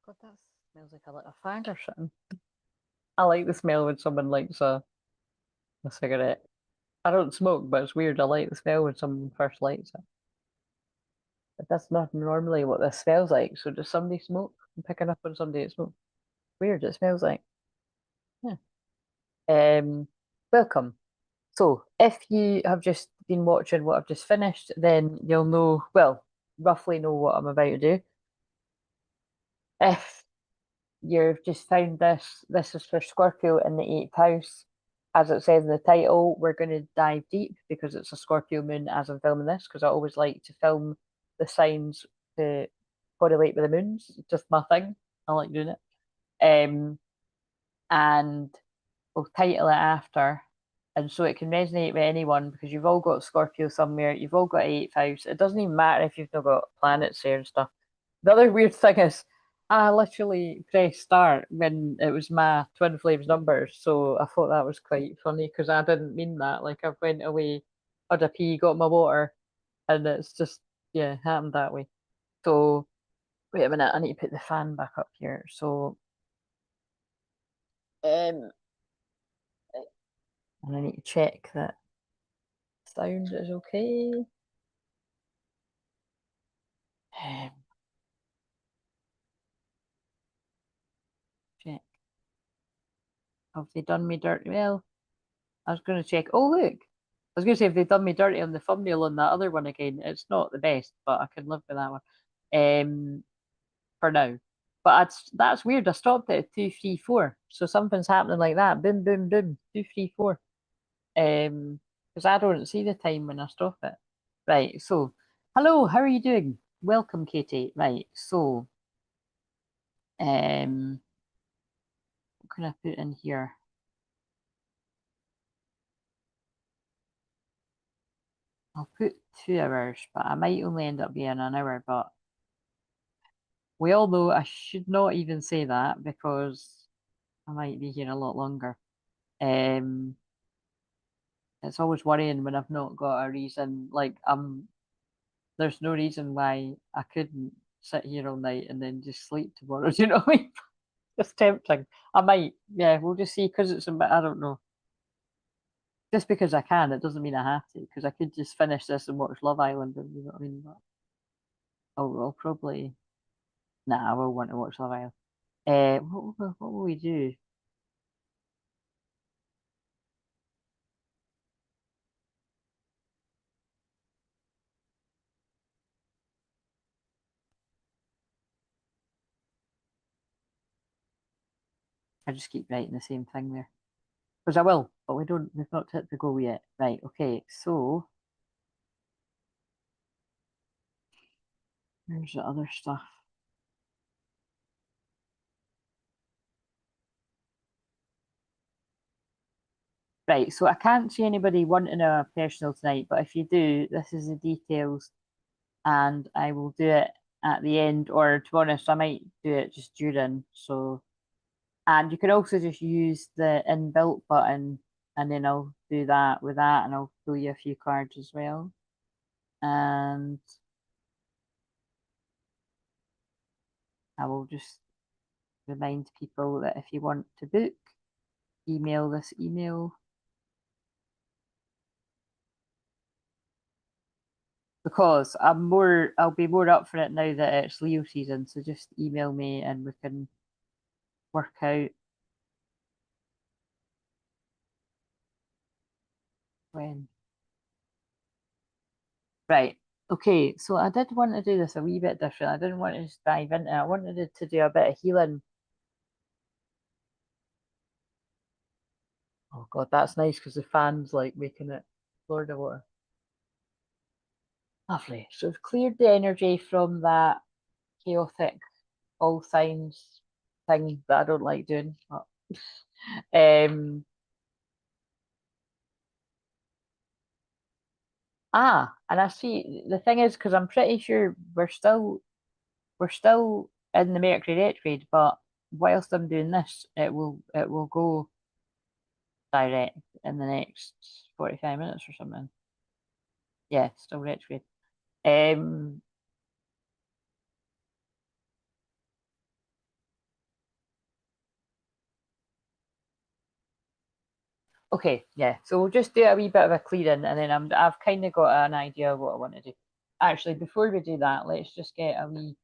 God, that smells like a little fag or something. I like the smell when someone lights a cigarette. I don't smoke, but it's weird. I like the smell when someone first lights it. But that's not normally what this smells like. So does somebody smoke? I'm picking up on somebody that smokes. Weird, it smells like. Yeah. Welcome. So if you have just been watching what I've just finished, then you'll know, well, roughly know what I'm about to do. If you've just found this is for Scorpio in the 8th house. As it says in the title, we're going to dive deep because it's a Scorpio moon as I'm filming this, because I always like to film the signs to correlate with the moons. It's just my thing. I like doing it. And we'll title it after. And so it can resonate with anyone because you've all got Scorpio somewhere, you've all got 8th house. It doesn't even matter if you've not got planets there and stuff. The other weird thing is, I literally pressed start when it was my Twinflame's numbers, so I thought that was quite funny because I didn't mean that. Like I went away, had a pee, got my water, and it's just yeah, happened that way. So wait a minute, I need to put the fan back up here. So um, and I need to check that sound is okay. Um, check. Have they done me dirty? Well, I was going to check. Oh, look. I was going to say, if they've done me dirty on the thumbnail on that other one again, it's not the best, but I can live with that one for now. But that's weird. I stopped it at 234. So something's happening like that. Boom, boom, boom. 234. Because I don't see the time when I stop it. Right. So, hello. How are you doing? Welcome, Katie. Right. So, what can I put in here? I'll put 2 hours, but I might only end up being an hour. But we all know I should not even say that because I might be here a lot longer. Um, it's always worrying when I've not got a reason. Like there's no reason why I couldn't sit here all night and then just sleep tomorrow. Do you know what I mean? It's tempting. I might. Yeah, we'll just see because it's a bit. I don't know. Just because I can, it doesn't mean I have to. Because I could just finish this and watch Love Island. And, you know what I mean? But I'll probably. Nah, I will want to watch Love Island. What will we do? I just keep writing the same thing there. Because I will, but we've not hit the goal yet. Right, okay, so there's the other stuff. Right, so I can't see anybody wanting a personal tonight, but if you do, this is the details, and I will do it at the end, or to be honest, I might do it just during. So, and you can also just use the inbuilt button, and then I'll do that with that, and I'll pull you a few cards as well. And I will just remind people that if you want to book, email this email. Because I'll be more up for it now that it's Leo season. So just email me and we can work out when. Right. Okay. So I did want to do this a wee bit different. I didn't want to just dive into it. I wanted to do a bit of healing. Oh God, that's nice because the fan's like making it Lord of Water. Lovely. So we've cleared the energy from that chaotic all signs thing that I don't like doing. But, um and I see the thing is because I'm pretty sure we're still in the Mercury retrograde, but whilst I'm doing this, it will go direct in the next 45 minutes or something. Yeah, still retrograde. Um Okay, yeah. So we'll just do a wee bit of a clearing, and then I've kind of got an idea of what I want to do. Actually, before we do that, let's just get a wee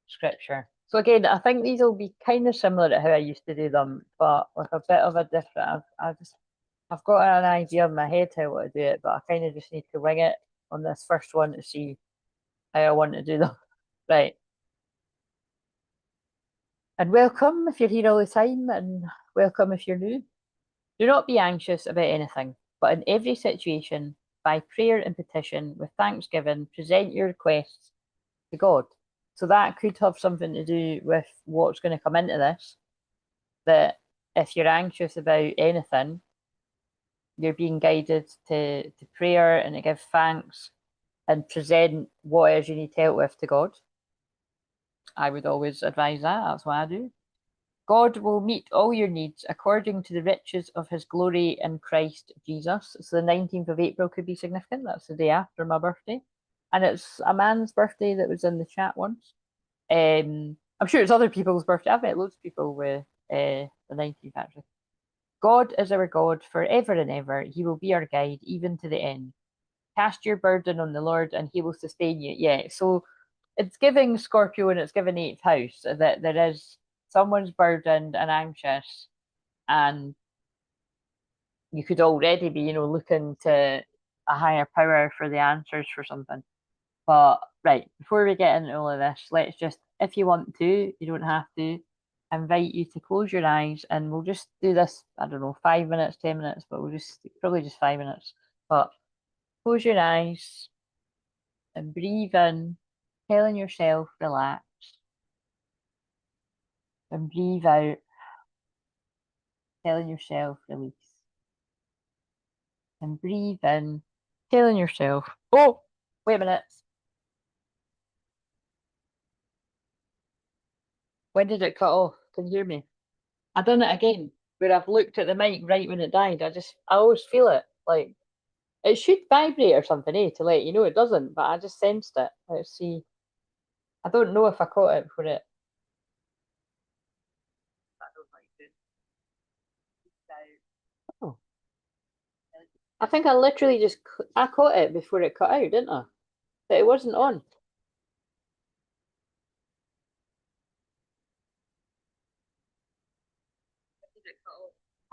scripture. So again, I think these will be kind of similar to how I used to do them, but with a bit of a different. I've got an idea in my head how I want to do it, but I kind of just need to wing it on this first one to see how I want to do them. Right. And welcome if you're here all the time, and welcome if you're new. Do not be anxious about anything, but in every situation, by prayer and petition, with thanksgiving, present your requests to God. So that could have something to do with what's going to come into this. That if you're anxious about anything, you're being guided to prayer and to give thanks and present what it is you need help with to God. I would always advise that. That's what I do. God will meet all your needs according to the riches of his glory in Christ Jesus. So the 19th of April could be significant. That's the day after my birthday. And it's a man's birthday that was in the chat once. I'm sure it's other people's birthday. I've met loads of people with the 19th actually. God is our God forever and ever. He will be our guide even to the end. Cast your burden on the Lord and he will sustain you. Yeah, so it's giving Scorpio and it's giving eighth house that there is someone's burdened and anxious, and you could already be, looking to a higher power for the answers for something. But right, before we get into all of this, let's just, if you want to, you don't have to, invite you to close your eyes and we'll just do this, I don't know, 5 minutes, 10 minutes, but we'll just probably just 5 minutes. But close your eyes and breathe in, telling yourself relax, and breathe out, telling yourself release, and breathe in, telling yourself, oh, wait a minute, when did it cut off? Can you hear me? I done it again, where I've looked at the mic right when it died. I always feel it. Like, it should vibrate or something, to let you know it doesn't, but I just sensed it. Let's see. I don't know if I caught it before it. Oh, I think I literally I caught it before it cut out, didn't I? But it wasn't on.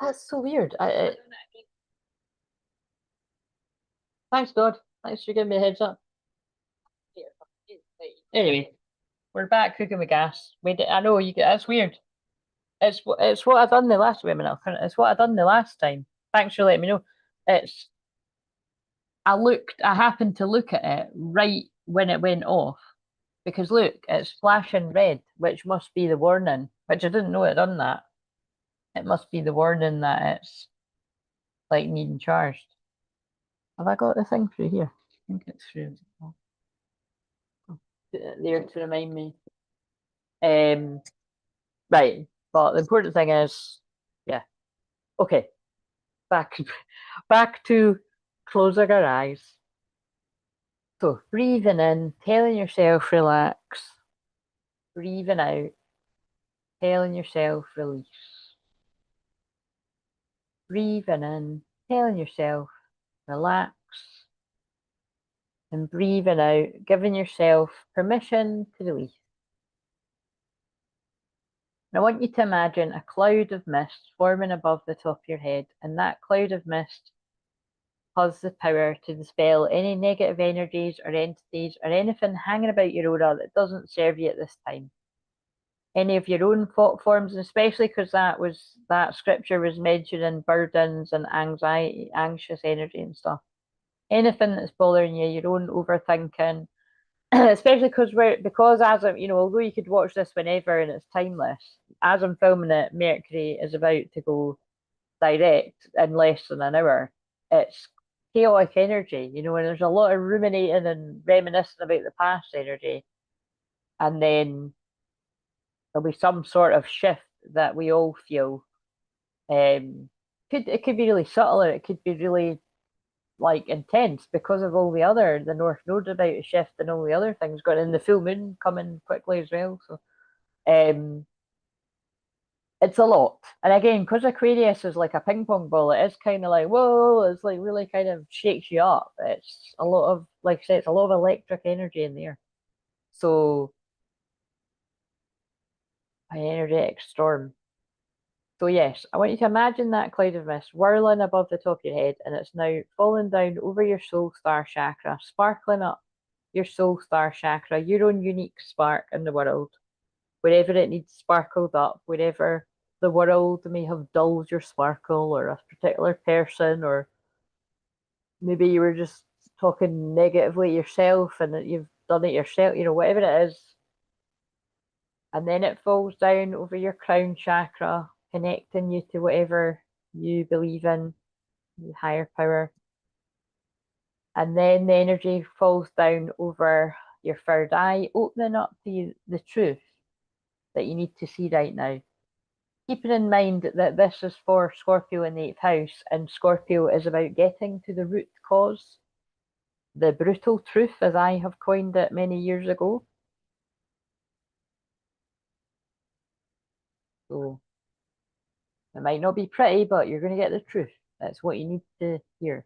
That's so weird. Thanks, God. Thanks for giving me a heads up. Anyway, we're back cooking with gas. I know you get that's weird. It's what I done the last wait a minute. It's what I done the last time. Thanks for letting me know. It's I happened to look at it right when it went off because look, it's flashing red, which must be the warning. Which I didn't know it done that. It must be the warning that it's like needing charged. Have I got the thing through here? I think it's through. Put it there to remind me. Um, right. But the important thing is, yeah. Okay. Back, back to closing our eyes. So breathing in, telling yourself relax. Breathing out, telling yourself release. Breathing in, telling yourself relax. And breathing out, giving yourself permission to release. And I want you to imagine a cloud of mist forming above the top of your head, and that cloud of mist has the power to dispel any negative energies or entities or anything hanging about your aura that doesn't serve you at this time. Any of your own thought forms, and especially because that scripture was mentioning burdens and anxiety, anxious energy and stuff. Anything that's bothering you, your own overthinking, especially because as I'm, although you could watch this whenever and it's timeless, as I'm filming it, Mercury is about to go direct in less than an hour. It's chaotic energy, and there's a lot of ruminating and reminiscing about the past energy. And then there'll be some sort of shift that we all feel. It could be really subtle or it could be really like intense because of all the North Node about to shift and all the other things going in the full moon coming quickly as well. So it's a lot. And again, because Aquarius is like a ping pong ball, it is kind of like, whoa, it's like really kind of shakes you up. It's a lot of, like I said, it's a lot of electric energy in there. So, an energetic storm. So, yes, I want you to imagine that cloud of mist whirling above the top of your head, and it's now falling down over your soul star chakra, sparkling up your soul star chakra, your own unique spark in the world, wherever it needs sparkled up, wherever the world may have dulled your sparkle, or a particular person, or maybe you were just talking negatively yourself and that you've done it yourself, whatever it is. And then it falls down over your crown chakra, connecting you to whatever you believe in, your higher power. And then the energy falls down over your third eye, opening up to you the truth that you need to see right now. Keeping in mind that this is for Scorpio in the eighth house, and Scorpio is about getting to the root cause, the brutal truth, as I have coined it many years ago. So it might not be pretty, but you're going to get the truth. That's what you need to hear.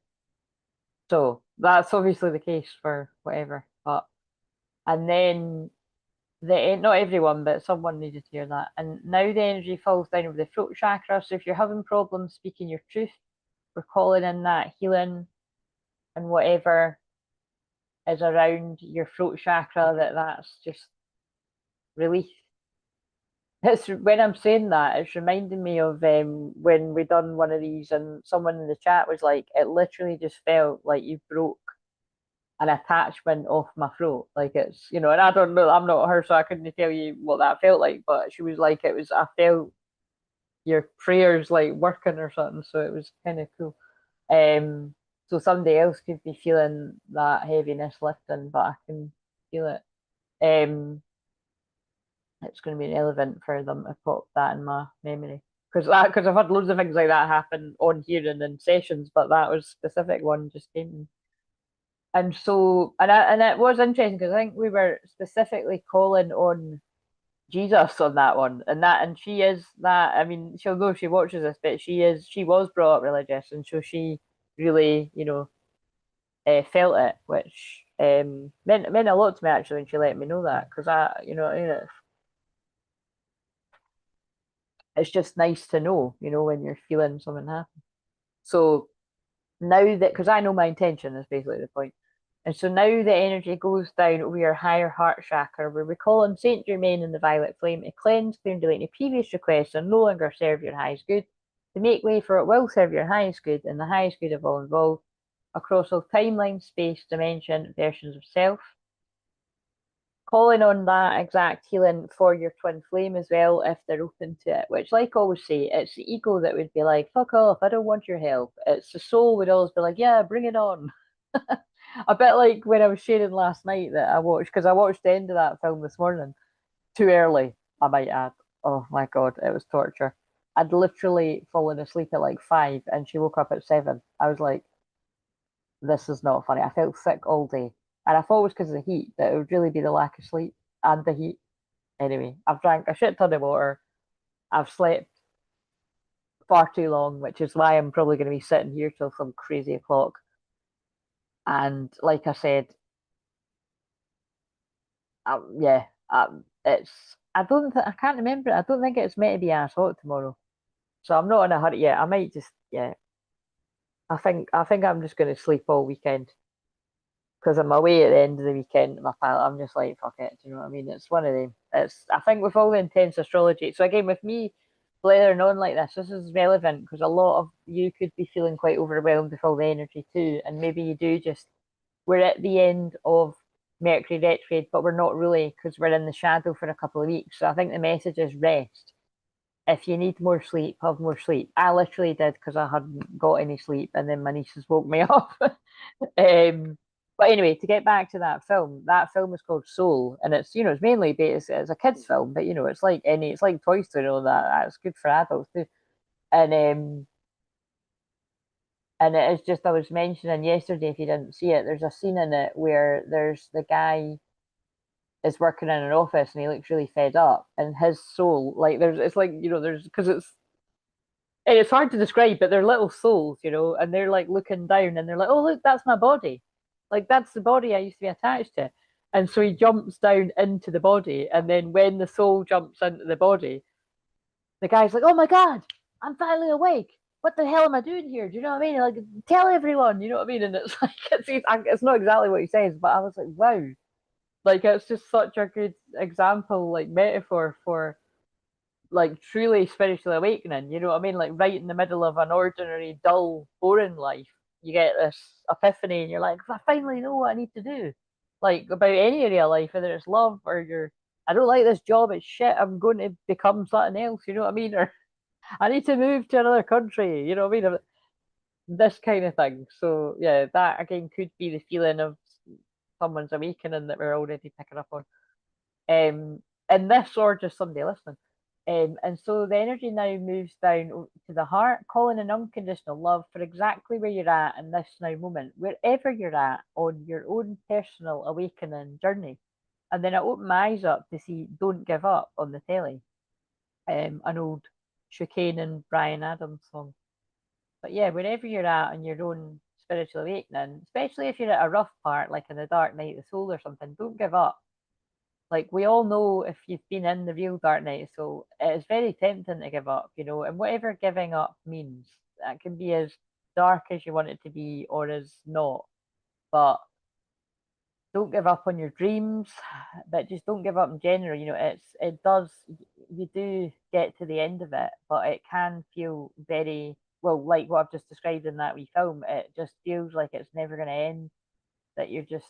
So that's obviously the case for whatever. But and then not everyone, but someone needed to hear that. And now the energy falls down over the throat chakra. So if you're having problems speaking your truth, we're calling in that healing and whatever is around your throat chakra, that's just relief. It's when I'm saying that, it's reminding me of when we done one of these, and someone in the chat was like, it literally just felt like you broke an attachment off my throat. Like and I don't know, I'm not her, so I couldn't tell you what that felt like, but she was like, I felt your prayers like working or something, so it was kind of cool. Um, so somebody else could be feeling that heaviness lifting, but I can feel it. It's going to be relevant for them to pop that in my memory because I've had loads of things like that happen on here and in sessions, but that was specific one just came. And so, and it was interesting because I think we were specifically calling on Jesus on that one, and she is that. I mean, she'll know if she watches this, but she was brought up religious, and so she really, felt it, which meant a lot to me actually when she let me know that because it's just nice to know, when you're feeling something happen. So now that, because I know my intention is basically the point. And so now the energy goes down over your higher heart chakra, where we call on Saint Germain and the violet flame to cleanse, clear, and delete any previous requests and no longer serve your highest good, to make way for what will serve your highest good and the highest good of all involved, across all timeline, space, dimension, versions of self. Calling on that exact healing for your twin flame as well, if they're open to it. Which, like I always say, it's the ego that would be like, "Fuck off! I don't want your help." It's the soul would always be like, "Yeah, bring it on." A bit like when I was sharing last night that I watched, because I watched the end of that film this morning too early, I might add. Oh my god, it was torture. I'd literally fallen asleep at like 5, and she woke up at 7. I was like, this is not funny. I felt sick all day. And I thought it was because of the heat, that it would really be the lack of sleep and the heat. Anyway, I've drank a shit ton of water. I've slept far too long, which is why I'm probably going to be sitting here till some crazy o'clock. And like I said, yeah, I can't remember. I don't think it's meant to be as hot tomorrow. So I'm not in a hurry yet. I might just, yeah, I think I'm just going to sleep all weekend because I'm away at the end of the weekend. My pal, I'm just like, fuck it. Do you know what I mean? It's one of them. I think with all the intense astrology. So again, with me blathering on like this is relevant because a lot of you could be feeling quite overwhelmed with all the energy too. And maybe you do just, we're at the end of Mercury retrograde, but we're not really because we're in the shadow for a couple of weeks. So I think the message is rest. If you need more sleep, have more sleep. I literally did because I hadn't got any sleep, and then my nieces woke me up. But anyway, to get back to that film is called Soul, and it's mainly based it's a kids film, but it's like Toy Story and all that. That's good for adults too. And it is just I was mentioning yesterday, if you didn't see it, there's a scene in it where there's the guy is working in an office and he looks really fed up, and his soul, like it's like, there's, because it's hard to describe, but they're little souls, and they're like looking down and they're like, oh, look, that's my body. Like, that's the body I used to be attached to. And so he jumps down into the body. And then when the soul jumps into the body, the guy's like, oh my God, I'm finally awake. What the hell am I doing here? Do you know what I mean? Like, tell everyone, you know what I mean? And it's like, it's not exactly what he says, but I was like, wow. Like, it's just such a good example, like, metaphor for like truly spiritual awakening. You know what I mean? Like, right in the middle of an ordinary, dull, boring life, you get this epiphany, and you're like, I finally know what I need to do. Like, about any area of life, whether it's love or I don't like this job, it's shit. I'm going to become something else. You know what I mean? Or I need to move to another country. You know what I mean? This kind of thing. So yeah, that again could be the feeling of someone's awakening that we're already picking up on. And this, or just somebody listening. And so the energy now moves down to the heart, calling an unconditional love for exactly where you're at in this now moment, wherever you're at on your own personal awakening journey. And then I open my eyes up to see Don't Give Up on the telly, an old Chicane and Brian Adams song. But yeah, wherever you're at on your own spiritual awakening, especially if you're at a rough part, like in the dark night of the soul or something, don't give up. Like, we all know, if you've been in the real dark night of the soul, it's very tempting to give up, and whatever giving up means, that can be as dark as you want it to be or as not. But don't give up on your dreams, but just don't give up in general. It does, you do get to the end of it, but it can feel very, well, like what I've just described in that wee film. It just feels like it's never going to end, that you're just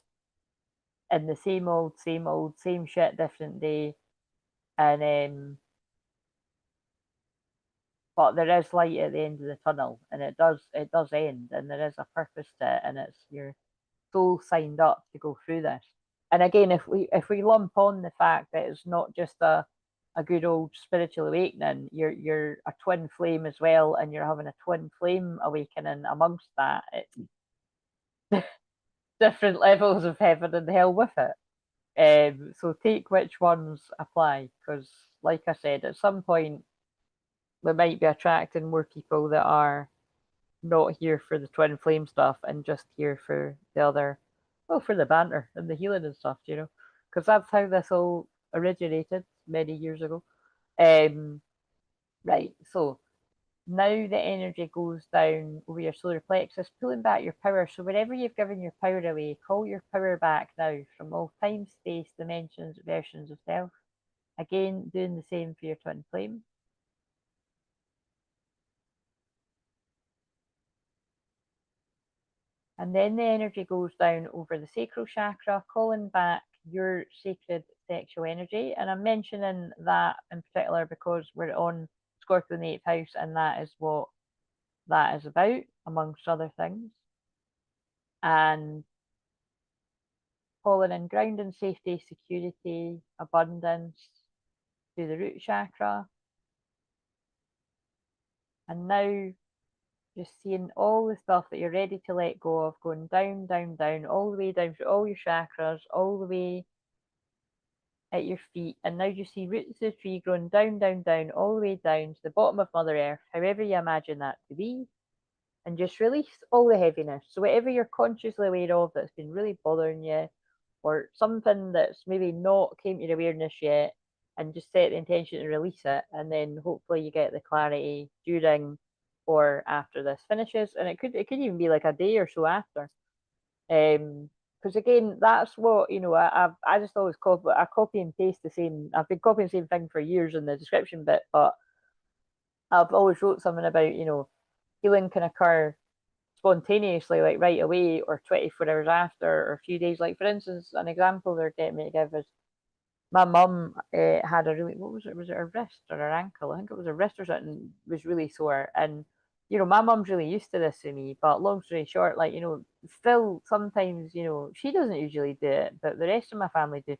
in the same old, same shit, different day. And but there is light at the end of the tunnel, and it does end, and there is a purpose to it, and it's your soul signed up to go through this. And again, if we lump on the fact that it's not just a good old spiritual awakening, you're a twin flame as well, and you're having a twin flame awakening amongst that. It's different levels of heaven and hell with it. So take which ones apply, because like I said, at some point we might be attracting more people that are not here for the twin flame stuff and just here for the other, well, for the banter and the healing and stuff, because that's how this all originated many years ago. Right, so now the energy goes down over your solar plexus, pulling back your power. So wherever you've given your power away, call your power back now from all time, space, dimensions, versions of self. Again, doing the same for your twin flame. And then the energy goes down over the sacral chakra, calling back your sacred sexual energy. And I'm mentioning that in particular because we're on Scorpio in the 8th house, and that is what that is about, amongst other things. And calling in grounding, safety, security, abundance to the root chakra. And now just seeing all the stuff that you're ready to let go of, going down, down, down, all the way down through all your chakras, all the way at your feet. And now you see roots of the tree growing down, down, down, all the way down to the bottom of Mother Earth, however you imagine that to be. And just release all the heaviness. So whatever you're consciously aware of that's been really bothering you, or something that's maybe not came to your awareness yet, and just set the intention to release it, and then hopefully you get the clarity during or after this finishes. And it could even be like a day or so after. Because again, that's what, I just always copy and paste the same. I've been copying the same thing for years in the description bit, but I've always wrote something about, healing can occur spontaneously, like right away, or 24 hours after, or a few days. Like, for instance, an example they're getting me to give is my mum had a really, what was it? Was it her wrist or her ankle? I think it was her wrist or something, was really sore. And, my mum's really used to this with me, but long story short, like, still sometimes, she doesn't usually do it, but the rest of my family do.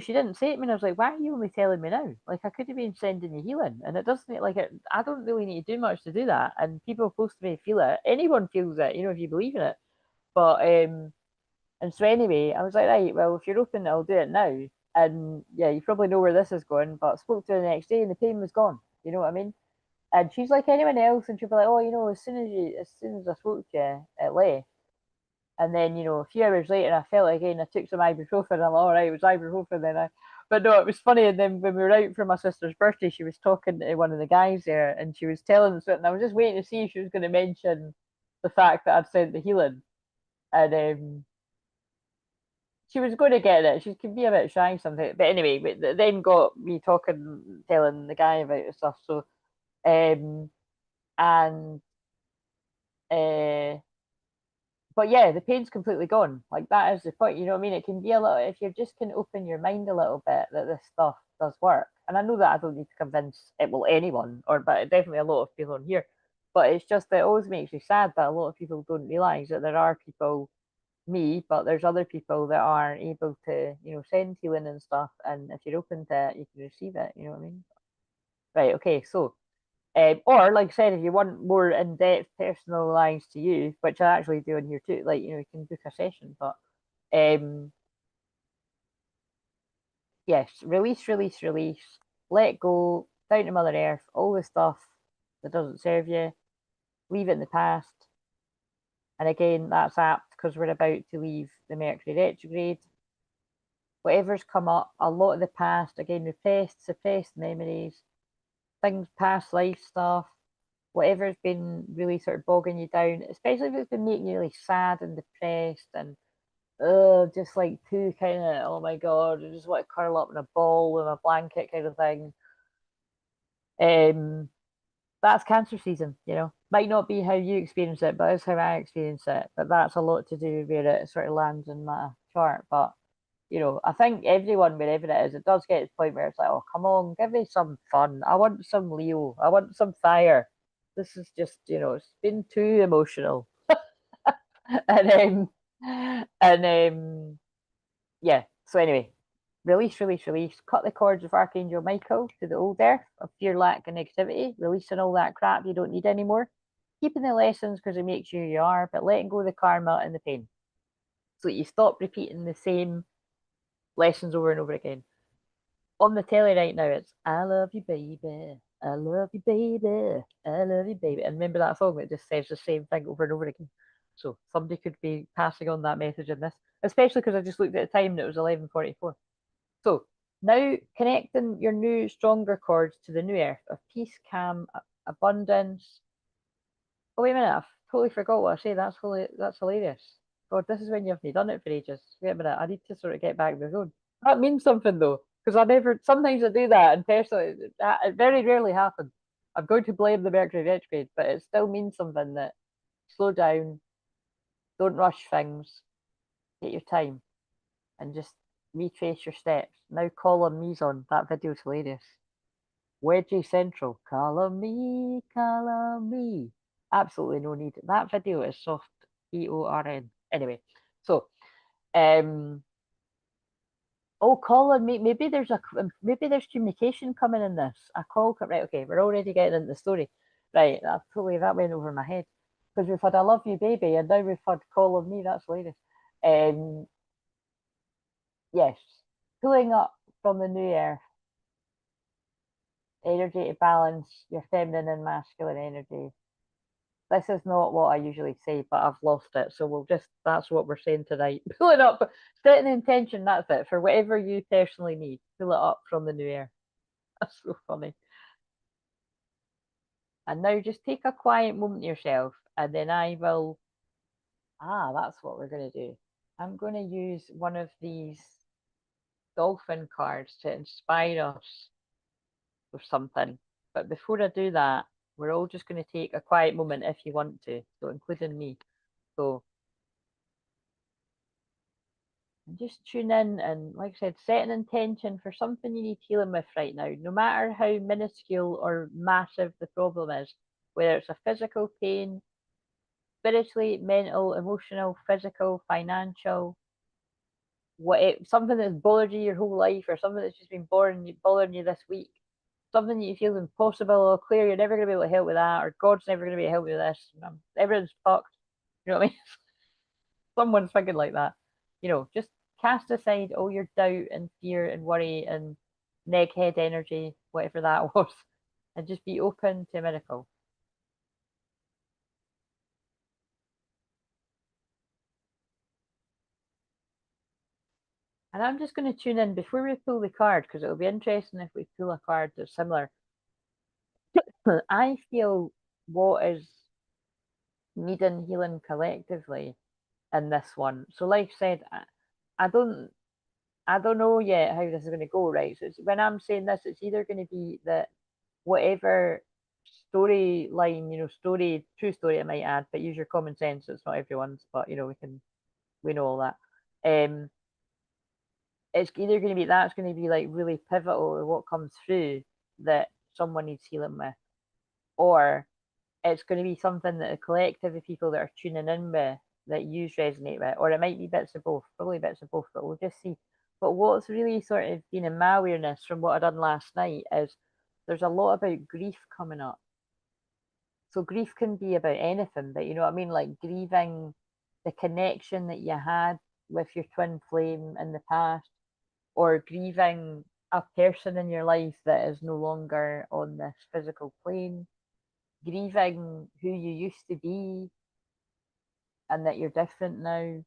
She didn't say it to me, and I was like, why are you only telling me now? Like, I could have been sending you healing, and it doesn't, like, I don't really need to do much to do that. And people close to me feel it. Anyone feels it, if you believe in it. But, and so anyway, I was like, right, well, if you're open, I'll do it now. And yeah, you probably know where this is going, but spoke to her the next day and the pain was gone. You know what I mean? And she's like anyone else, and she'll be like, "Oh, as soon as I spoke to you, it left." And then, a few hours later, I felt it again. I took some ibuprofen. I'm like, all right, it was ibuprofen then. But no, it was funny. And then when we were out for my sister's birthday, she was talking to one of the guys there, and she was telling us something. I was just waiting to see if she was going to mention the fact that I'd sent the healing, and she was going to get it. She could be a bit shy sometimes, but anyway, then got me talking, telling the guy about the stuff. So, and uh, but yeah, the pain's completely gone. Like that is the point. You know what I mean? It can be a little if you just can open your mind a little bit that this stuff does work. And I know that I don't need to convince it will anyone, but definitely a lot of people on here. But it's just that it always makes me sad that a lot of people don't realise that there are people, me, but there's other people that are able to, send healing and stuff. And if you're open to it, you can receive it. You know what I mean? Right. Okay. So or like I said, if you want more in-depth personalized to you, which I actually do in here too, like you can book a session. But um yes, release, release, release, let go, down to Mother Earth, all the stuff that doesn't serve you, leave it in the past. And again, that's apt because we're about to leave the Mercury retrograde. Whatever's come up, a lot of the past, again, repressed, suppressed memories, things, past life stuff, whatever's been really sort of bogging you down, especially if it's been making you really sad and depressed and just like too kind of, oh my god, I just want to curl up in a ball in a blanket kind of thing. Um, that's cancer season. Might not be how you experience it, but it's how I experience it. But that's a lot to do with where it sort of lands in my chart. But I think everyone, wherever it is, it does get to the point where it's like, oh, come on, give me some fun. I want some Leo. I want some fire. This is just, it's been too emotional. And yeah. So anyway, release, release, release. Cut the cords of Archangel Michael to the old earth of fear, lack, and negativity. Releasing all that crap you don't need anymore. Keeping the lessons because it makes you who you are, but letting go of the karma and the pain. So that you stop repeating the same lessons over and over again. On the telly right now, it's I love you, baby. I love you, baby. I love you, baby. And remember that song that just says the same thing over and over again. So somebody could be passing on that message in this, especially because I just looked at the time and it was 11:44. So now connecting your new, stronger chords to the new earth of peace, calm, abundance. Oh wait a minute, I've totally forgot what I say. That's hilarious. God, this is when you haven't done it for ages. Wait a minute, I need to sort of get back in the zone. That means something though, because I never. Sometimes I do that, and personally, it very rarely happens. I'm going to blame the Mercury retrograde, but it still means something that slow down, don't rush things, take your time, and just retrace your steps. Now call on me's on. That video's hilarious. Wedgie Central. Call on me. Absolutely no need. That video is soft. EORN. Anyway, so um oh, call on me. Maybe there's communication coming in this. A call right, okay, we're already getting into the story. Right, that went over my head. Because we've had I love you baby and now we've had call on me, that's hilarious. Um yes. Pulling up from the new earth, energy to balance your feminine and masculine energy. This is not what I usually say, but I've lost it. So that's what we're saying tonight. Pull it up, set an intention, that's it, for whatever you personally need. Pull it up from the new air. That's so funny. And now just take a quiet moment yourself, and then that's what we're going to do. I'm going to use one of these dolphin cards to inspire us with something. But before I do that, we're all just going to take a quiet moment if you want to, so including me. So and just tune in and, like I said, set an intention for something you need healing with right now, no matter how minuscule or massive the problem is, whether it's a physical pain, spiritually, mental, emotional, physical, financial, something that's bothered you your whole life, or something that's just been bothering you this week, something that you feel impossible or clear, you're never going to be able to help with that, or God's never going to be able to help with this, everything's fucked. You know what I mean? Someone's thinking like that. Just cast aside all your doubt and fear and worry and neckhead energy, whatever that was, and just be open to a miracle. And I'm just going to tune in before we pull the card because it'll be interesting if we pull a card that's similar. I feel what is needing healing collectively in this one. So, like I said, I don't I don't know yet how this is going to go, right? So when I'm saying this, it's either going to be that whatever storyline, true story I might add, but use your common sense. It's not everyone's, but we know all that. It's either going to be that's going to be like really pivotal or what comes through that someone needs healing with, or it's going to be something that a collective of people that are tuning in with that you resonate with, or it might be bits of both, probably bits of both, but we'll just see. But what's really sort of been in my awareness from what I done last night is there's a lot about grief coming up. So grief can be about anything, but you know what I mean, like grieving the connection that you had with your twin flame in the past, or grieving a person in your life that is no longer on this physical plane, grieving who you used to be and that you're different now.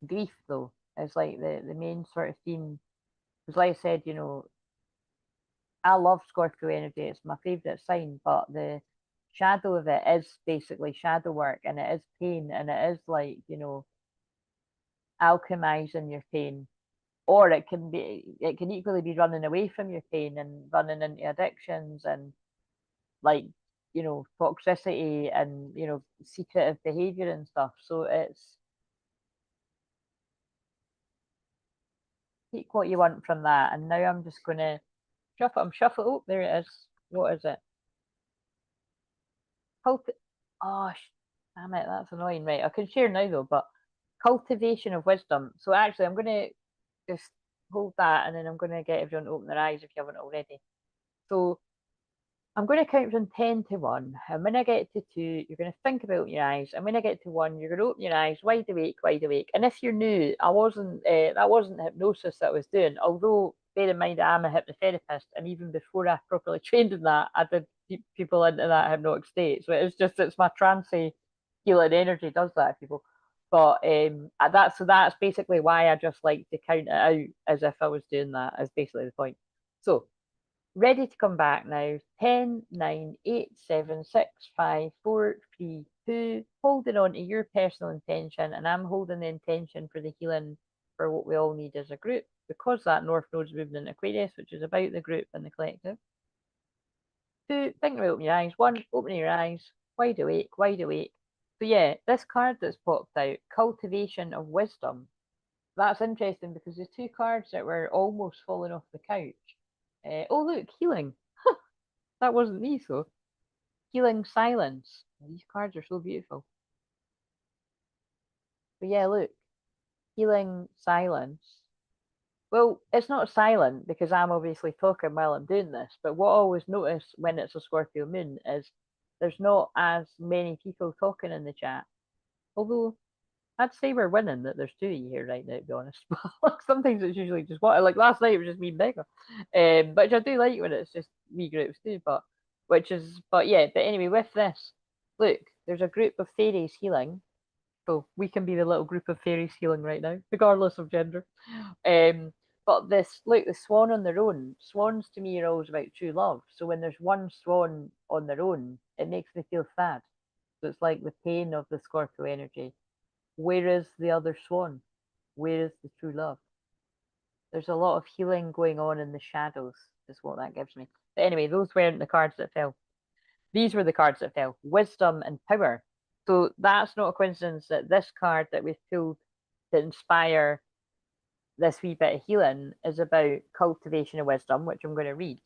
Grief, though, is like the main sort of theme. Because, like I said, I love Scorpio energy, it's my favourite sign, but the shadow of it is basically shadow work and it is pain and it is like, alchemizing your pain. Or it can equally be running away from your pain and running into addictions and like toxicity and secretive behavior and stuff. So it's take what you want from that. And now I'm just gonna shuffle. I'm shuffle. Oh, there it is. What is it? Culti- oh, damn it, that's annoying. Right, I can share now though. But cultivation of wisdom. So actually, I'm gonna just hold that, and then I'm gonna get everyone to open their eyes if you haven't already. So I'm going to count from 10 to 1. And when I get to 2, you're going to think about your eyes. And when I get to 1, you're going to open your eyes wide awake, wide awake. And if you're new, that wasn't hypnosis that I was doing. Although, bear in mind, I'm a hypnotherapist. And even before I properly trained in that, I did people into that hypnotic state. So it's my trancey healing energy does that to people. But that's basically why I just like to count it out as if I was doing that, is basically the point. So ready to come back now. 10, 9, 8, 7, 6, 5, 4, 3, 2. Holding on to your personal intention, and I'm holding the intention for the healing for what we all need as a group, because that North Node's moving in Aquarius, which is about the group and the collective. 2, think about opening your eyes. 1, opening your eyes. Wide awake, wide awake. So yeah, this card that's popped out, cultivation of wisdom. That's interesting because the two cards that were almost falling off the couch. Oh look, healing. That wasn't me, so healing silence. These cards are so beautiful. But yeah, look, healing silence. Well, it's not silent because I'm obviously talking while I'm doing this, but what I always notice when it's a Scorpio moon is there's not as many people talking in the chat. Although I'd say we're winning that there's two of you here right now, to be honest. But sometimes it's usually just one. Like last night it was just me and Becca. But I do like when it's just me groups too, but yeah, but anyway, with this, look, there's a group of fairies healing. So we can be the little group of fairies healing right now, regardless of gender. Um, but this, look, the swan on their own. Swans to me are always about true love. So when there's one swan on their own, it makes me feel sad. So it's like the pain of the Scorpio energy. Where is the other swan? Where is the true love? There's a lot of healing going on in the shadows, is what that gives me. But anyway, those weren't the cards that fell. These were the cards that fell. Wisdom and power. So that's not a coincidence that this card that we've pulled to inspire this wee bit of healing is about cultivation of wisdom, which I'm going to read.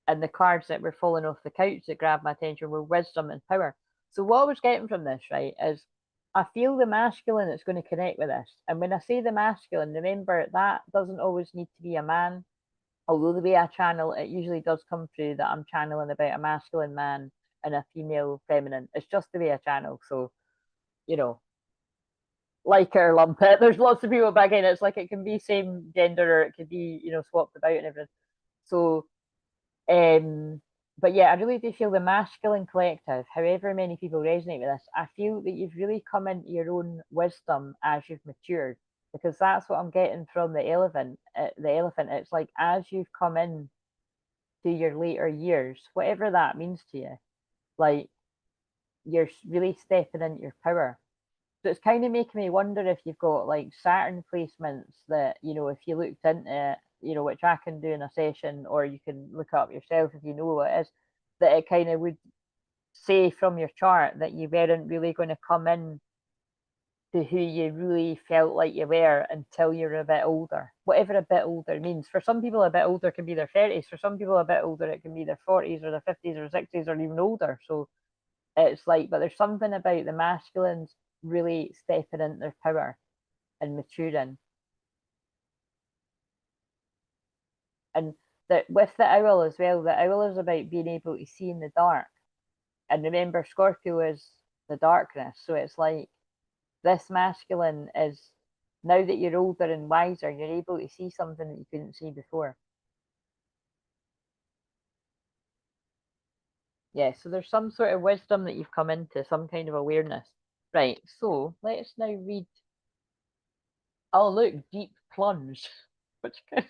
And the cards that were falling off the couch that grabbed my attention were wisdom and power. So what I was getting from this, right, is I feel the masculine that's going to connect with this. And when I say the masculine, remember that doesn't always need to be a man. Although the way I channel, it usually does come through that I'm channeling about a masculine man and a female feminine. It's just the way I channel. So, you know, like it or lump it. There's lots of people, but again, it's like it can be same gender or it could be, swapped about and everything. So, um, but yeah, I really do feel the masculine collective, however many people resonate with this, I feel that you've really come into your own wisdom as you've matured, because that's what I'm getting from the elephant. It's like as you've come in to your later years, whatever that means to you, like you're really stepping into your power. So it's kind of making me wonder if you've got like Saturn placements that, if you looked into it, which I can do in a session, or you can look up yourself if you know what it is, that it kind of would say from your chart that you weren't really going to come in to who you really felt like you were until you're a bit older. Whatever a bit older means. For some people, a bit older can be their 30s. For some people, a bit older, it can be their 40s or their 50s or 60s or even older. So it's like, but there's something about the masculines really stepping into their power and maturing. And that with the owl as well, the owl is about being able to see in the dark. And remember, Scorpio is the darkness. So it's like this masculine is, now that you're older and wiser, you're able to see something that you couldn't see before. Yeah, so there's some sort of wisdom that you've come into, some kind of awareness. Right, so let's now read. Oh, look, deep plunge. Which I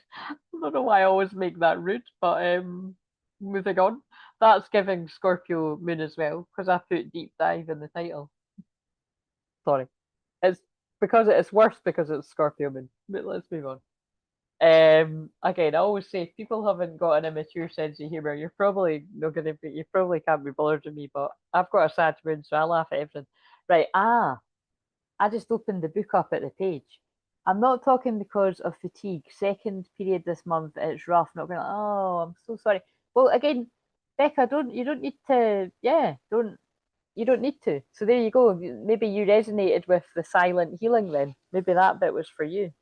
don't know why I always make that rude, but moving on. That's giving Scorpio moon as well, because I put deep dive in the title. Sorry. It's because it's worse because it's Scorpio moon. But let's move on. Again, I always say if people haven't got an immature sense of humor, you're probably not gonna be, you probably can't be bothered with me, but I've got a sad moon, so I laugh at everything. Right, I just opened the book up at the page. I'm not talking because of fatigue. Second period this month, it's rough. Not going, oh, I'm so sorry. Well, again, Becca, you don't need to, yeah, you don't need to. So there you go. Maybe you resonated with the silent healing then. Maybe that bit was for you.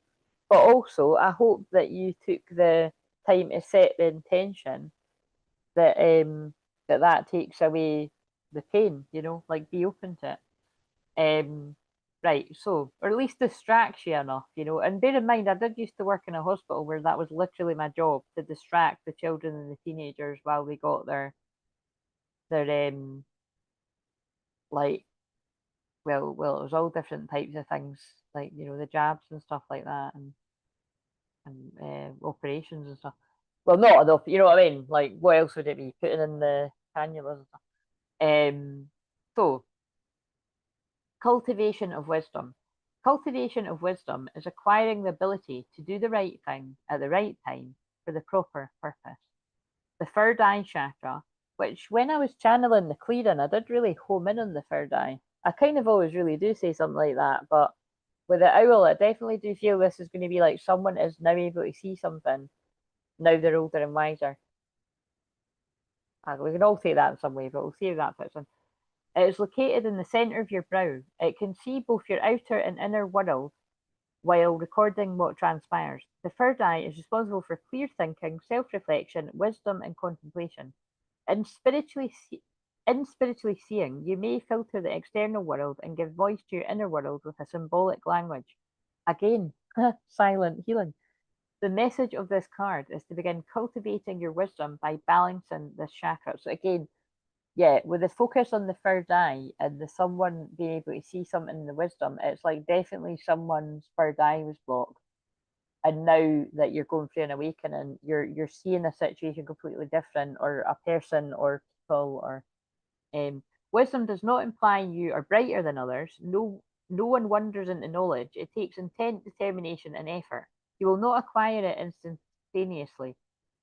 But also, I hope that you took the time to set the intention that that takes away the pain, like be open to it. Right, so, or at least distracts you enough, And bear in mind, I did used to work in a hospital where that was literally my job, to distract the children and the teenagers while they got their like, well, it was all different types of things, like the jabs and stuff like that, and operations and stuff. Well, not enough, you know what I mean? Like, what else would it be? Putting in the cannulas and stuff. So cultivation of wisdom. Cultivation of wisdom is acquiring the ability to do the right thing at the right time for the proper purpose. The third eye chakra, which when I was channeling the clearing, I did really home in on the third eye. I kind of always really do say something like that, but with the owl, I definitely do feel this is going to be like someone is now able to see something now they're older and wiser. We can all say that in some way, but we'll see if that fits in. It is located in the centre of your brow. It can see both your outer and inner world while recording what transpires. The third eye is responsible for clear thinking, self reflection, wisdom, and contemplation. In spiritually, in spiritually seeing, you may filter the external world and give voice to your inner world with a symbolic language. Again, silent healing. The message of this card is to begin cultivating your wisdom by balancing this chakra. So again, yeah, with the focus on the third eye and the someone being able to see something in the wisdom, it's like definitely someone's third eye was blocked. And now that you're going through an awakening, you're seeing a situation completely different, or a person or people, or wisdom does not imply you are brighter than others. No one wanders into knowledge. It takes intent, determination, and effort. You will not acquire it instantaneously.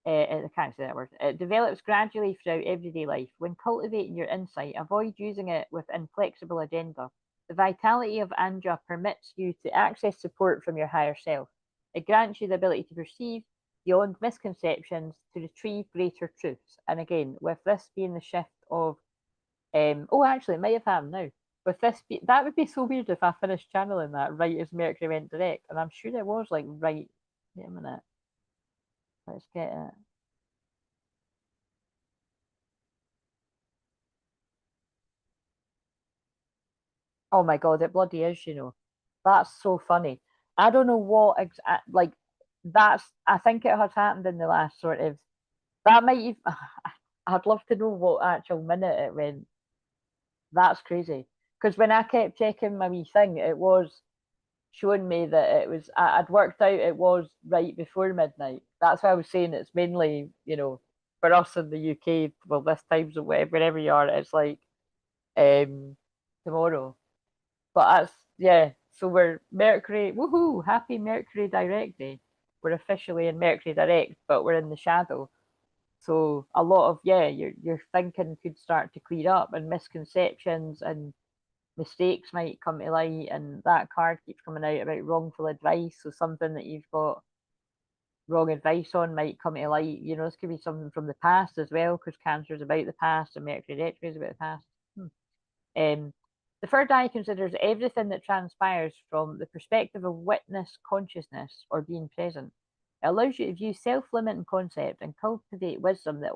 I can't say that word. It develops gradually throughout everyday life. When cultivating your insight, avoid using it with inflexible agenda. The vitality of Anja permits you to access support from your higher self. It grants you the ability to perceive beyond misconceptions, to retrieve greater truths. And again, with this being the shift of oh, actually, it might have happened now. With this, that would be so weird if I finished channeling that right as Mercury went direct, and I'm sure it was like right. Wait a minute, let's get it. Oh my god, it bloody is, That's so funny. I don't know what like that's. I think it has happened in the last sort of. That might. I'd love to know what actual minute it went. That's crazy. Because when I kept checking my wee thing, it was showing me that it was. I'd worked out it was right before midnight. That's why I was saying it's mainly, for us in the UK. Well, this time's wherever you are, it's like um tomorrow. But that's yeah. So we're Mercury. Woohoo! Happy Mercury direct day. We're officially in Mercury direct, but we're in the shadow. So a lot of your thinking could start to clear up, and misconceptions and mistakes might come to light. And that card keeps coming out about wrongful advice. So something that you've got wrong advice on might come to light. This could be something from the past as well, because Cancer is about the past and Mercury retrograde is about the past. Um, the third eye considers everything that transpires from the perspective of witness consciousness or being present. It allows you to view self-limiting concept and cultivate wisdom that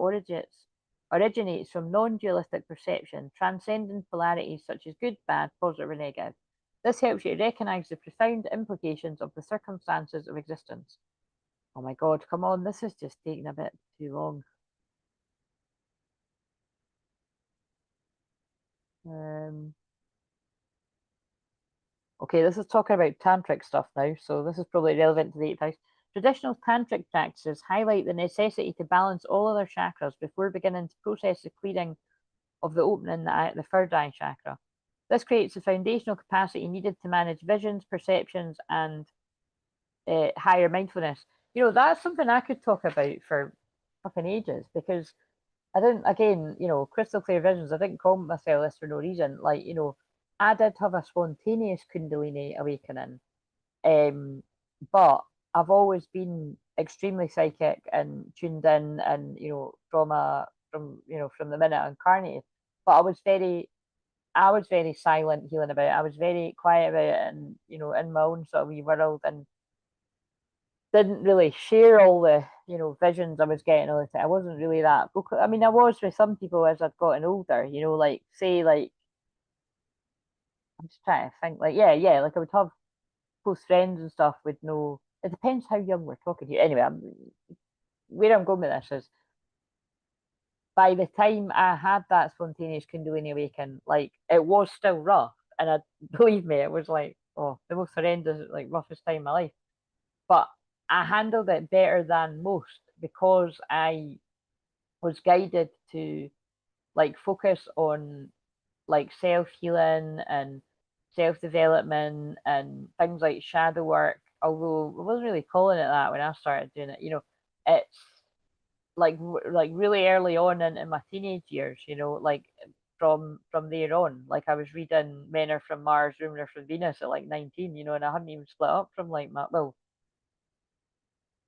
originates from non-dualistic perception, transcending polarities such as good, bad, positive, or negative. This helps you to recognize the profound implications of the circumstances of existence. Oh my God, come on, this is just taking a bit too long. Okay, this is talking about tantric stuff now, so this is probably relevant to the eighth house. Traditional tantric practices highlight the necessity to balance all other chakras before beginning to process the clearing of the opening the third eye chakra. This creates the foundational capacity needed to manage visions, perceptions, and higher mindfulness. That's something I could talk about for fucking ages, because I didn't, again, crystal clear visions, I didn't call myself this for no reason. Like, I did have a spontaneous Kundalini awakening, but I've always been extremely psychic and tuned in, and from the minute I incarnated. But I was very silent healing about it. I was very quiet about it, and in my own sort of wee world, and didn't really share all the visions I was getting all the time. I wasn't really that vocal. I mean, I was with some people as I'd gotten older. Like say like I'm just trying to think. Like like I would have close friends and stuff with no. It depends how young we're talking here. Anyway, where I'm going with this is by the time I had that spontaneous Kundalini awakening, like it was still rough, and I believe me, it was like the most horrendous, like roughest time of my life. But I handled it better than most because I was guided to like focus on like self healing and self development and things like shadow work. Although I wasn't really calling it that when I started doing it, it's like really early on in my teenage years, like from there on. Like I was reading Men Are From Mars, Women Are From Venus at like 19, and I hadn't even split up from like my well,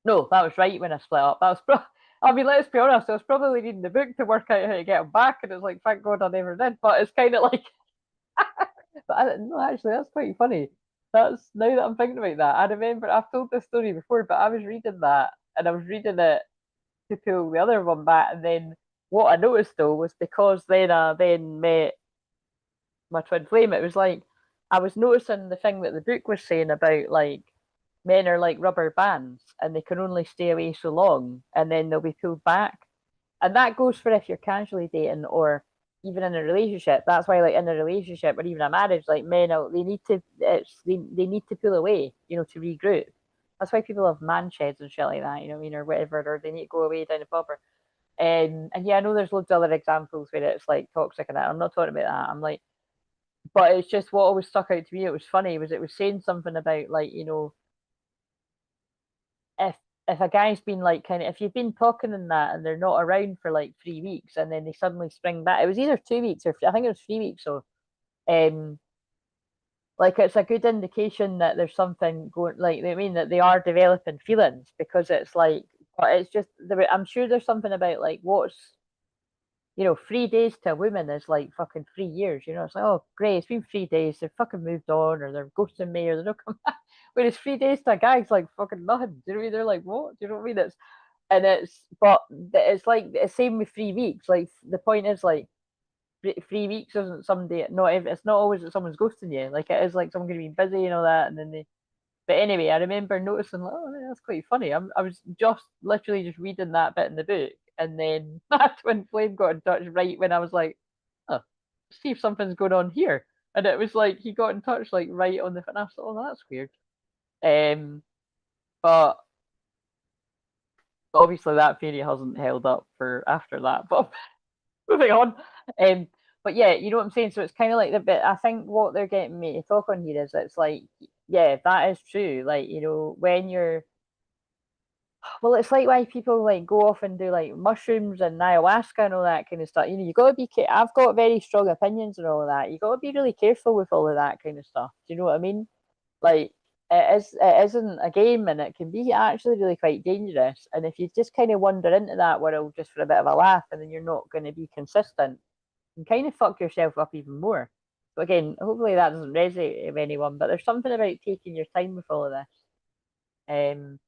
no, that was right when I split up. That was I mean, let's be honest, I was probably reading the book to work out how to get them back, and it's like, thank God I never did. But it's kind of like, but no, actually, that's quite funny. That's now that I'm thinking about that. I remember I've told this story before, but I was reading that, and I was reading it to pull the other one back, and then what I noticed though was because then I then met my twin flame. It was like I was noticing the thing that the book was saying about like men are like rubber bands and they can only stay away so long and then they'll be pulled back. And that goes for if you're casually dating or even in a relationship. That's why like in a relationship or even a marriage, like men they need to they need to pull away, to regroup. That's why people have man sheds and shit like that, or whatever, or they need to go away down the pub or and yeah, I know there's loads of other examples where it's like toxic and that. I'm not talking about that. I'm like, but it's just what always stuck out to me. It was funny was it was saying something about like if a guy's been like kind of if you've been talking in that and they're not around for like 3 weeks and then they suddenly spring back. It was either 2 weeks or I think it was 3 weeks. So um, like it's a good indication that there's something going. Like I mean that they are developing feelings because it's like, but it's just I'm sure there's something about like what's 3 days to a woman is like fucking 3 years. It's like, oh, great, it's been 3 days. They've fucking moved on, or they're ghosting me, or they're not coming back. Whereas 3 days to a guy is like fucking nothing. Do you know what I mean? They're like, what? Do you know what I mean? But it's like the same with 3 weeks. Like the point is like 3 weeks isn't somebody, it's not always that someone's ghosting you. Like, it is like someone going to be busy and all that, and then they. But anyway, I remember noticing, like, oh, that's quite funny. I was just literally just reading that bit in the book, and then Twinflame got in touch right when I was like, oh, see if something's going on here. And it was like he got in touch like right on the. And I thought, oh, that's weird. But obviously that theory hasn't held up for after that. But moving on. Um, but yeah, you know what I'm saying. So it's kind of like the bit. I think what they're getting me to talk on here is it's like, yeah, that is true. Like, you know, when you're, well, it's like why people like go off and do like mushrooms and ayahuasca and all that kind of stuff. You know, you got to be. I've got very strong opinions and all of that. You got to be really careful with all of that kind of stuff. Do you know what I mean? Like, it isn't a game, and it can be actually really quite dangerous. And if you just kind of wander into that world just for a bit of a laugh, and then you're not going to be consistent, you can kind of fuck yourself up even more. So again, hopefully that doesn't resonate with anyone. But there's something about taking your time with all of this.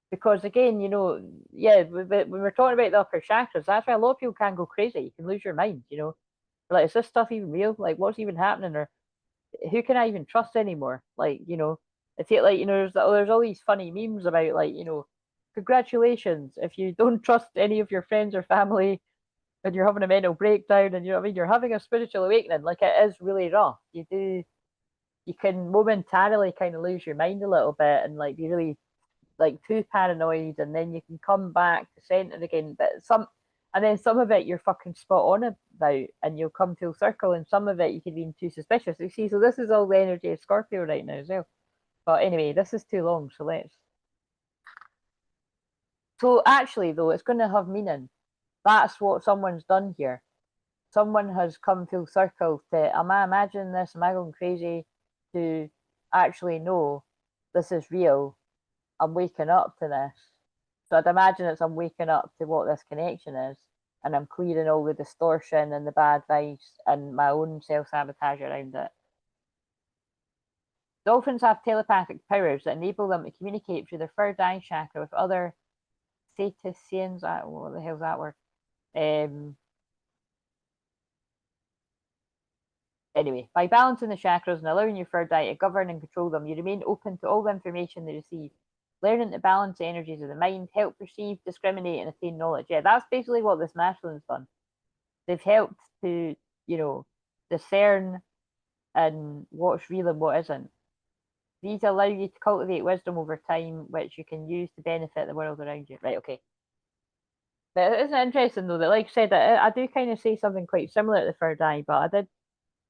Because again, you know, yeah, when we're talking about the upper chakras, that's why a lot of people can go crazy. You can lose your mind, you know. Like, is this stuff even real? Like, what's even happening? Or who can I even trust anymore? Like, you know, it's like, you know, there's all these funny memes about, like, you know, congratulations if you don't trust any of your friends or family and you're having a mental breakdown, and you know what I mean, you're having a spiritual awakening. Like, it is really rough. You can momentarily kind of lose your mind a little bit and like be really like too paranoid, and then you can come back to center again. But and then some of it you're fucking spot on about, and you'll come full circle, and some of it you could be too suspicious. You see, so this is all the energy of Scorpio right now as well. But anyway, this is too long, so let's. So actually, though, it's going to have meaning. That's what someone's done here. Someone has come full circle to. Am I imagining this? Am I going crazy? To actually know this is real. I'm waking up to this. So I'd imagine it's I'm waking up to what this connection is, and I'm clearing all the distortion and the bad vibes and my own self sabotage around it. Dolphins have telepathic powers that enable them to communicate through their third eye chakra with other cetaceans. What the hell's that word? Anyway, by balancing the chakras and allowing your third eye to govern and control them, you remain open to all the information they receive. Learning to balance the energies of the mind, help perceive, discriminate, and attain knowledge. Yeah, that's basically what this masculine's done. They've helped to, you know, discern and what's real and what isn't. These allow you to cultivate wisdom over time, which you can use to benefit the world around you. Right, okay. But isn't it interesting though that, like I said, I do kind of say something quite similar to the third eye, but I did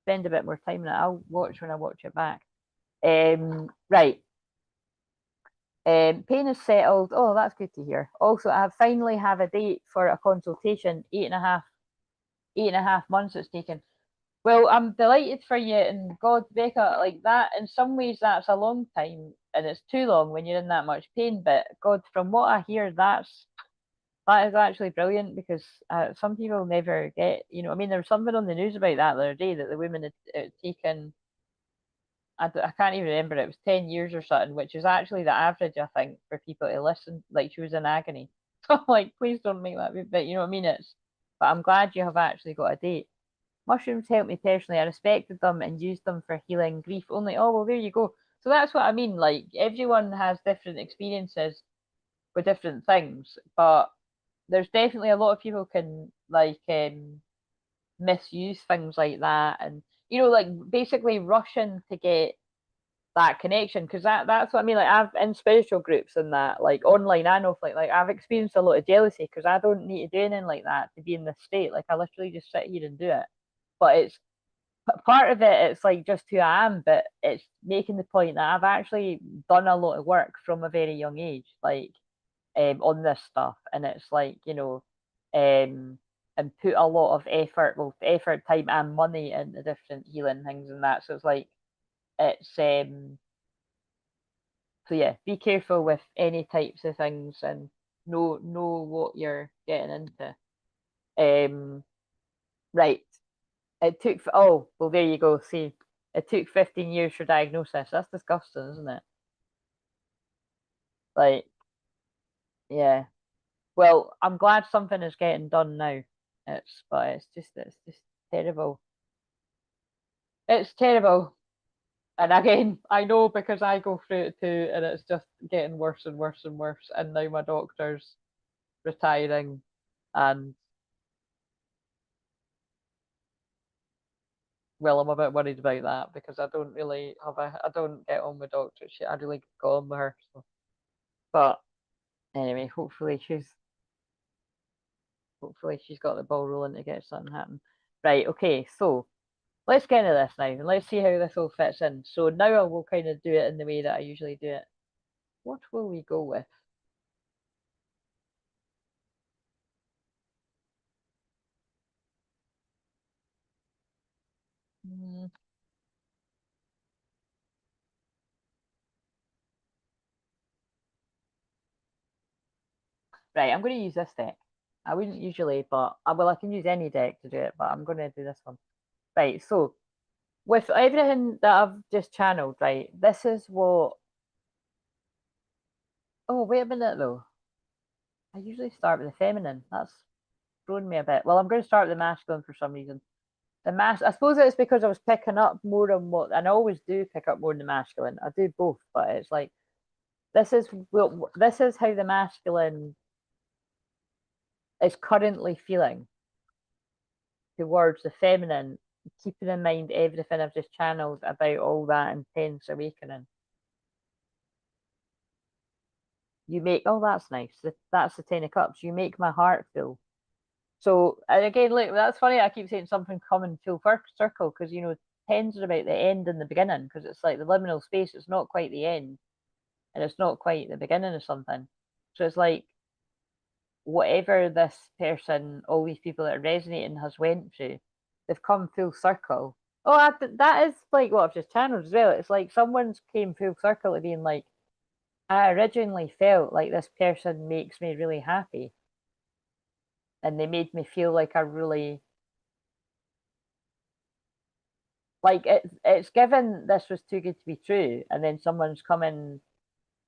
spend a bit more time in it. I'll watch when I watch it back. Right. Pain is settled. Oh, that's good to hear. Also, I finally have a date for a consultation. 8.5 months it's taken. Well, I'm delighted for you, and God, Becca, like that. In some ways, that's a long time, and it's too long when you're in that much pain. But God, from what I hear, that is actually brilliant, because some people never get. You know, I mean, there was something on the news about that the other day, that the women had taken. I can't even remember. It was 10 years or something, which is actually the average, I think, for people to listen. Like, she was in agony. So I'm like, please don't make that. But you know what I mean? But I'm glad you have actually got a date. Mushrooms help me personally. I respected them and used them for healing grief only. Oh, well, there you go. So that's what I mean. Like, everyone has different experiences with different things, but there's definitely a lot of people can like misuse things like that, and you know, like basically rushing to get that connection, because that's what I mean. Like, I've in spiritual groups and that, like online and offline, like I've experienced a lot of jealousy because I don't need to do anything like that to be in this state. Like, I literally just sit here and do it. But it's part of it, it's like just who I am, but it's making the point that I've actually done a lot of work from a very young age, like on this stuff, and it's like, you know, and put a lot of effort, well, effort, time, and money into different healing things and that. So it's like it's so yeah, be careful with any types of things, and know what you're getting into. Right. It took, oh, well, there you go. See, it took 15 years for diagnosis. That's disgusting, isn't it? Like, yeah. Well, I'm glad something is getting done now. But it's just terrible. It's terrible. And again, I know because I go through it too, and it's just getting worse and worse and worse. And now my doctor's retiring, and well, I'm a bit worried about that because I don't really I don't get on with doctors. I really go on with her. So. But anyway, hopefully she's got the ball rolling to get something happen. Right, okay, so let's get into this now and let's see how this all fits in. So now I will kind of do it in the way that I usually do it. What will we go with? Hmm, right, I'm going to use this deck. I wouldn't usually, but well, I can use any deck to do it, but I'm going to do this one. Right, so with everything that I've just channeled, right, this is what. Oh, wait a minute though. I usually start with the feminine. That's thrown me a bit. Well, I'm going to start with the masculine for some reason. I suppose it's because I was picking up more on what, and I always do pick up more in the masculine. I do both, but it's like this is how the masculine is currently feeling towards the feminine, keeping in mind everything I've just channeled about all that intense awakening. You make, oh, that's nice. That's the 10 of Cups. You make my heart full. So, and again, look, that's funny. I keep saying something coming full circle because, tens are about the end and the beginning because it's like the liminal space. It's not quite the end and it's not quite the beginning of something. So it's like whatever this person, all these people that are resonating has went through, they've come full circle. Oh, that is like what I've just channeled as well. It's like someone's came full circle to being like, I originally felt like this person makes me really happy. And they made me feel like I really like it's given this was too good to be true, and then someone's coming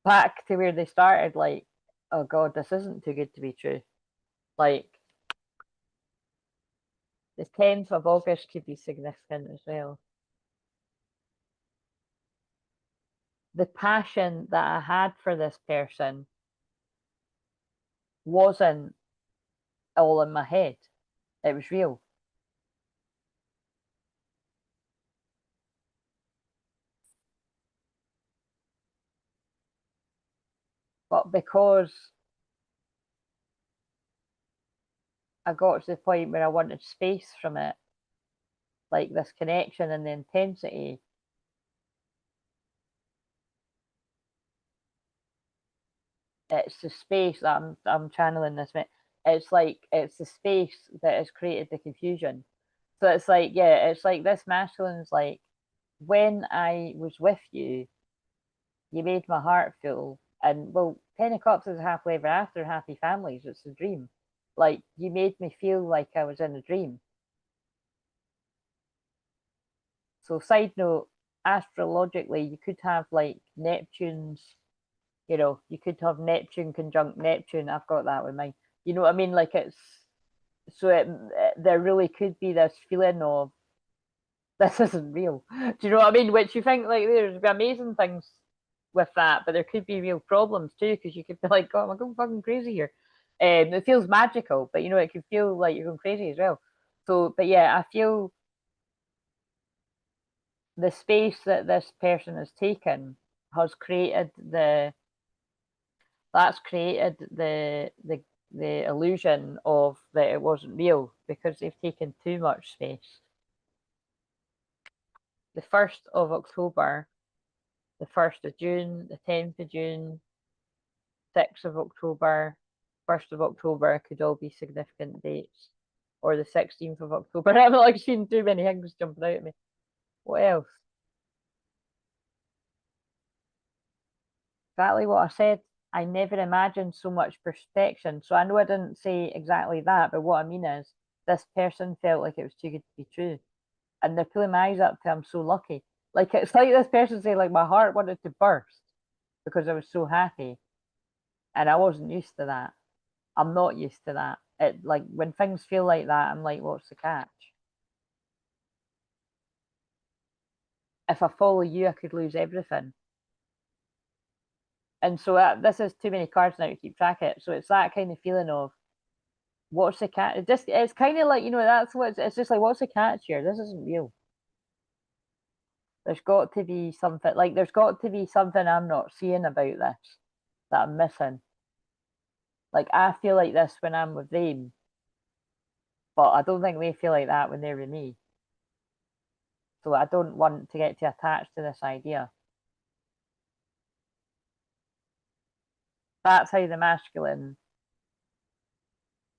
back to where they started, like, oh god, this isn't too good to be true. Like the 10th of August could be significant as well. The passion that I had for this person wasn't all in my head. It was real. But because I got to the point where I wanted space from it, like this connection and the intensity, it's the space that I'm channeling this. It's like it's the space that has created the confusion. So it's like, yeah, it's like this masculine's like, when I was with you, you made my heart full. And well, 10 of Cups is happily ever after, happy families. It's a dream. Like you made me feel like I was in a dream. So side note, astrologically, you could have like Neptune's, you could have Neptune conjunct Neptune. I've got that with mine. You know what I mean? Like it's so there really could be this feeling of this isn't real. Do you know what I mean? Which you think like there's amazing things with that, but there could be real problems too because you could be like, "God, am I going fucking crazy here?" It feels magical, but it could feel like you're going crazy as well. So, but yeah, I feel the space that this person has taken has created that's created the illusion of that it wasn't real because they've taken too much space. The 1st of October, the 1st of June, the 10th of June, 6th of October, 1st of October could all be significant dates. Or the 16th of October. I'm not like seeing too many things jumping out at me. What else? Exactly what I said. I never imagined so much perfection. So I know I didn't say exactly that, but what I mean is this person felt like it was too good to be true. And they're pulling my eyes up to I'm so lucky. Like it's like this person saying, like, my heart wanted to burst because I was so happy. And I wasn't used to that. I'm not used to that. It like when things feel like that, I'm like, what's the catch? If I follow you, I could lose everything. And so this is too many cards now to keep track of it. So it's that kind of feeling of what's the catch? It's kind of like, that's what it's just like, what's the catch here? This isn't real. There's got to be something, like there's got to be something I'm not seeing about this that I'm missing. Like I feel like this when I'm with them, but I don't think they feel like that when they're with me. So I don't want to get too attached to this idea. That's how the masculine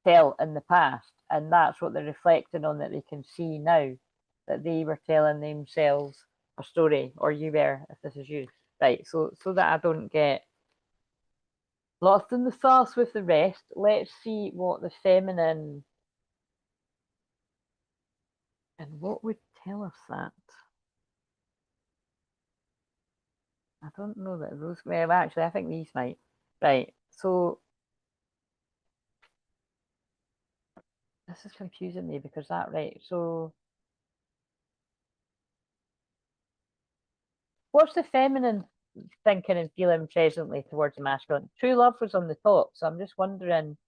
felt in the past, and that's what they're reflecting on, that they can see now that they were telling themselves a story, or you were, if this is you. Right, so that I don't get lost in the sauce with the rest, let's see what the feminine, and what would tell us that. I don't know that those, well, actually, I think these might. Right, so this is confusing me because that, right, so what's the feminine thinking and feeling presently towards the masculine? True love was on the top, so I'm just wondering,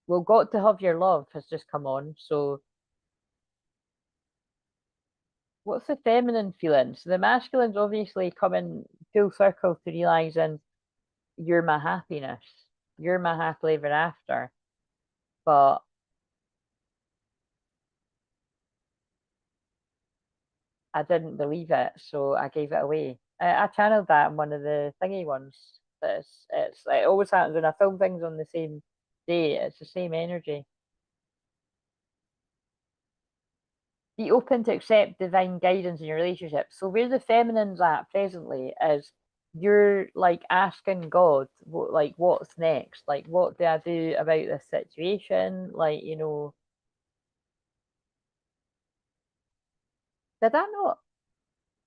well, got to have your love has just come on, so what's the feminine feeling? So the masculine's obviously coming full circle to realizing you're my happiness, you're my happily ever after, but I didn't believe it, so I gave it away. I channeled that in one of the thingy ones. It always happens when I film things on the same day. It's the same energy. Be open to accept divine guidance in your relationship. So where the feminine's at presently is you're like asking God, like what's next? Like what do I do about this situation? Like did I not?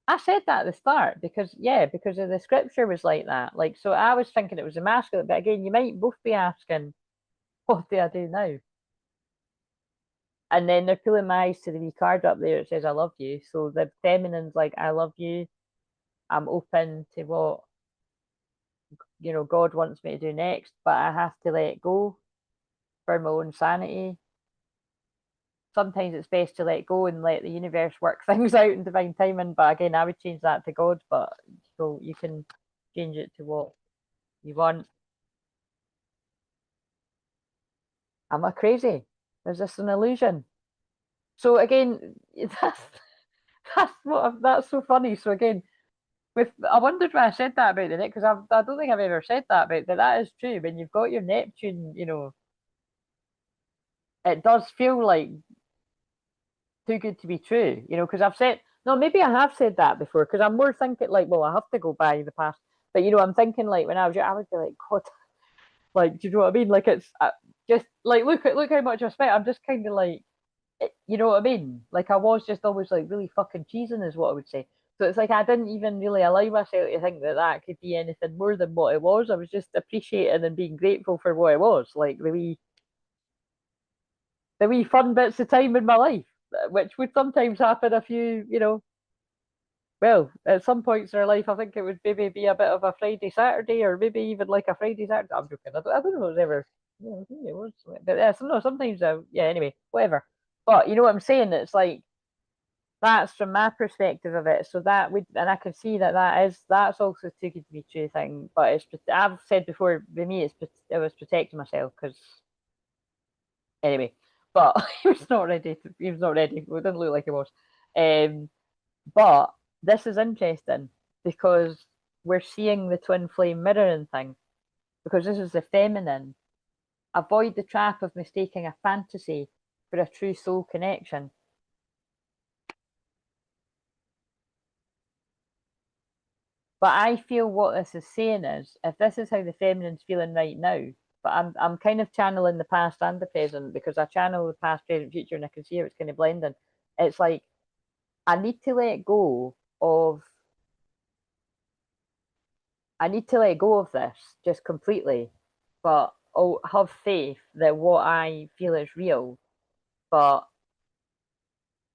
I said that at the start because because of the scripture was like that. Like so, I was thinking it was a masculine, but again, you might both be asking, "What do I do now?" And then they're pulling my eyes to the wee card up there. It says, "I love you." So the feminine's like, "I love you. I'm open to what God wants me to do next, but I have to let go for my own sanity. Sometimes it's best to let go and let the universe work things out in divine timing. But again, I would change that to God. But so you can change it to what you want. Am I crazy? Is this an illusion? So again, that's so funny. So again, with I wondered why I said that about the net because I don't think I've ever said that about that. That is true. When you've got your Neptune, it does feel like too good to be true. Because I've said no, maybe I have said that before. Because I'm more thinking like, well, I have to go by the past. But I'm thinking like when I was, I would be like, God, like, do you know what I mean? Like it's just like look how much I spent. I'm just kind of like you know what I mean? Like I was just always like really fucking cheesing is what I would say. So it's like I didn't even really allow myself to think that that could be anything more than what it was. I was just appreciating and being grateful for what it was, like the wee fun bits of time in my life, which would sometimes happen if well, at some points in our life, I think it would maybe be a bit of a Friday, Saturday, or maybe even like a Friday, Saturday. I'm joking. I don't know if it was ever. Yeah, I think it was. But no, sometimes, yeah. Anyway, whatever. But you know what I'm saying? It's like that's from my perspective of it. So that would, and I can see that's also too good to be true thing. But I've said before, with me, it was protecting myself because anyway. But he was not ready. He was not ready. It didn't look like he was. Um, but this is interesting because we're seeing the twin flame mirroring thing because this is the feminine. Avoid the trap of mistaking a fantasy for a true soul connection. But I feel what this is saying is if this is how the feminine's feeling right now, but I'm kind of channeling the past and the present because I channel the past, present, future, and I can see how it's kind of blending. It's like I need to let go of I need to let go of this just completely. But have faith that what I feel is real, but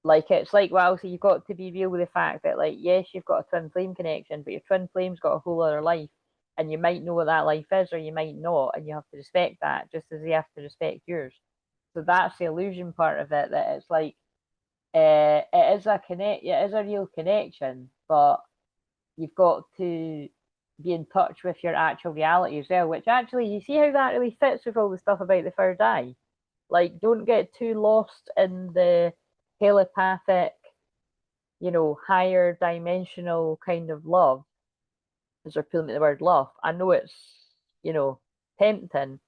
like it's like, well, so you've got to be real with the fact that, like, yes, you've got a twin flame connection, but your twin flame's got a whole other life, and you might know what that life is, or you might not, and you have to respect that, just as they have to respect yours. So that's the illusion part of it. That it's like, it is a connect, it is a real connection, but you've got to be in touch with your actual reality as well. Which actually, you see how that really fits with all the stuff about the third eye. Like, don't get too lost in the telepathic, higher dimensional kind of love, as they're pulling at the word love. I know it's, you know, tempting,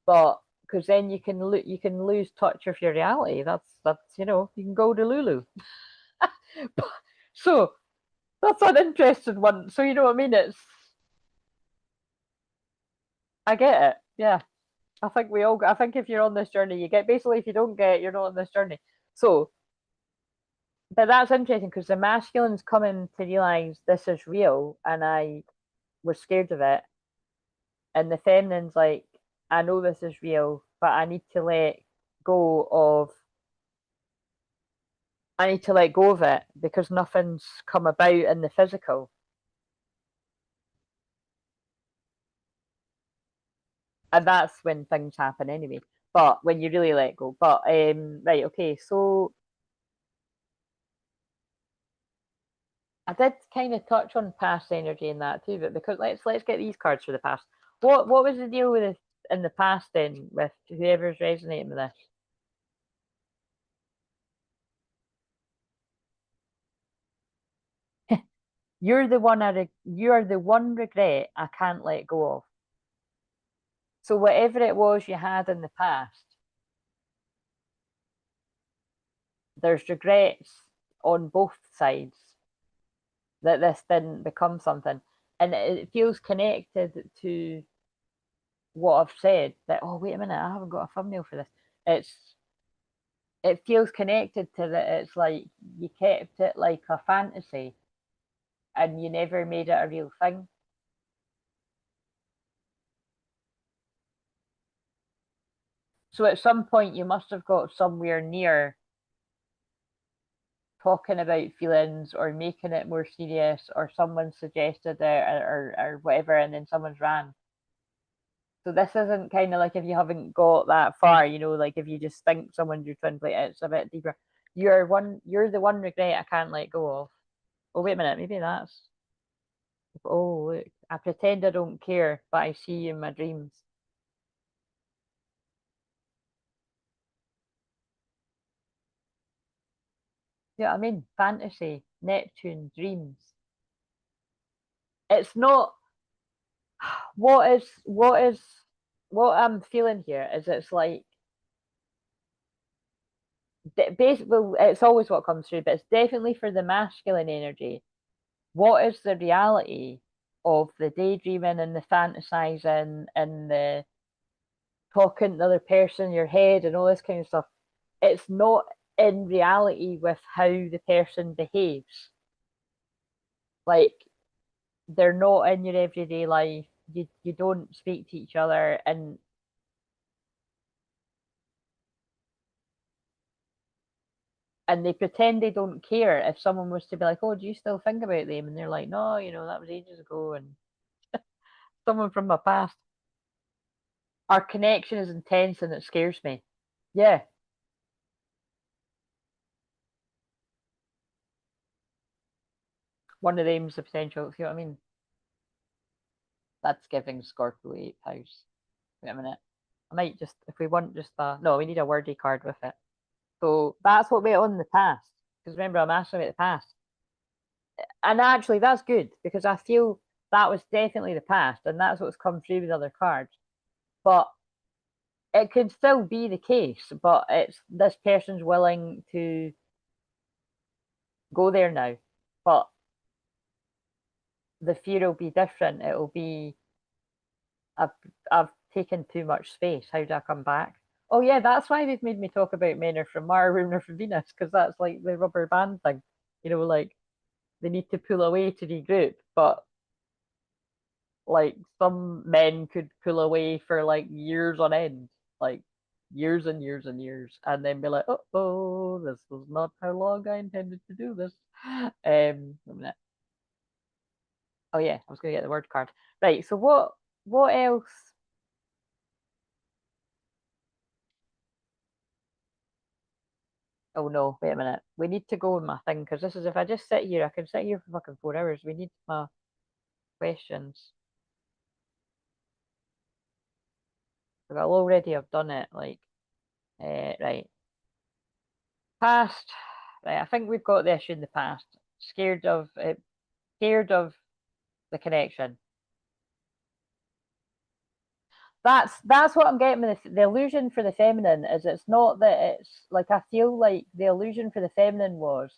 but because then you can lose touch of your reality. That's you can go to Lulu. So that's an interesting one. So you know what I mean? I get it. Yeah. I think we all. I think if you're on this journey, you get, basically, if you don't get it, you're not on this journey. So, but that's interesting because the masculine's coming to realize this is real, and I was scared of it, and the feminine's like, I know this is real, but go of I need to let go of it because nothing's come about in the physical, and that's when things happen anyway. But when you really let go, but right, okay, so I did kind of touch on past energy in that too, but because let's get these cards for the past. What was the deal with it in the past then with whoever's resonating with this? You are the one regret I can't let go of. So whatever it was you had in the past, there's regrets on both sides that this didn't become something. And it feels connected to what I've said, that, oh, wait a minute, I haven't got a thumbnail for this. It's it feels connected to that. It's like you kept it like a fantasy and you never made it a real thing. So at some point you must have got somewhere near talking about feelings or making it more serious, or someone suggested it, or whatever, and then someone's ran. So this isn't kind of like if you haven't got that far, like if you just think someone's your twin flame, it's a bit deeper. You're the one regret I can't let go of. Oh, wait a minute, maybe that's, oh, look, I pretend I don't care, but I see you in my dreams. Yeah, I mean, fantasy, Neptune, dreams. It's not what I'm feeling here is, it's like, basically, it's always what comes through, but it's definitely for the masculine energy. What is the reality of the daydreaming and the fantasizing and the talking to the other person in your head and all this kind of stuff? It's not in reality with how the person behaves. Like, they're not in your everyday life. You don't speak to each other, and they pretend they don't care. If someone was to be like, "Oh, do you still think about them?" and they're like, "No, that was ages ago," and someone from my past. Our connection is intense and it scares me. Yeah, one of them's the potential. You know what I mean? That's giving Scorpio 8th house. Wait a minute. I might just, if we want just a, no, we need a wordy card with it. So that's what went on in the past. Because remember, I'm asking about the past. And actually, that's good because I feel that was definitely the past, and that's what's come through with other cards. But it could still be the case, but it's this person's willing to go there now. But the fear will be different. It'll be, I've, I've taken too much space. How do I come back? Oh, yeah, that's why they've made me talk about men are from Mars, women are from Venus, because that's like the rubber band thing. Like they need to pull away to regroup. But Like some men could pull away for like years on end, like years and years and years, and then be like, oh, this was not how long I intended to do this. A minute. Oh yeah, I was gonna get the word card. Right, so what else? Oh no, wait a minute. We need to go with my thing because this is if I just sit here, I can sit here for fucking 4 hours. We need my questions. Like, I'll already have done it. Like, right, past. Right, I think we've got the issue in the past. Scared of it. Scared of the connection. That's what I'm getting with the illusion for the feminine is it's not that it's like I feel like the illusion for the feminine was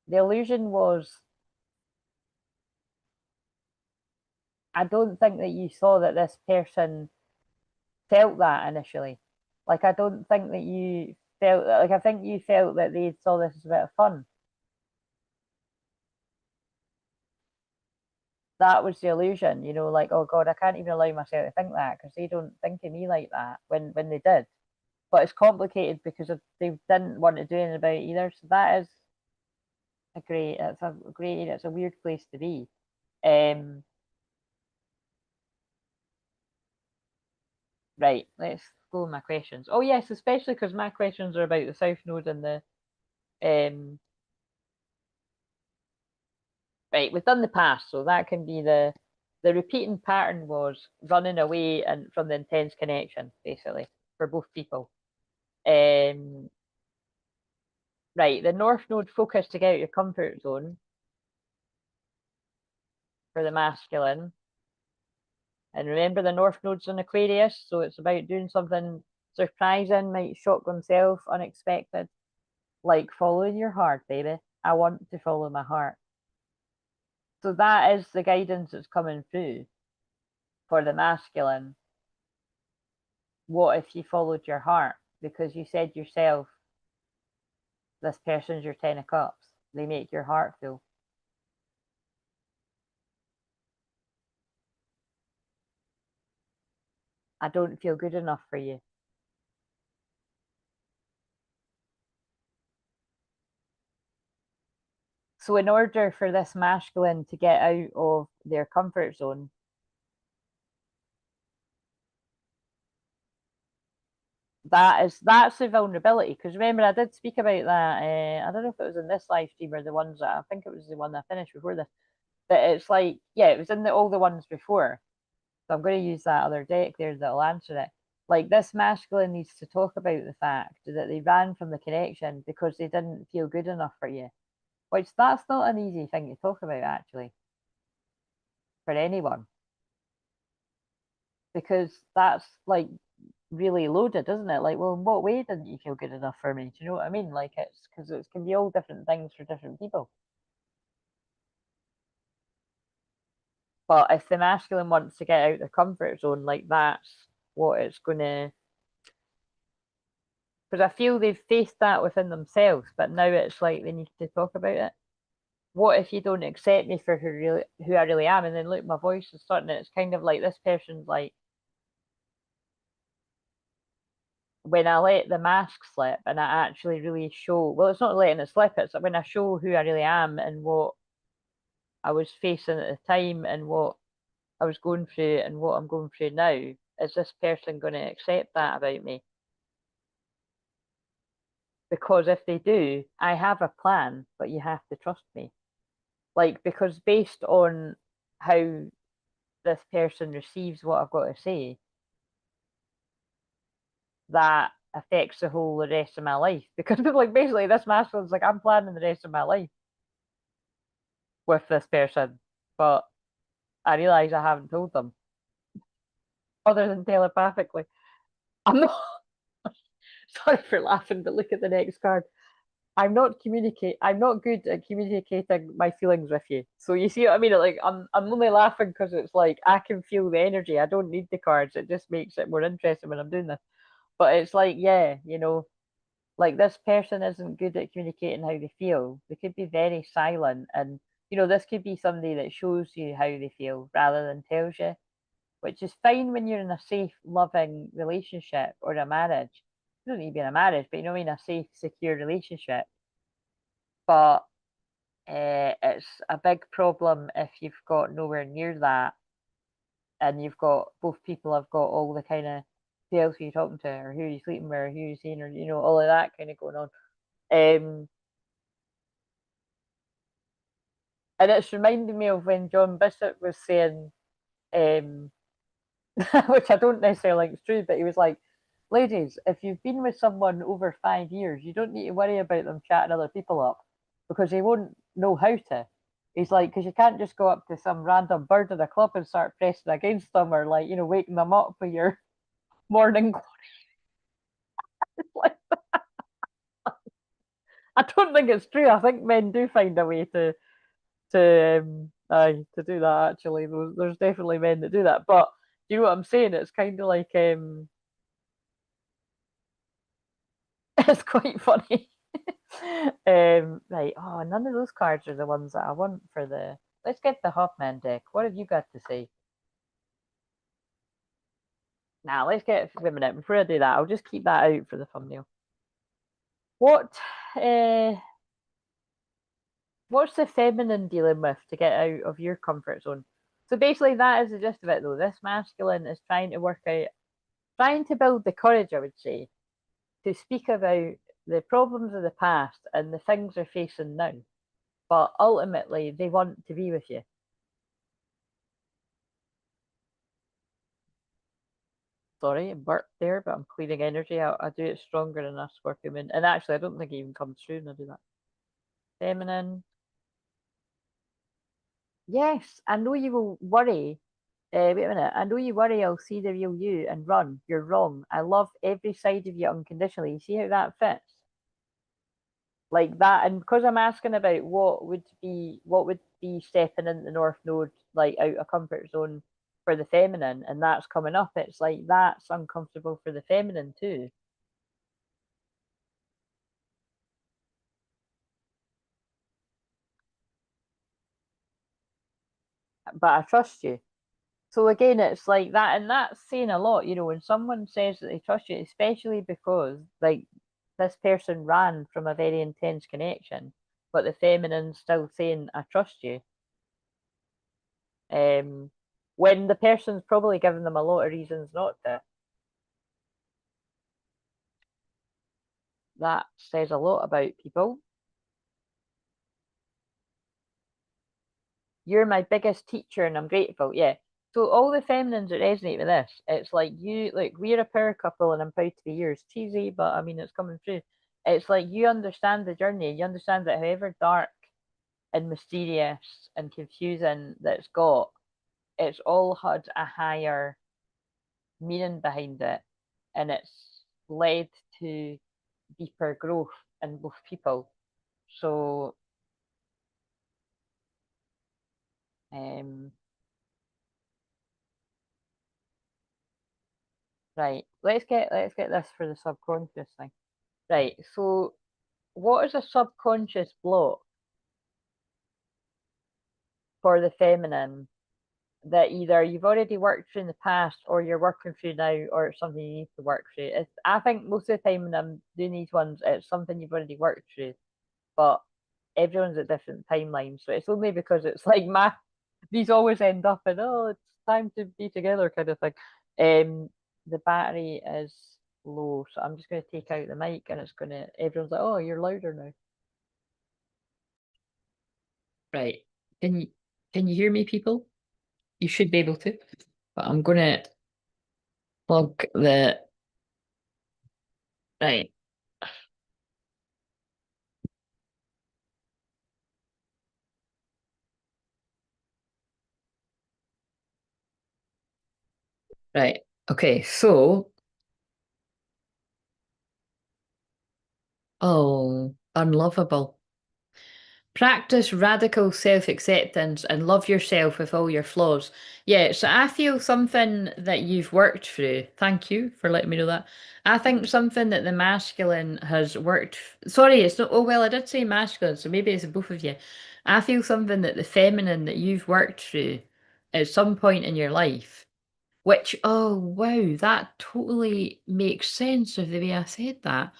the illusion was I don't think that you saw that this person felt that initially. Like I don't think that you felt like I think you felt that they saw this as a bit of fun. That was the illusion, like, oh God, I can't even allow myself to think that because they don't think of me like that when they did. But it's complicated because they didn't want to do anything about it either. So that is it's a weird place to be. Um, right, let's go with my questions. Oh yes, especially because my questions are about the South Node and the um. Right, we've done the past, so that can be the repeating pattern was running away and from the intense connection, basically, for both people. Um, right, the North Node focus to get out of your comfort zone for the masculine. And remember, the North Node's in Aquarius, so it's about doing something surprising, might shock themselves, unexpected, like following your heart, baby. I want to follow my heart. So that is the guidance that's coming through for the masculine. What if you followed your heart? Because you said yourself, this person's your 10 of cups. They make your heart full. I don't feel good enough for you. So in order for this masculine to get out of their comfort zone, that's the vulnerability. Because remember, I did speak about that. I don't know if it was in this live stream or the ones that I think it was the one that I finished before this. But it's like, yeah, it was in all the ones before. So I'm going to use that other deck there that'll answer it. Like this masculine needs to talk about the fact that they ran from the connection because they didn't feel good enough for you. Which that's not an easy thing to talk about actually for anyone because that's like really loaded, isn't it? Like, well, in what way didn't you feel good enough for me? Do you know what I mean? Like, it's because it can be all different things for different people. But if the masculine wants to get out of the comfort zone, like that's what it's gonna. Because I feel they've faced that within themselves, but now it's like they need to talk about it. What if you don't accept me for who I really am? And then look, my voice is starting. It's kind of like this person's like when I let the mask slip and I actually really show, well, it's not letting it slip, it's when I show who I really am and what I was facing at the time and what I was going through and what I'm going through now. Is this person going to accept that about me? Because if they do, I have a plan, but you have to trust me. Like, because based on how this person receives what I've got to say, that affects the rest of my life. Because, like, basically, this masculine's like, I'm planning the rest of my life with this person, but I realize I haven't told them other than telepathically. I'm not sorry for laughing, but look at the next card. I'm not good at communicating my feelings with you. So you see what I mean? Like I'm only laughing because it's like I can feel the energy. I don't need the cards. It just makes it more interesting when I'm doing this. But it's like, yeah, like this person isn't good at communicating how they feel. They could be very silent and You know, this could be somebody that shows you how they feel rather than tells you, which is fine when you're in a safe, loving relationship or a marriage. You don't need to be in a marriage, but you know, in a safe, secure relationship. But it's a big problem if you've got nowhere near that, and you've got both people have got all the kind of who else are you talking to, or who are you sleeping with, or who are you seeing, or you know, all of that kind of going on. And it's reminding me of when John Bishop was saying, um, which I don't necessarily think is true, but he was like, ladies, if you've been with someone over 5 years, you don't need to worry about them chatting other people up because they won't know how to. He's like, because you can't just go up to some random bird in a club and start pressing against them or like, you know, waking them up with your morning. Like, I don't think it's true. I think men do find a way to do that actually. There's definitely men that do that. But you know what I'm saying? It's kind of like it's quite funny. Right. Oh, none of those cards are the ones that I want for the. Let's get the Hopman deck. What have you got to say? Now, let's get. Wait a minute. Before I do that, I'll just keep that out for the thumbnail. What? Uh, what's the feminine dealing with to get out of your comfort zone? So basically, that is the gist of it, though. This masculine is trying to work out, trying to build the courage, I would say, to speak about the problems of the past and the things they're facing now. But ultimately, they want to be with you. Sorry, burp there, but I'm clearing energy. I do it stronger than a Scorpio moon. And actually, I don't think it even comes through when I do that. Feminine. Yes, I know you will worry. Wait a minute. I know you worry I'll see the real you and run. You're wrong. I love every side of you unconditionally. You see how that fits? Like that, and because I'm asking about what would be stepping in the North Node, like out of comfort zone for the feminine, and that's coming up, it's like that's uncomfortable for the feminine too. But I trust you. So again, it's like that, and that's saying a lot, you know, when someone says that they trust you, especially because like this person ran from a very intense connection, but the feminine's still saying, I trust you. Um, when the person's probably giving them a lot of reasons not to. That says a lot about people. You're my biggest teacher and I'm grateful. Yeah. So all the feminines that resonate with this, it's like you, like we're a power couple and I'm proud to be yours. Cheesy, but I mean it's coming through. It's like you understand the journey. You understand that however dark and mysterious and confusing that it's got, it's all had a higher meaning behind it, and it's led to deeper growth in both people. So um right, let's get this for the subconscious thing. Right, so what is a subconscious block for the feminine that either you've already worked through in the past or you're working through now or it's something you need to work through? I think most of the time when I'm doing these ones, it's something you've already worked through, but everyone's at different timelines. So it's only because it's like these always end up in, oh, it's time to be together kind of thing. Um, the battery is low, so I'm just going to take out the mic and it's going to, everyone's like, oh, you're louder now. Right. Can you hear me, people? You should be able to. But I'm gonna plug the right. Right. Okay, so oh, unlovable. Practice radical self-acceptance and love yourself with all your flaws. Yeah, so I feel something that you've worked through. Thank you for letting me know that. I think something that the masculine has worked. Sorry, it's not. Oh, well, I did say masculine, so maybe it's both of you. I feel something that the feminine that you've worked through at some point in your life, which, oh, wow, that totally makes sense of the way I said that.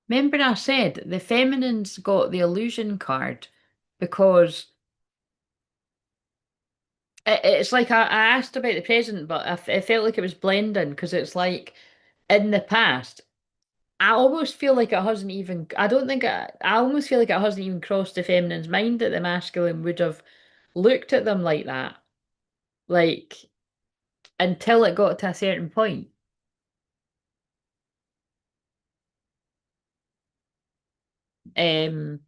Remember I said the feminine's got the illusion card because it's like I asked about the present, but it felt like it was blending because it's like in the past. I almost feel like it hasn't even, I don't think, I almost feel like it hasn't even crossed the feminine's mind that the masculine would have looked at them like that, like until it got to a certain point. Um,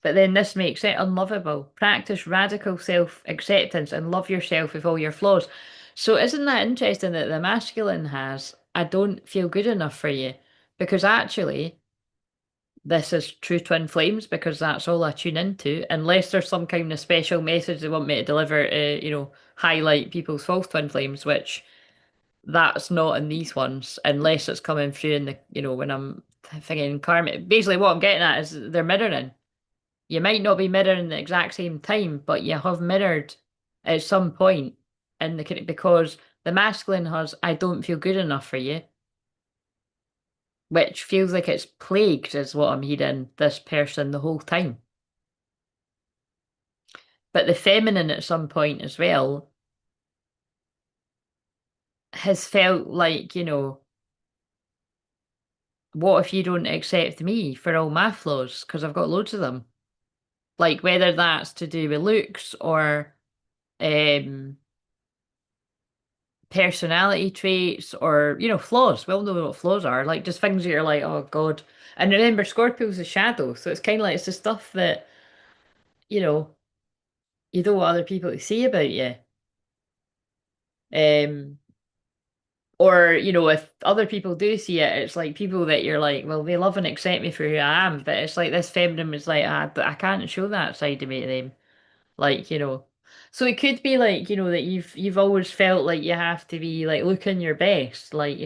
But then this makes it unlovable. Practice radical self-acceptance and love yourself with all your flaws. So isn't that interesting that the masculine has, I don't feel good enough for you? Because actually, this is true twin flames because that's all I tune into, unless there's some kind of special message they want me to deliver to, highlight people's false twin flames, which that's not in these ones, unless it's coming through in the, when I'm thinking karma. Basically, what I'm getting at is they're mirroring. You might not be mirroring the exact same time, but you have mirrored at some point in the because the masculine has I don't feel good enough for you, which feels like it's plagued is what I'm hearing this person the whole time. But the feminine at some point as well has felt like, what if you don't accept me for all my flaws? Because I've got loads of them. Like whether that's to do with looks or um personality traits or flaws. We all know what flaws are, like just things that you're like, oh god. And remember, Scorpio's a shadow, so it's kind of like it's the stuff that you know you don't want other people to see about you. um or if other people do see it, it's like people that you're like, well, they love and accept me for who I am, but it's like this feminine is like, I can't show that side of me to them, like so it could be like that you've always felt like you have to be like looking your best, like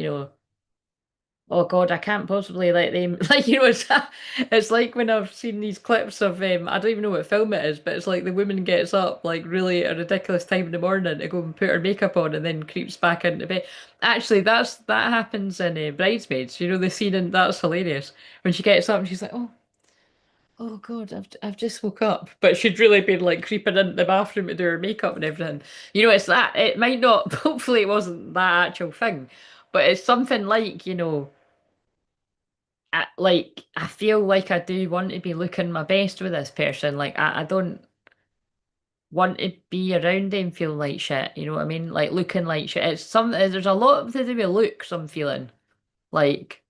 oh God, I can't possibly let them like it's like when I've seen these clips of I don't even know what film it is, but it's like the woman gets up like really at a ridiculous time in the morning to go and put her makeup on and then creeps back into bed. Actually, that happens in Bridesmaids. The scene, and that's hilarious when she gets up and she's like, oh God, I've just woke up, but she'd really been like creeping into the bathroom to do her makeup and everything. It's that it might not. Hopefully, it wasn't that actual thing, but it's something like I feel like I do want to be looking my best with this person. Like I don't want to be around them feeling like shit. You know what I mean? Like looking like shit. It's something. There's a lot to do with looks. I'm feeling like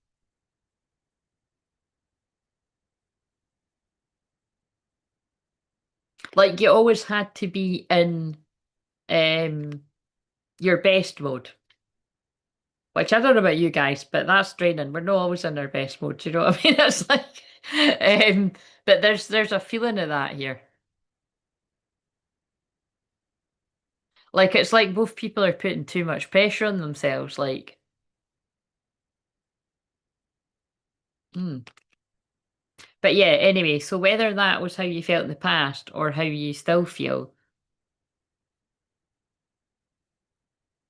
you always had to be in um your best mode. Which I don't know about you guys, but that's draining. We're not always in our best mode. Do you know what I mean? It's like, um, but there's a feeling of that here. Like it's like both people are putting too much pressure on themselves. Like. Hmm. But yeah, anyway, so whether that was how you felt in the past or how you still feel,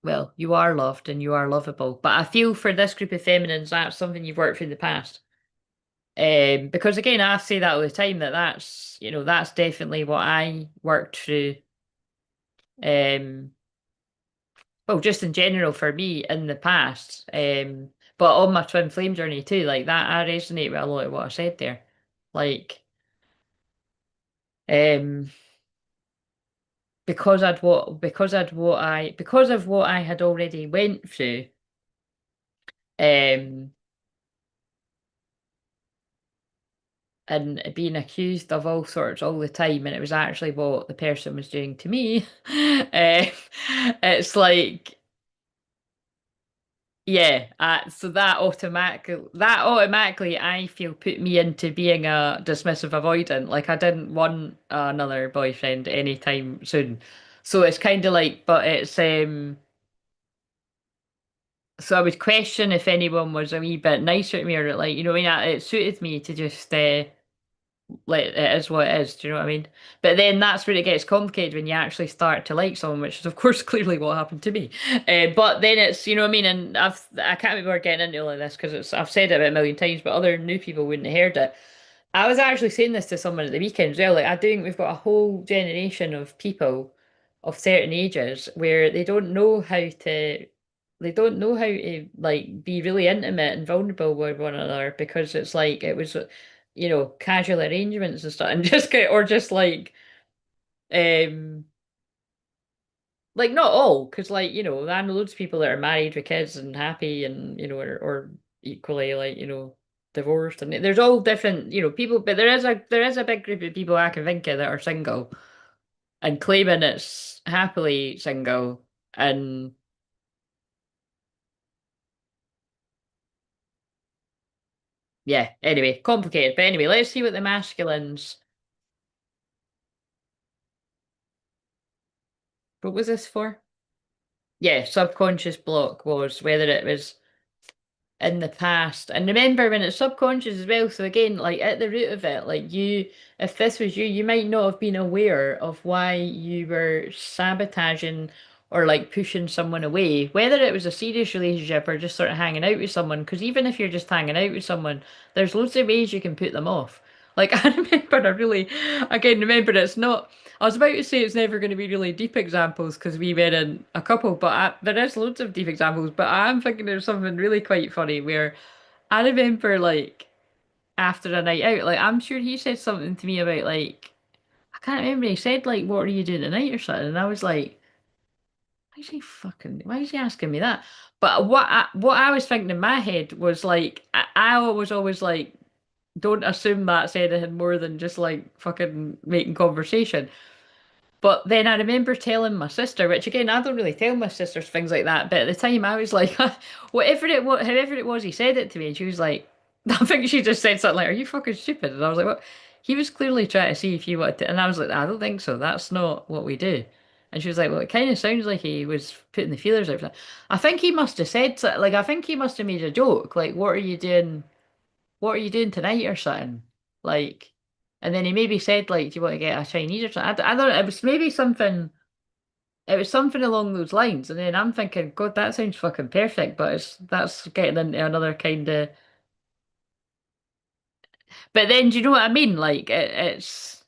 well, you are loved and you are lovable. But I feel for this group of feminines, that's something you've worked through in the past. Because again, I say that all the time that that's definitely what I worked through. Um, well, just in general for me in the past. But on my twin flame journey too, like that, I resonate with a lot of what I said there. Like, um, because of what I had already went through, um, and being accused of all sorts all the time, and it was actually what the person was doing to me. It's like Yeah, so that automatically I feel put me into being a dismissive avoidant. Like I didn't want another boyfriend anytime soon. So it's kind of like, but it's so I would question if anyone was a wee bit nicer to me or like, you know, what I mean, it suited me to just like it is what it is. Do you know what I mean? But then that's where it gets complicated when you actually start to like someone, which is of course clearly what happened to me. But then it's you know what I mean, and I can't remember getting into all of this because it's I've said it about a million times, but other new people wouldn't have heard it. I was actually saying this to someone at the weekend as well. Like I think we've got a whole generation of people of certain ages where they don't know how to like be really intimate and vulnerable with one another because it's like it was you know casual arrangements and stuff and just get or just um like not all because like you know I know loads of people that are married with kids and happy and you know or equally like you know divorced and there's all different you know people but there is a big group of people I can think of that are single and claiming it's happily single and yeah anyway complicated but anyway let's see what the masculines. What was this for? Yeah, subconscious block was whether it was in the past. And remember when it's subconscious as well, so again, like at the root of it, like you, if this was you, you might not have been aware of why you were sabotaging or like pushing someone away, whether it was a serious relationship or just sort of hanging out with someone. Because even if you're just hanging out with someone, there's loads of ways you can put them off. Like I remember a really, again, remember it's not. I was about to say it's never going to be really deep examples because we were in a couple, but there is loads of deep examples. But I'm thinking there's something really quite funny where I remember like after a night out, like I'm sure he said something to me about like I can't remember. He said like, "What are you doing tonight?" or something, and I was like, Why is he asking me that?" But what I was thinking in my head was like I was always like, "Don't assume that's anything more than just like fucking making conversation." But then I remember telling my sister, which again, I don't really tell my sisters things like that, but at the time I was like, whatever it was, however it was, he said it to me, and she was like, I think she just said something like, "Are you fucking stupid?" And I was like, "What?" He was clearly trying to see if you wanted to, and I was like, "I don't think so. That's not what we do." And she was like, "Well, it kind of sounds like he was putting the feelers out for that." I think he must have said, like, I think he must have made a joke, like, "What are you doing? What are you doing tonight or something?" Like, and then he maybe said, like, "Do you want to get a Chinese or something?" I don't know. It was maybe something. It was something along those lines, and then I'm thinking, God, that sounds fucking perfect, but that's getting into another kind of. But then, do you know what I mean? Like, it's.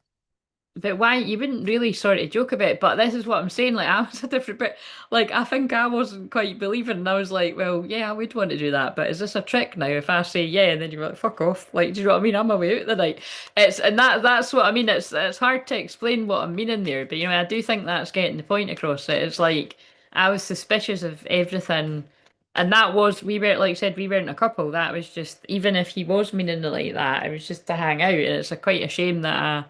But why you wouldn't really sort of joke about it, but this is what I'm saying. Like I was a different bit. Like I think I wasn't quite believing, and I was like, well, yeah, I would want to do that, but is this a trick now? If I say yeah, and then you're like, fuck off. Like, do you know what I mean? I'm away out the night. It's and that's what I mean. It's hard to explain what I'm meaning there, but you know, I do think that's getting the point across. It's like I was suspicious of everything. And that was, we were, like I said, we weren't a couple. That was just, even if he was meaning it like that, it was just to hang out. And it's a quite a shame that I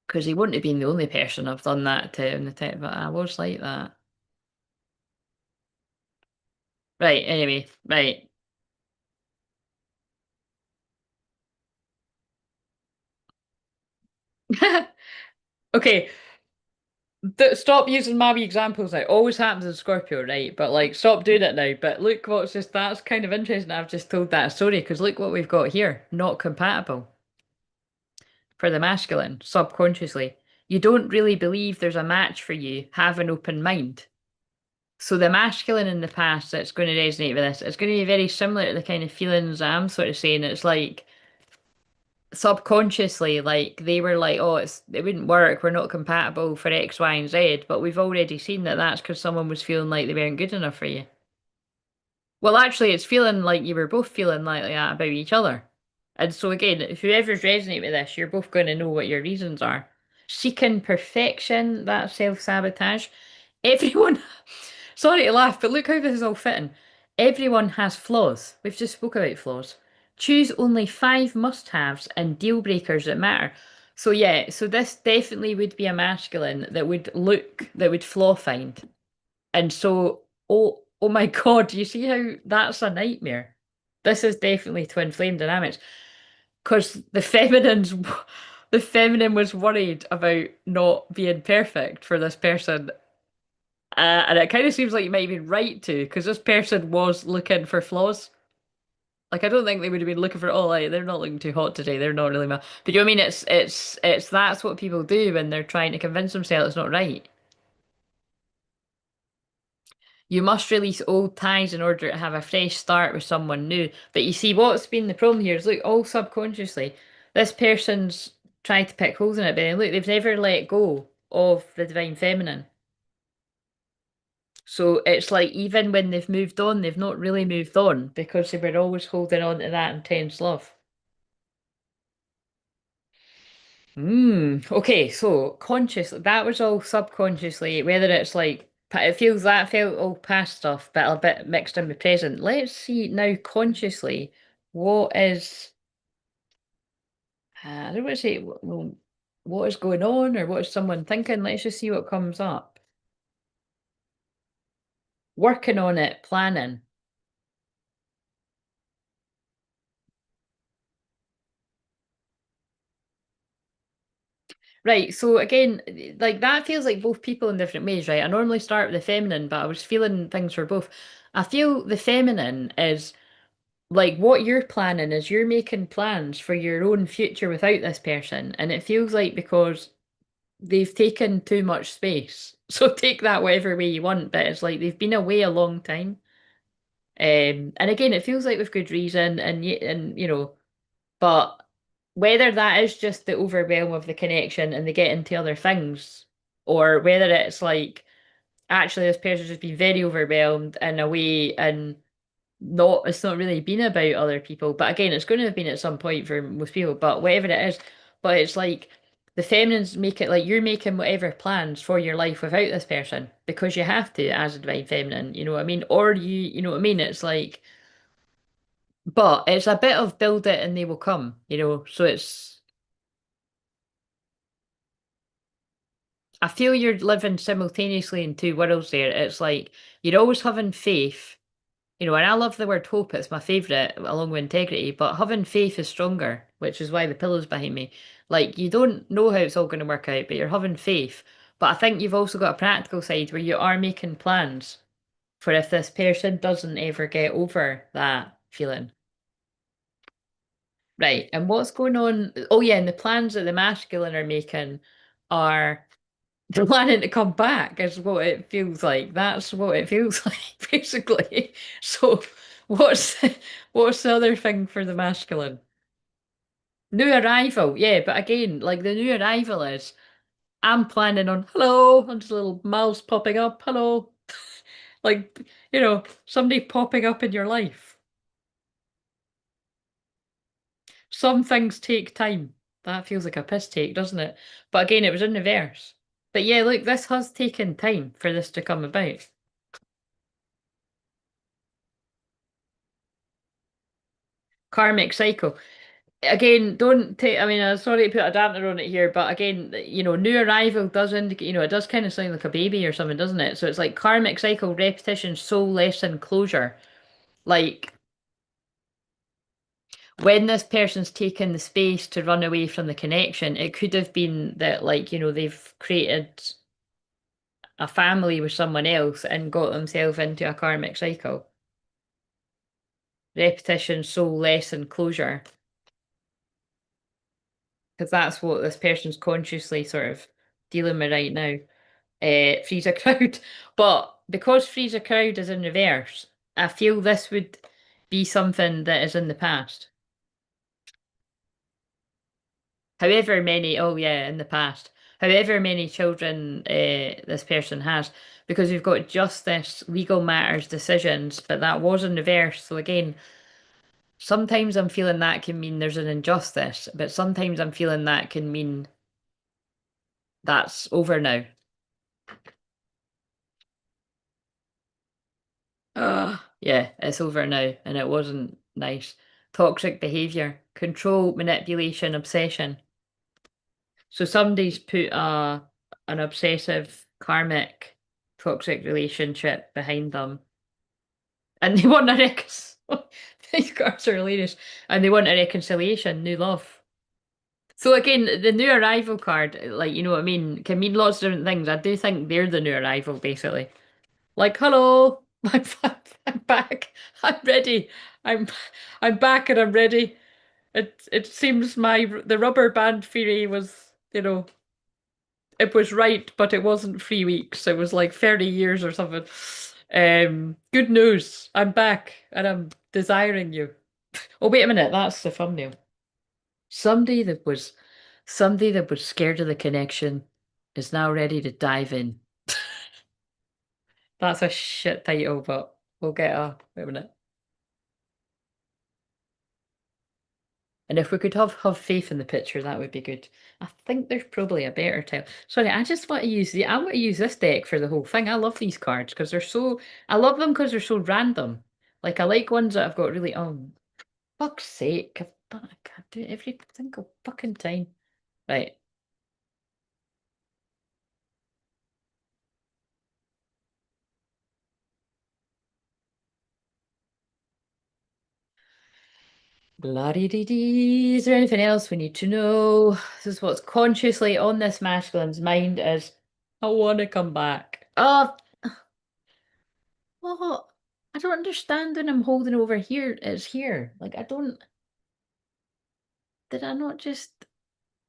because he wouldn't have been the only person I've done that to in the tech, but I was like that. Right, anyway, right. Okay, stop using my wee examples now. Always happens in Scorpio, right? But like, stop doing it now. But look what's just, that's kind of interesting. I've just told that story because look what we've got here. Not compatible for the masculine, subconsciously. You don't really believe there's a match for you. Have an open mind. So the masculine in the past that's going to resonate with this, it's going to be very similar to the kind of feelings I'm sort of saying. It's like subconsciously, like they were like, oh, it wouldn't work. We're not compatible for X, Y, and Z. But we've already seen that that's because someone was feeling like they weren't good enough for you. Well, actually, it's feeling like you were both feeling like that about each other. And so again, if whoever's resonating with this, you're both going to know what your reasons are. Seeking perfection, that self-sabotage. Everyone, sorry to laugh, but look how this is all fitting. Everyone has flaws. We've just spoke about flaws. Choose only five must-haves and deal breakers that matter. So yeah, so this definitely would be a masculine that would flaw find. And so Oh my God, do you see how that's a nightmare? This is definitely twin flame dynamics. Because the feminine was worried about not being perfect for this person. And it kind of seems like you might have been right to, because this person was looking for flaws. Like I don't think they would have been looking for, oh, like they're not looking too hot today. They're not really mad. But you know what I mean? It's that's what people do when they're trying to convince themselves it's not right. You must release old ties in order to have a fresh start with someone new. But you see, what's been the problem here is look, all subconsciously, this person's tried to pick holes in it, but then look, they've never let go of the divine feminine. So it's like even when they've moved on, they've not really moved on because they were always holding on to that intense love. Okay, so consciously, that was all subconsciously, whether it's like, it feels that felt all past stuff, but a bit mixed in with present. Let's see now consciously, what is, I don't want to say, well, what is going on or what is someone thinking? Let's just see what comes up. Working on it, planning. Right, so again, like that feels like both people in different ways, right? I normally start with the feminine, but I was feeling things for both. I feel the feminine is like what you're planning is you're making plans for your own future without this person, and it feels like because they've taken too much space. So take that whatever way you want, but it's like they've been away a long time. And again, it feels like with good reason, and you know, but whether that is just the overwhelm of the connection and they get into other things, or whether it's like actually this person's just been very overwhelmed in a way and not it's not really been about other people. But again, it's going to have been at some point for most people, but whatever it is, but it's like the feminines make it like you're making whatever plans for your life without this person because you have to as a divine feminine, you know what I mean? Or you know what I mean? It's like but it's a bit of build it and they will come, you know. So it's I feel you're living simultaneously in two worlds there. It's like you're always having faith, you know, and I love the word hope, it's my favourite along with integrity, but having faith is stronger, which is why the pillow's behind me. Like you don't know how it's all going to work out, but you're having faith. But I think you've also got a practical side where you are making plans for if this person doesn't ever get over that feeling. Right, and what's going on? Oh yeah, and the plans that the masculine are making are they're planning to come back is what it feels like. That's what it feels like, basically. So what's what's the other thing for the masculine? New arrival, yeah, but again, like the new arrival is I'm planning on hello, and just little mouths popping up, hello. Like, you know, somebody popping up in your life. Some things take time. That feels like a piss take, doesn't it? But again, it was in reverse. But yeah, look, this has taken time for this to come about. Karmic cycle. Again, don't take, I mean, I'm sorry to put a dampener on it here, but again, you know, new arrival does indicate, you know, it does kind of sound like a baby or something, doesn't it? So it's like karmic cycle, repetition, soul lesson, closure. Like when this person's taken the space to run away from the connection, it could have been that, like, you know, they've created a family with someone else and got themselves into a karmic cycle. Repetition, soul lesson, closure. Because that's what this person's consciously sort of dealing with right now. Freeze a crowd. But because freeze a crowd is in reverse, I feel this would be something that is in the past. However many, oh yeah, in the past. However many children this person has, because we've got justice, legal matters, decisions, but that was in reverse. So again, sometimes I'm feeling that can mean there's an injustice, but sometimes I'm feeling that can mean that's over now. Yeah, it's over now, and it wasn't nice. Toxic behavior, control, manipulation, obsession. So somebody's put an obsessive, karmic, toxic relationship behind them. and they want a these cards are hilarious, and they want a reconciliation, new love. So again, the new arrival card, like you know what I mean, can mean lots of different things. I do think they're the new arrival, basically. Like, hello, I'm back. I'm ready. I'm I'm back and I'm ready. It seems the rubber band theory was, it was right, but it wasn't 3 weeks. It was like 30 years or something. Good news. I'm back and I'm desiring you. Oh, wait a minute, that's the thumbnail. Somebody that was somebody that was scared of the connection is now ready to dive in. That's a shit title, but we'll get wait a minute. And if we could have faith in the picture, that would be good. I think there's probably a better title. Sorry, I want to use this deck for the whole thing. I love these cards because I love them because they're so random. Like I like ones that I've got really, fuck's sake, I can't do it every single fucking time. Right. Blah-dee-dee-dee. Is there anything else we need to know? This is what's consciously on this masculine's mind is, I want to come back. Oh, well, I don't understand when I'm holding over here. It's here. Like, did I not just,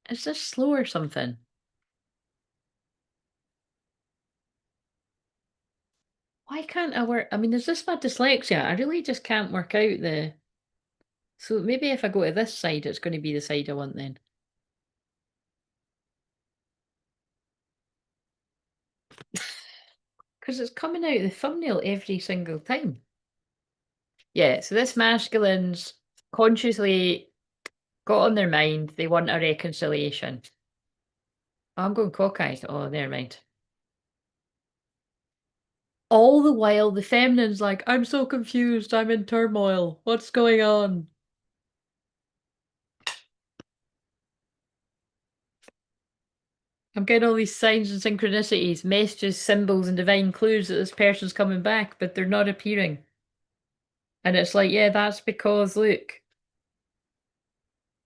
is this slow or something? Why can't I work? I mean, is this my dyslexia? I really just can't work out so maybe if I go to this side, it's going to be the side I want then. Because it's coming out of the thumbnail every single time. Yeah, so this masculine's consciously got on their mind they want a reconciliation. Oh, I'm going cockeyed. Oh, never mind. All the while, the feminine's like, I'm so confused. I'm in turmoil. What's going on? I'm getting all these signs and synchronicities, messages, symbols, and divine clues that this person's coming back, but they're not appearing. And it's like, yeah, that's because, look,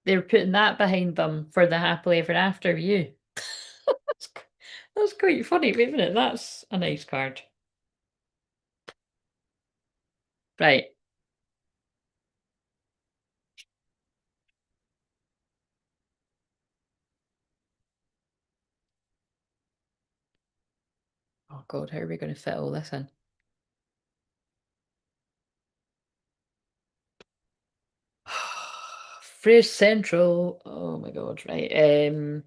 they're putting that behind them for the happily ever after you. that's, that's quite funny. Wait a minute, that's a nice card. Right. Oh God, how are we going to fit all this in? Phrase Central. Oh my God, right.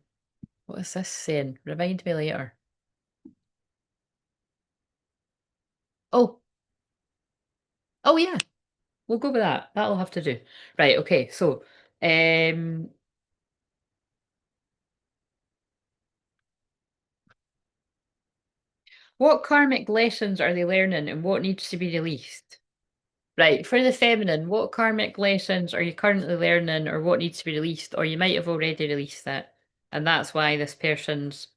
What is this saying? Remind me later. Oh, oh yeah, we'll go with that. That'll have to do. Right, okay, so what karmic lessons are they learning and what needs to be released? Right, for the feminine, what karmic lessons are you currently learning or what needs to be released? Or you might have already released it. And that's why this person's,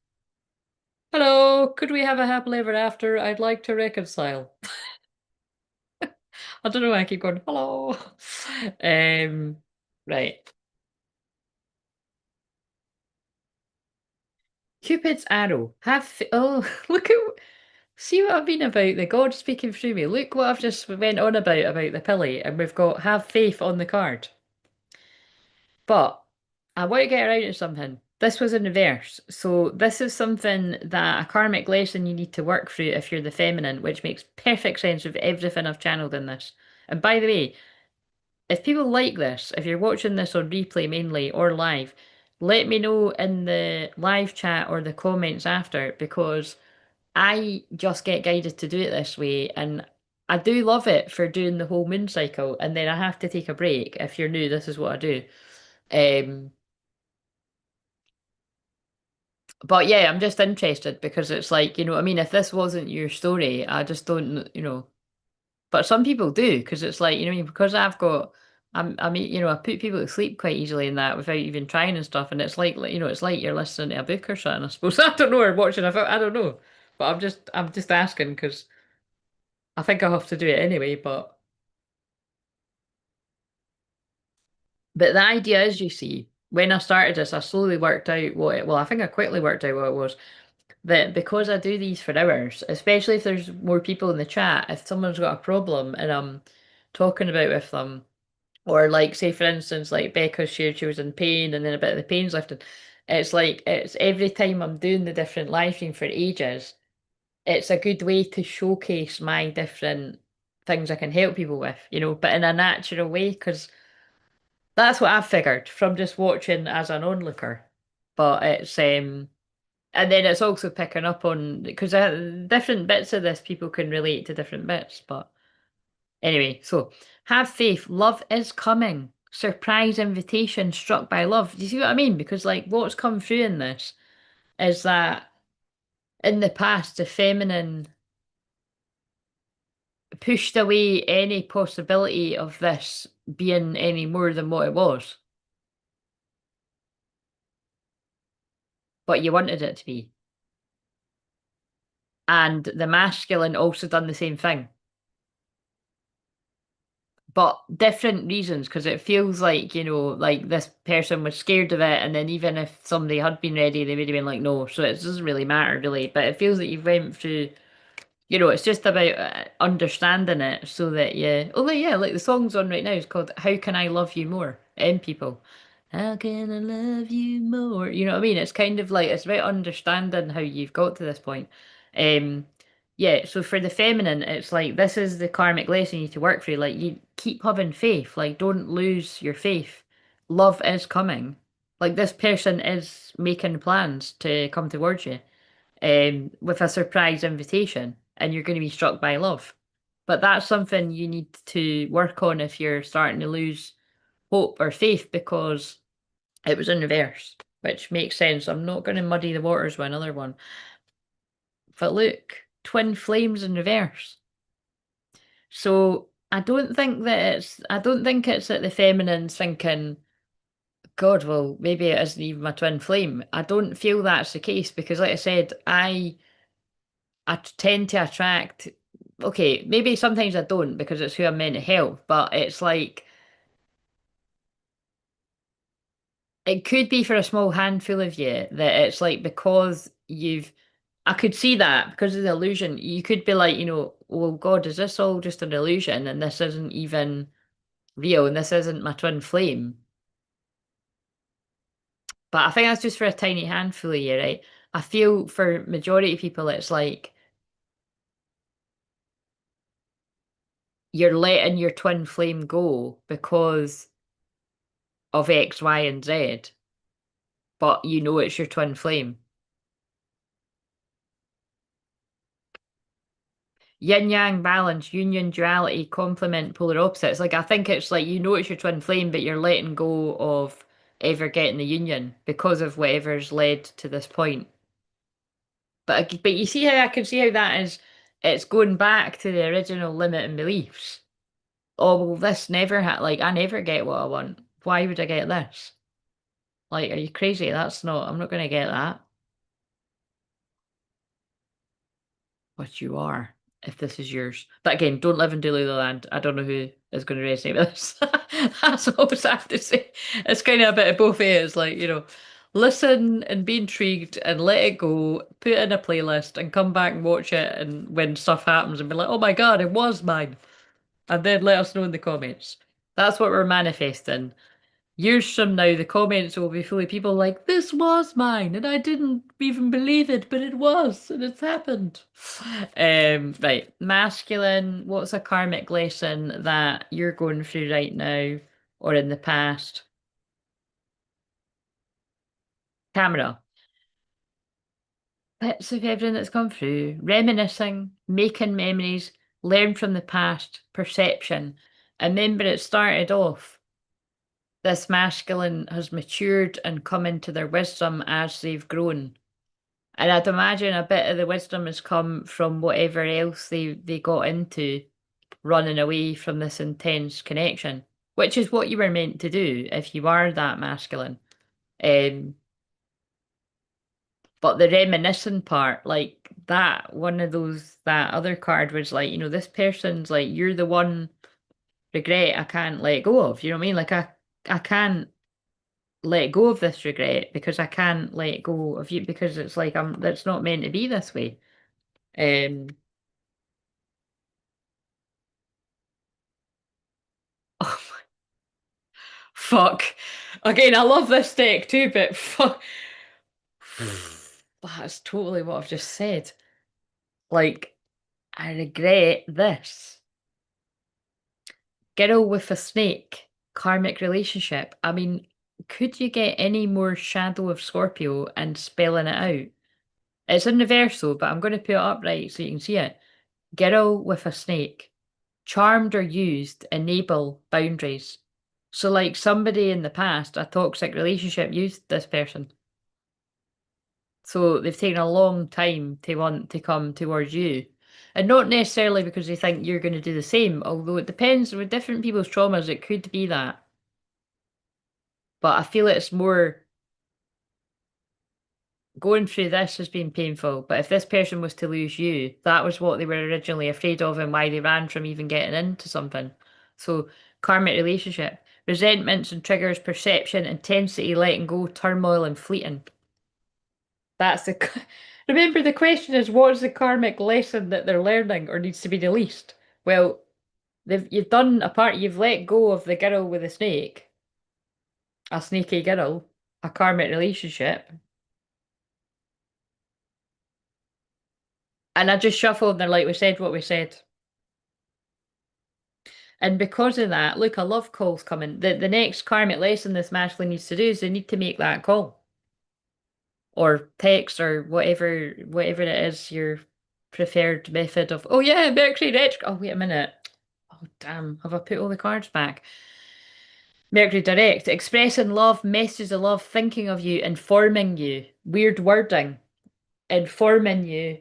hello, could we have a happily ever after? I'd like to reconcile. I don't know why I keep going, hello. Right. Cupid's arrow. Oh, look at, see what I've been about, the God speaking through me. Look what I've just went on about the pilly, and we've got have faith on the card. But I want to get around to something. This was in reverse. So this is something that a karmic lesson you need to work through if you're the feminine, which makes perfect sense with everything I've channeled in this. And by the way, if people like this, if you're watching this on replay mainly or live, let me know in the live chat or the comments after because I just get guided to do it this way and I do love it for doing the whole moon cycle and then I have to take a break. If you're new, this is what I do. Um, but yeah, I'm just interested because it's like, you know what I mean? If this wasn't your story, I just don't. But some people do because it's like, because I mean, I put people to sleep quite easily in that without even trying and stuff. And it's like, it's like you're listening to a book or something, I suppose. I don't know, or watching a film, I don't know. But I'm just asking because I think I have to do it anyway. But But the idea is, you see, when I started this, I slowly worked out well, I think I quickly worked out what it was. That because I do these for hours, especially if there's more people in the chat, if someone's got a problem and I'm talking about with them, or like say for instance, like Becca shared she was in pain and then a bit of the pain's lifted. It's like it's every time I'm doing the different live stream for ages, it's a good way to showcase my different things I can help people with, but in a natural way, because that's what I've figured from just watching as an onlooker. But and then it's also picking up on because different bits of this people can relate to different bits. But anyway, so have faith. Love is coming. Surprise invitation struck by love. Do you see what I mean? Because like what's come through in this is that in the past the feminine pushed away any possibility of this being any more than what it was, but you wanted it to be. And the masculine also done the same thing, but different reasons, because it feels like, like this person was scared of it, and then even if somebody had been ready, they would have been like, no, so it doesn't really matter, really. But it feels like you went through, it's just about understanding it so that yeah, like the song's on right now is called How Can I Love You More? People. How can I love you more? You know what I mean? It's kind of like it's about understanding how you've got to this point. Um, yeah, so for the feminine, it's like this is the karmic lesson you need to work through. Like you keep having faith, like don't lose your faith. Love is coming. Like this person is making plans to come towards you with a surprise invitation, and you're going to be struck by love. But that's something you need to work on if you're starting to lose hope or faith, because it was in reverse, which makes sense. I'm not going to muddy the waters with another one. But look, twin flames in reverse. So I don't think it's that the feminine's thinking, God, well, maybe it isn't even my twin flame. I don't feel that's the case because, like I said, I tend to attract. Okay, maybe sometimes I don't because it's who I'm meant to help, but it's like it could be for a small handful of you that it's like because you've. I could see that because of the illusion. You could be like, well, God, is this all just an illusion and this isn't even real and this isn't my twin flame? But I think that's just for a tiny handful of you, right? I feel for majority of people, it's like you're letting your twin flame go because of X, Y, and Z, but you know it's your twin flame. Yin yang balance, union, duality, complement, polar opposites. Like I think it's like you know it's your twin flame, but you're letting go of ever getting the union because of whatever's led to this point. But you see how I can see how that is. It's going back to the original limit and beliefs. Oh well, this never had like I never get what I want. Why would I get this? Like, are you crazy? I'm not gonna get that. But you are, if this is yours. But again, don't live in Land. I don't know who is going to resonate with this. That's all I have to say. It's kind of a bit of both ways. Like, listen and be intrigued and let it go, put it in a playlist and come back and watch it and when stuff happens and be like, oh my God, it was mine. And then let us know in the comments. That's what we're manifesting. Years from now, the comments will be full of people like, this was mine, and I didn't even believe it, but it was, and it's happened. Right. Masculine, what's a karmic lesson that you're going through right now or in the past? Camera. Bits of everything that's gone through, reminiscing, making memories, learn from the past, perception. And remember, it started off. This masculine has matured and come into their wisdom as they've grown. And I'd imagine a bit of the wisdom has come from whatever else they got into, running away from this intense connection, which is what you were meant to do if you are that masculine. Um, but the reminiscing part, like that, one of those, that other card was like, this person's like, you're the one regret I can't let go of. You know what I mean? Like I can't let go of this regret because I can't let go of you because it's like that's not meant to be this way. Um, oh, fuck. Again, I love this deck too, but fuck. That's totally what I've just said. Like, I regret this. Girl with a snake, karmic relationship. I mean, could you get any more shadow of Scorpio and spelling it out? It's in reverse though, but I'm going to put it upright so you can see it. Girl with a snake. Charmed or used, enable boundaries. So, like somebody in the past, a toxic relationship used this person. So they've taken a long time to want to come towards you. And not necessarily because they think you're going to do the same, although it depends with different people's traumas, it could be that. But I feel it's more going through this has been painful. But if this person was to lose you, that was what they were originally afraid of and why they ran from even getting into something. So, karmic relationship, resentments and triggers, perception, intensity, letting go, turmoil, and fleeting. That's the. Remember, the question is what's the karmic lesson that they're learning or needs to be released? Well, you've done a part, you've let go of the girl with the snake, a snaky girl, a karmic relationship. And I just shuffled and they're like, we said what we said. And because of that, look, a love call's coming. The next karmic lesson this masculine needs to do is they need to make that call. Or text or whatever it is your preferred method of oh yeah, Mercury retro. Oh wait a minute. Oh damn, have I put all the cards back? Mercury direct, expressing love, messages of love, thinking of you, informing you. Weird wording. Informing you.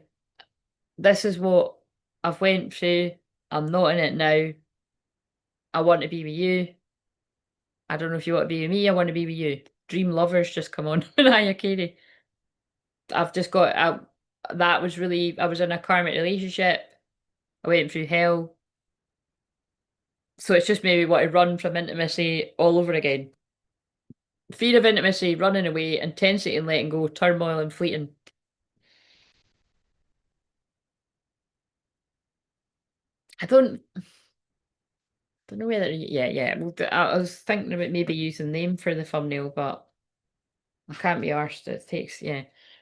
This is what I've went through. I'm not in it now. I want to be with you. I don't know if you want to be with me. I want to be with you. Dream lovers just come on. Hiya, Katie. I've just got that was really I was in a karmic relationship. I went through hell. So it's just maybe want to run from intimacy all over again. Fear of intimacy, running away, intensity and letting go, turmoil and fleeting. I don't know whether yeah. Well, I was thinking about maybe using them for the thumbnail, but I can't be arsed. It takes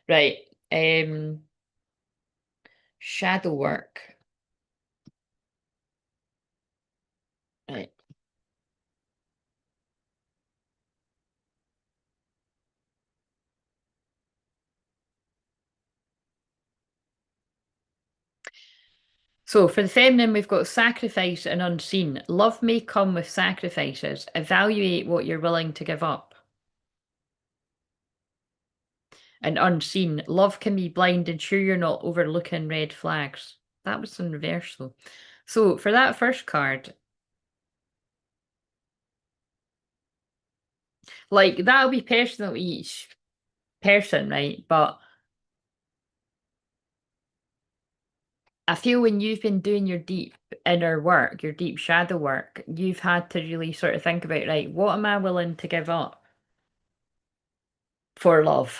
Right. Shadow work. Right. So for the feminine, we've got sacrifice and unseen. Love may come with sacrifices. Evaluate what you're willing to give up. And unseen, love can be blind. Ensure you're not overlooking red flags. That was in reverse though. So for that first card, like that'll be personal to each person, right? But I feel when you've been doing your deep inner work, your deep shadow work, you've had to really sort of think about, right, what am I willing to give up for love?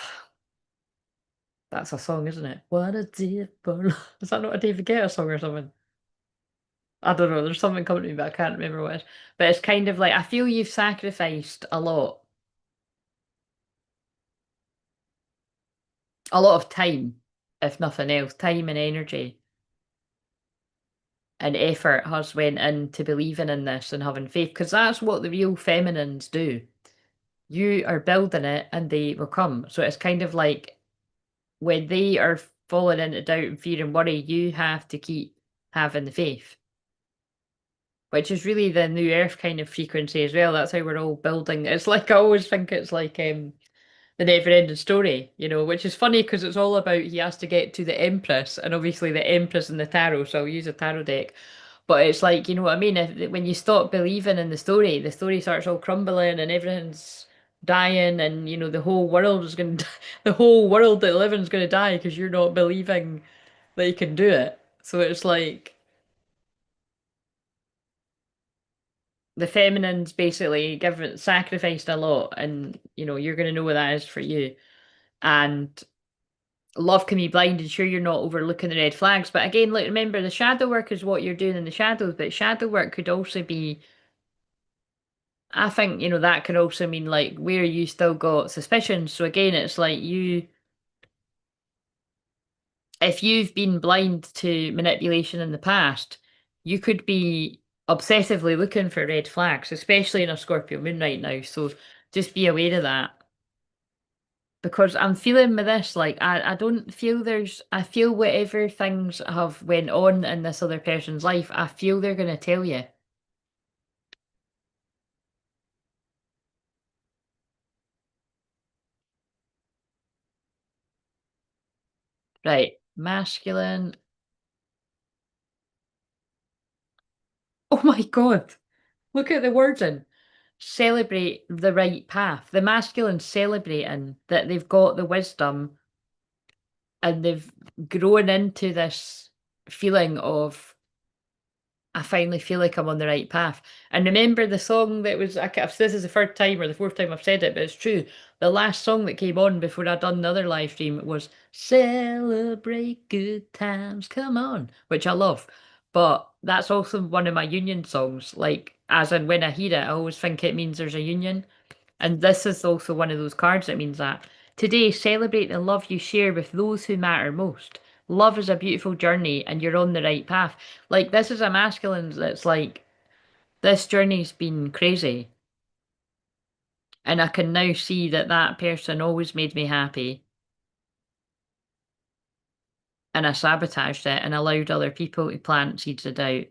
That's a song, isn't it? What a deep for love. Is that not a David Guetta song or something? I don't know. There's something coming to me, but I can't remember what it is. But it's kind of like I feel you've sacrificed a lot of time, if nothing else, time and energy and effort has went into believing in this and having faith, because that's what the real feminines do. You are building it and they will come. So it's kind of like when they are falling into doubt and fear and worry, you have to keep having the faith, which is really the new earth kind of frequency as well. That's how we're all building. It's like I always think it's like the never ending story, which is funny because it's all about he has to get to the Empress and obviously the Empress in the tarot, so I'll use a tarot deck. But it's like, you know what I mean? When you stop believing in the story starts all crumbling and everything's dying and the whole world is going to the whole world that living is going to die because you're not believing that you can do it. So it's like the feminine's basically given sacrificed a lot, and you're gonna know what that is for you. And love can be blind, and sure you're not overlooking the red flags. But again, like remember the shadow work is what you're doing in the shadows, but shadow work could also be I think, that can also mean like where you still got suspicions. So again, it's like if you've been blind to manipulation in the past, you could be obsessively looking for red flags, especially in a Scorpio moon right now. So just be aware of that. Because I'm feeling with this, like I don't feel I feel whatever things have went on in this other person's life, I feel they're gonna tell you. Right, masculine. Oh my God. Look at the wording. Celebrate the right path. The masculine celebrating that they've got the wisdom and they've grown into this feeling of I finally feel like I'm on the right path. And remember the song that was this is the third time or the fourth time I've said it, but it's true. The last song that came on before I'd done another live stream was Celebrate Good Times, Come On, which I love. But that's also one of my union songs. Like, as in when I hear it, I always think it means there's a union. And this is also one of those cards that means that. Today, celebrate the love you share with those who matter most. Love is a beautiful journey and you're on the right path. Like, this is a masculine that's like, this journey's been crazy. And I can now see that that person always made me happy. And I sabotaged it and allowed other people to plant seeds of doubt.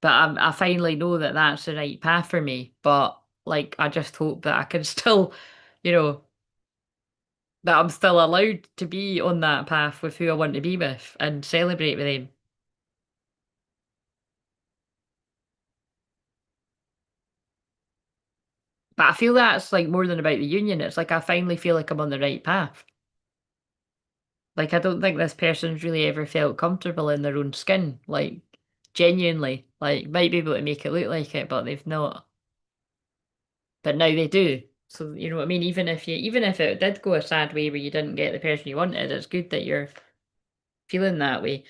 But I finally know that that's the right path for me. But, like, I just hope that I can still, you know, that I'm still allowed to be on that path with who I want to be with and celebrate with them. But I feel that's like more than about the union. It's like I finally feel like I'm on the right path. Like I don't think this person's really ever felt comfortable in their own skin. Like genuinely. Like might be able to make it look like it, but they've not. But now they do. So you know what I mean? Even if it did go a sad way where you didn't get the person you wanted, it's good that you're feeling that way.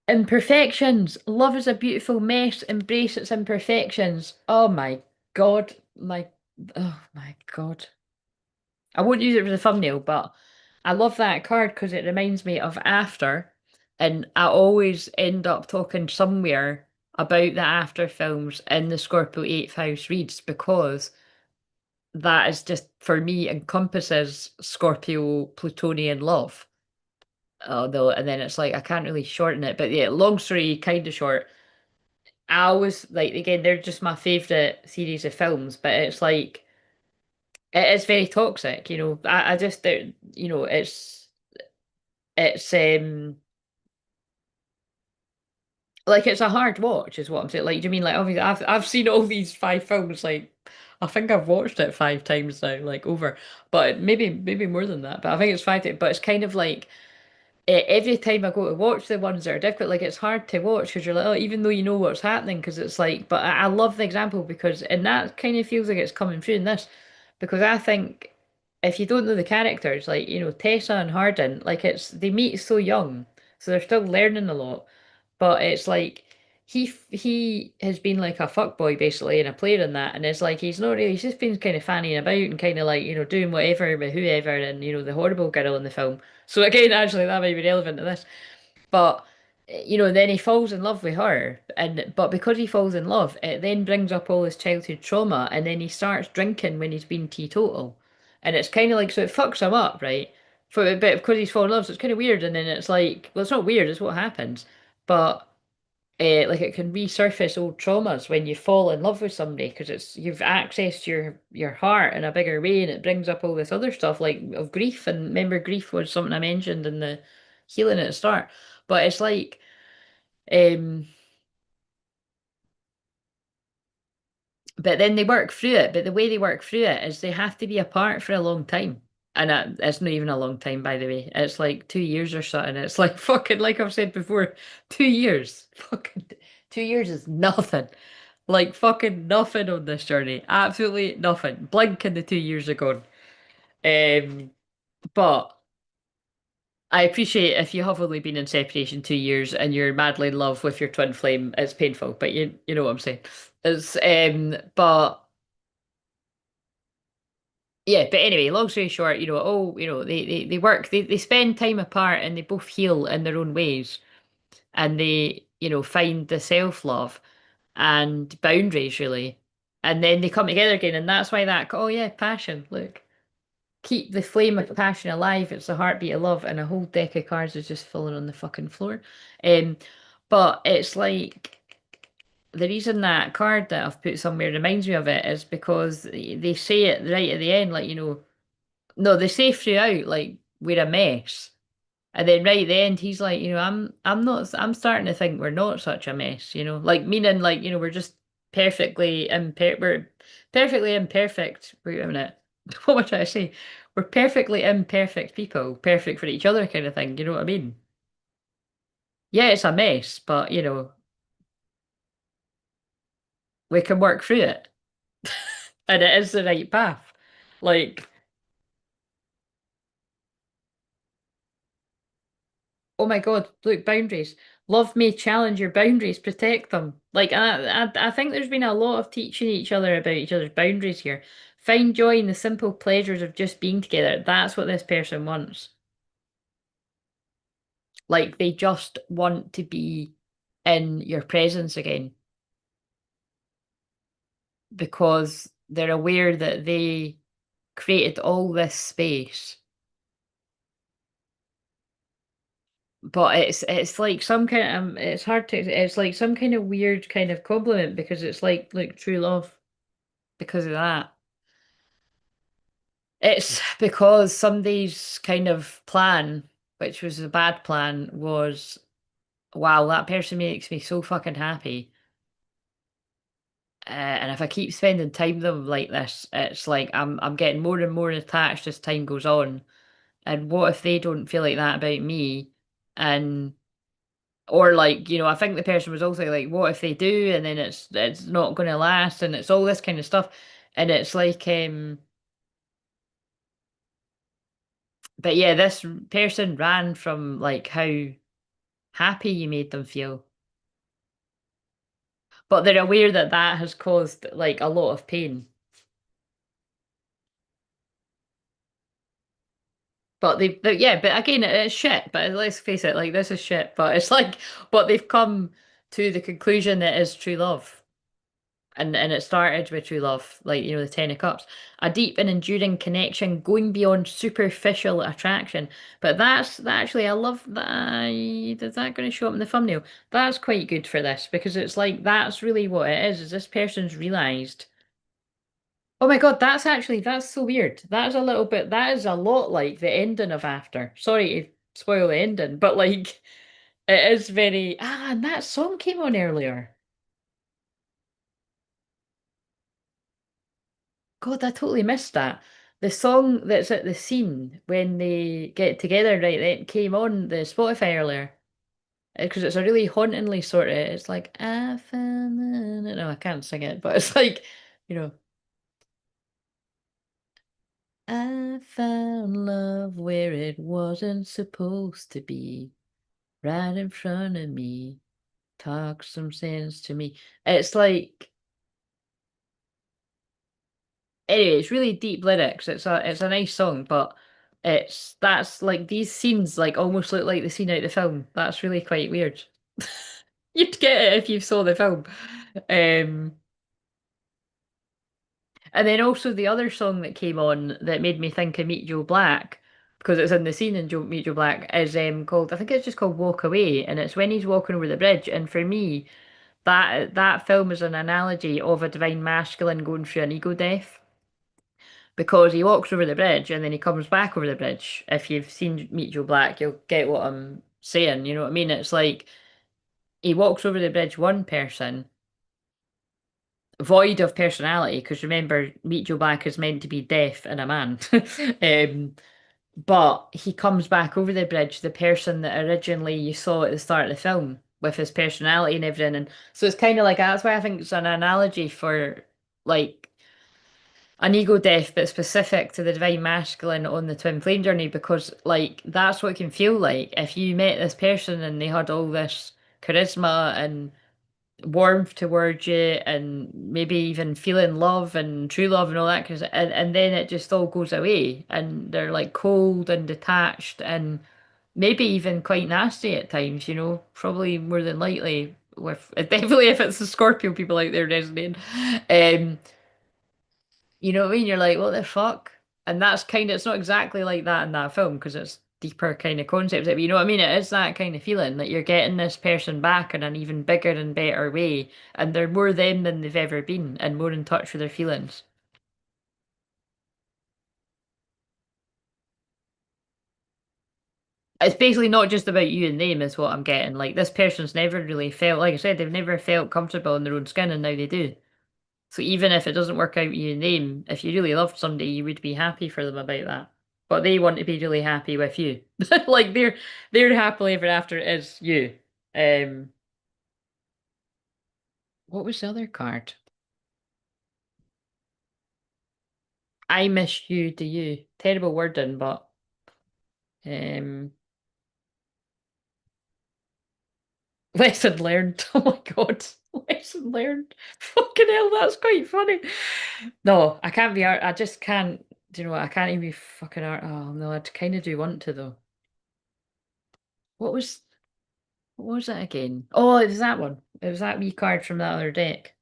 Imperfections. Love is a beautiful mess. Embrace its imperfections. Oh my God. Oh my God. I won't use it for the thumbnail, but I love that card because it reminds me of After. And I always end up talking somewhere about the After films in the Scorpio 8th house reads because that is just, for me, encompasses Scorpio Plutonian love. Although, and then it's like I can't really shorten it, but yeah, long story kind of short. I always like again, they're just my favorite series of films, but it's like it is very toxic, you know. I just you know, it's like it's a hard watch, is what I'm saying. Like, do you mean like obviously I've seen all these five films, like I think I've watched it five times now, like over, but maybe more than that. But I think it's five times. But it's kind of like every time I go to watch the ones that are difficult, like it's hard to watch because you're like, oh, even though you know what's happening, because it's like, but I love the example because, and that kind of feels like it's coming through in this, because I think if you don't know the characters, like, Tessa and Hardin, like they meet so young, so they're still learning a lot, but it's like, he has been like a fuckboy basically and a player in that, and it's like he's not really, he's just been kind of fanning about and kind of like, doing whatever with whoever, and the horrible girl in the film. So again, actually, that might be relevant to this. But then he falls in love with her, and but because he falls in love, it then brings up all his childhood trauma, and then he starts drinking when he's been teetotal, and it's kind of like so it fucks him up, right? But because he's fallen in love, so it's kind of weird, and then it's like, well, it's not weird, it's what happens, but. Like it can resurface old traumas when you fall in love with somebody because you've accessed your heart in a bigger way and it brings up all this other stuff like of grief, and remember grief was something I mentioned in the healing at the start, but it's like um but then they work through it, but the way they work through it is they have to be apart for a long time, and it's not even a long time, by the way. It's like 2 years or something. It's like fucking, like I've said before, 2 years. Fucking 2 years is nothing. Like fucking nothing on this journey. Absolutely nothing. Blink and the 2 years are gone. But I appreciate if you have only been in separation 2 years and you're madly in love with your twin flame, it's painful, but you know what I'm saying. It's but yeah, but anyway, long story short, they work, they spend time apart and they both heal in their own ways and they, find the self-love and boundaries really. And then they come together again and that's why oh yeah, passion, look. Keep the flame of passion alive. It's the heartbeat of love, and a whole deck of cards is just falling on the fucking floor. Um, but it's like the reason that card that I've put somewhere reminds me of it is because they say it right at the end, like, no, they say throughout, like, we're a mess. And then right at the end, he's like, I'm starting to think we're not such a mess, like meaning like, we're just we're perfectly imperfect. Wait a minute. What am I trying to say? We're perfectly imperfect people, perfect for each other kind of thing. You know what I mean? Yeah, it's a mess, but we can work through it. And it is the right path. Like, oh my God, look, boundaries. Love may challenge your boundaries, protect them. Like, I think there's been a lot of teaching each other about each other's boundaries here. Find joy in the simple pleasures of just being together. That's what this person wants. Like, they just want to be in your presence again because they're aware that they created all this space. But it's like some kind of it's hard to it's like some kind of weird kind of compliment because it's like true love because of that. It's because somebody's kind of plan, which was a bad plan, was wow, that person makes me so fucking happy. And if I keep spending time with them like this, it's like I'm getting more and more attached as time goes on. And what if they don't feel like that about me? And or like, I think the person was also like, what if they do? And then it's not going to last, and it's all this kind of stuff. And it's like, but yeah, this person ran from like how happy you made them feel, but they're aware that that has caused like a lot of pain. But yeah, but again, it's shit. But let's face it, like this is shit. But it's like, but they've come to the conclusion that is true love. And it started with true love, like the Ten of Cups, a deep and enduring connection going beyond superficial attraction. But that actually, I love that. Is that going to show up in the thumbnail? That's quite good for this because it's like that's really what it is. Is this person's realized? Oh my God, that's so weird. That's a little bit. That is a lot like the ending of After. Sorry to spoil the ending, but like it is very. And that song came on earlier. God, I totally missed that. The song that's at the scene when they get together, right, that came on the Spotify earlier. Because it's a really hauntingly sort of, it's like, I found, no, I can't sing it, but it's like, you know, I found love where it wasn't supposed to be, right in front of me, talk some sense to me. It's like, anyway, it's really deep lyrics. It's a nice song, but that's like these scenes like almost look like the scene out of the film. That's really quite weird. You'd get it if you saw the film. Um, and then also the other song that came on that made me think of Meet Joe Black because it's in the scene in Meet Joe Black is called I think it's just called Walk Away, and it's when he's walking over the bridge. And for me, that film is an analogy of a divine masculine going through an ego death because he walks over the bridge and then he comes back over the bridge. If you've seen Meet Joe Black, you'll get what I'm saying. You know what I mean? It's like he walks over the bridge one person, void of personality, because remember, Meet Joe Black is meant to be deaf and a man. um, but he comes back over the bridge, the person that originally you saw at the start of the film. with his personality and everything. And so it's kind of like that's why I think it's an analogy for like an ego death, but specific to the divine masculine on the twin flame journey, because like that's what it can feel like if you met this person and they had all this charisma and warmth towards you and maybe even feeling love and true love and all that cause, and then it just all goes away and they're like cold and detached and maybe even quite nasty at times, you know, probably more than likely with definitely if it's the Scorpio people out there resonating. Um, you know what I mean? You're like, what the fuck? And that's kind of, it's not exactly like that in that film because it's deeper kind of concepts. But you know what I mean? It is that kind of feeling that you're getting this person back in an even bigger and better way. And they're more them than they've ever been and more in touch with their feelings. It's basically not just about you and them, is what I'm getting. Like, this person's never really felt, like I said, they've never felt comfortable in their own skin and now they do. So even if it doesn't work out with you and them, if you really loved somebody, you would be happy for them about that. But they want to be really happy with you. Like their happily ever after is you. Um, what was the other card? I miss you, do you? Terrible wording, but um lesson learned. Oh my God. Lesson learned. Fucking hell, that's quite funny. No, I can't be art. I just can't. Do you know what? I can't even be fucking art. Oh no, I kind of do want to though. What was What was it again? Oh, it was that one. It was that wee card from that other deck.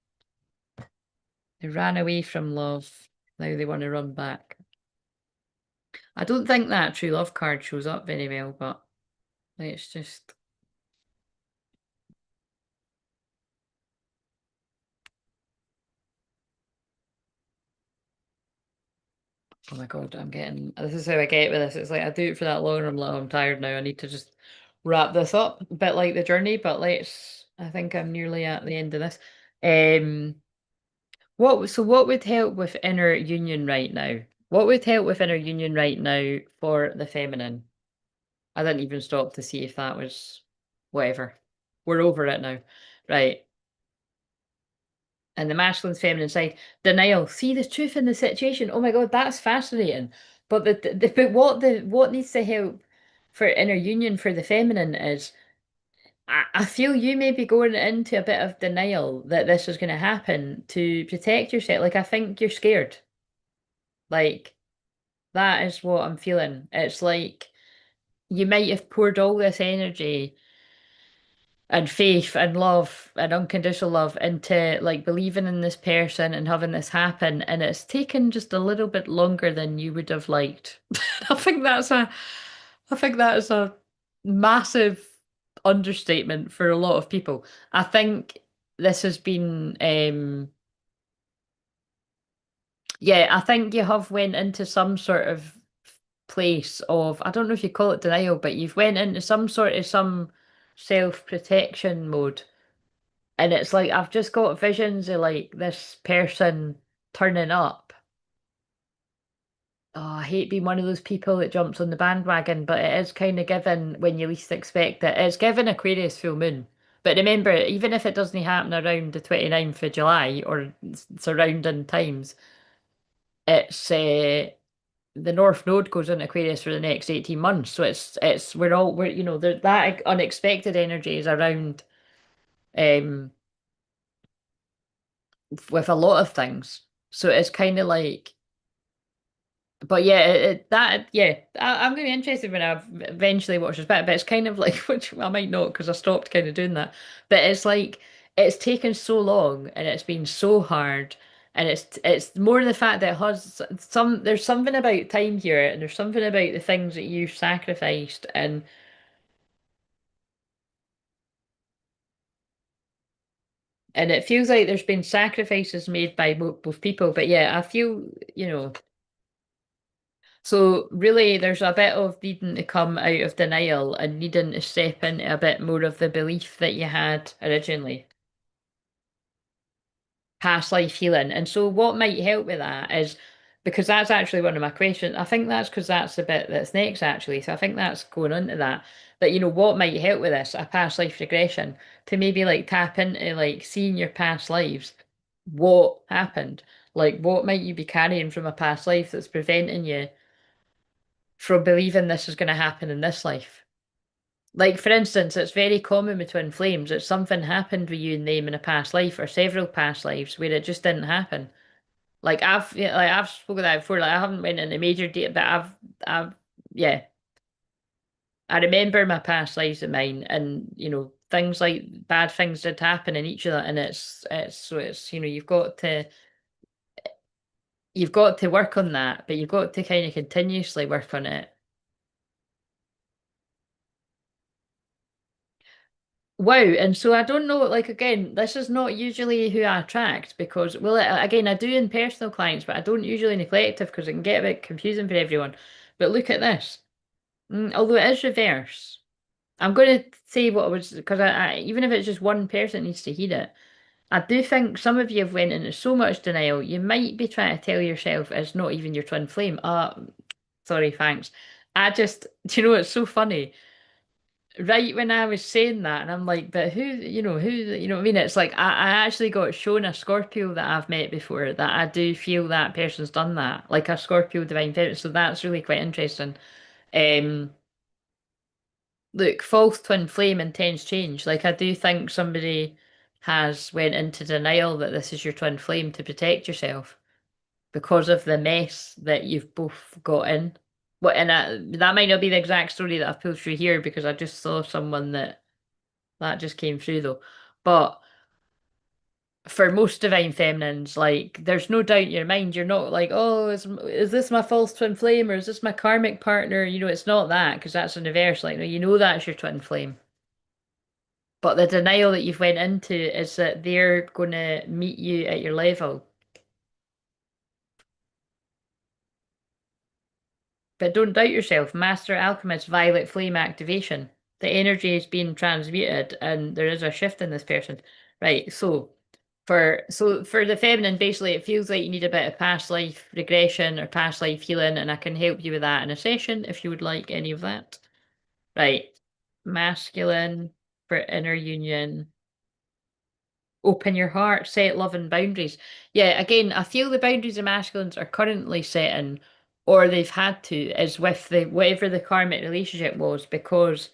They ran away from love. Now they want to run back. I don't think that true love card shows up very well, but let's just. Oh my God, I'm getting. This is how I get with this. It's like I do it for that long and I'm like, oh, I'm tired now. I need to just wrap this up. A bit like the journey, but let's. I think I'm nearly at the end of this. Um, what would help with inner union right now? What would help with inner union right now for the feminine? I didn't even stop to see if that was whatever. We're over it now. Right. And the masculine feminine side, denial. See the truth in the situation. Oh my God, that's fascinating. But but what needs to help for inner union for the feminine is I feel you may be going into a bit of denial that this is going to happen to protect yourself. Like I think you're scared. Like that is what I'm feeling. It's like you might have poured all this energy and faith and love and unconditional love into like believing in this person and having this happen, and it's taken just a little bit longer than you would have liked. I think I think that is a massive understatement for a lot of people. I think this has been yeah, I think you have went into some sort of place of, I don't know if you call it denial, but you've went into some sort of some self-protection mode. And it's like I've just got visions of like this person turning up. Oh, I hate being one of those people that jumps on the bandwagon, but it is kind of given when you least expect it. It's given Aquarius full moon. But remember, even if it doesn't happen around the 29th of July or surrounding times, it's the North Node goes in Aquarius for the next 18 months. So it's we're you know that unexpected energy is around um with a lot of things. So it's kind of like, but yeah, yeah, I'm gonna be interested when I eventually watch this back. But it's kind of like, which I might not because I stopped kind of doing that. But it's like it's taken so long and it's been so hard, and it's more the fact that it has there's something about time here, and there's something about the things that you've sacrificed, and it feels like there's been sacrifices made by both people. But yeah, I feel so really, there's a bit of needing to come out of denial and needing to step into a bit more of the belief that you had originally, past life healing. And so, what might help with that is because that's actually one of my questions. I think that's because that's the bit that's next, actually. So I think that's going on to that. That, what might help with this, a past life regression, to maybe like tap into like seeing your past lives. What happened? Like, what might you be carrying from a past life that's preventing you from believing this is going to happen in this life? Like, for instance, it's very common with twin flames. It's something happened with you and them in a past life or several past lives where it just didn't happen. Like I've spoken that before. Like I haven't went into major detail, but yeah. I remember my past lives of mine, and things like bad things did happen in each of that, and it's you've got to work on that, but you've got to kind of continuously work on it. Wow, and so I don't know, like again, this is not usually who I attract because, well, again, I do in personal clients, but I don't usually in the collective because it can get a bit confusing for everyone. But look at this. Although it is reverse, I'm going to say what I was because even if it's just one person needs to hear it, I do think some of you have went into so much denial. You might be trying to tell yourself it's not even your twin flame. Sorry, thanks. Do you know it's so funny? Right when I was saying that, and I'm like, but who, what I mean? It's like I actually got shown a Scorpio that I've met before that I do feel that person's done that, like a Scorpio divine feminine. So that's really quite interesting. Um, Look, false twin flame intense change. Like I do think somebody has went into denial that this is your twin flame to protect yourself because of the mess that you've both got in. What and that might not be the exact story that I've pulled through here because I just saw someone that just came through though. But for most divine feminines, like there's no doubt in your mind, you're not like, oh, is this my false twin flame or is this my karmic partner? It's not that because that's in reverse. Like, no, that's your twin flame. But the denial that you've went into is that they're going to meet you at your level. But don't doubt yourself. Master Alchemist Violet Flame activation. The energy is being transmuted and there is a shift in this person. Right, so for the feminine, basically it feels like you need a bit of past life regression or past life healing, and I can help you with that in a session if you would like any of that. Right. Masculine for inner union. Open your heart, set love and boundaries. Yeah, again, I feel the boundaries of masculines are currently setting, or they've had to, is with the whatever the karmic relationship was because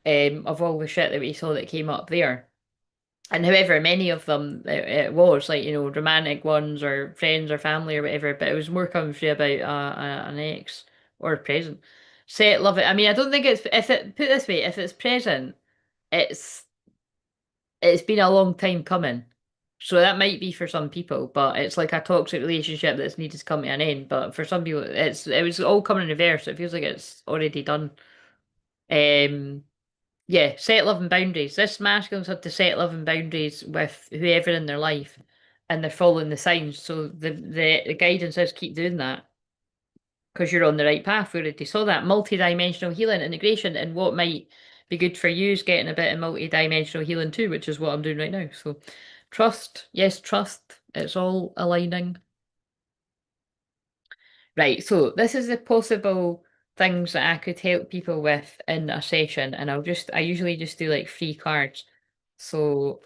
of all the shit that we saw that came up there. And however many of them it was, like, romantic ones or friends or family or whatever, but it was more coming through about an ex or present. Set love it. I mean, I don't think if it, put it this way, if it's present, it's it's been a long time coming. So that might be for some people, but it's like a toxic relationship that's needed to come to an end. But for some people, it was all coming in reverse. So it feels like it's already done. Um, yeah, set love and boundaries. This masculine's had to set love and boundaries with whoever in their life, and they're following the signs. So the guidance is keep doing that because you're on the right path. We already saw that multi-dimensional healing integration, and what might be good for you is getting a bit of multi-dimensional healing too, which is what I'm doing right now. So trust, yes, trust. It's all aligning. Right, so this is the possible things that I could help people with in a session, and I usually just do like free cards. So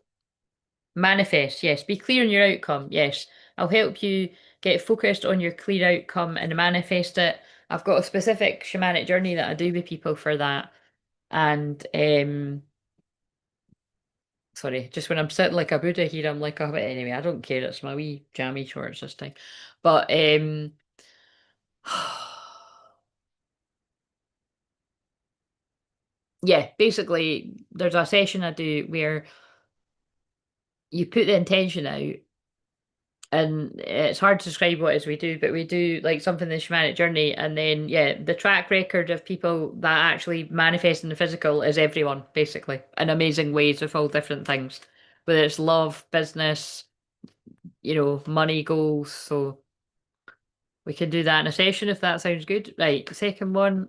manifest, yes. Be clear on your outcome, yes. I'll help you get focused on your clear outcome and manifest it. I've got a specific shamanic journey that I do with people for that. And sorry, just when I'm sitting like a Buddha here, I'm like, oh, but anyway, I don't care. It's my wee jammy shorts this time. But yeah, basically there's a session I do where you put the intention out and it's hard to describe what it is we do, but we do like something in the shamanic journey, and then yeah, the track record of people that actually manifest in the physical is everyone, basically, in amazing ways with all different things. Whether it's love, business, money goals. So we can do that in a session if that sounds good. Right, the second one,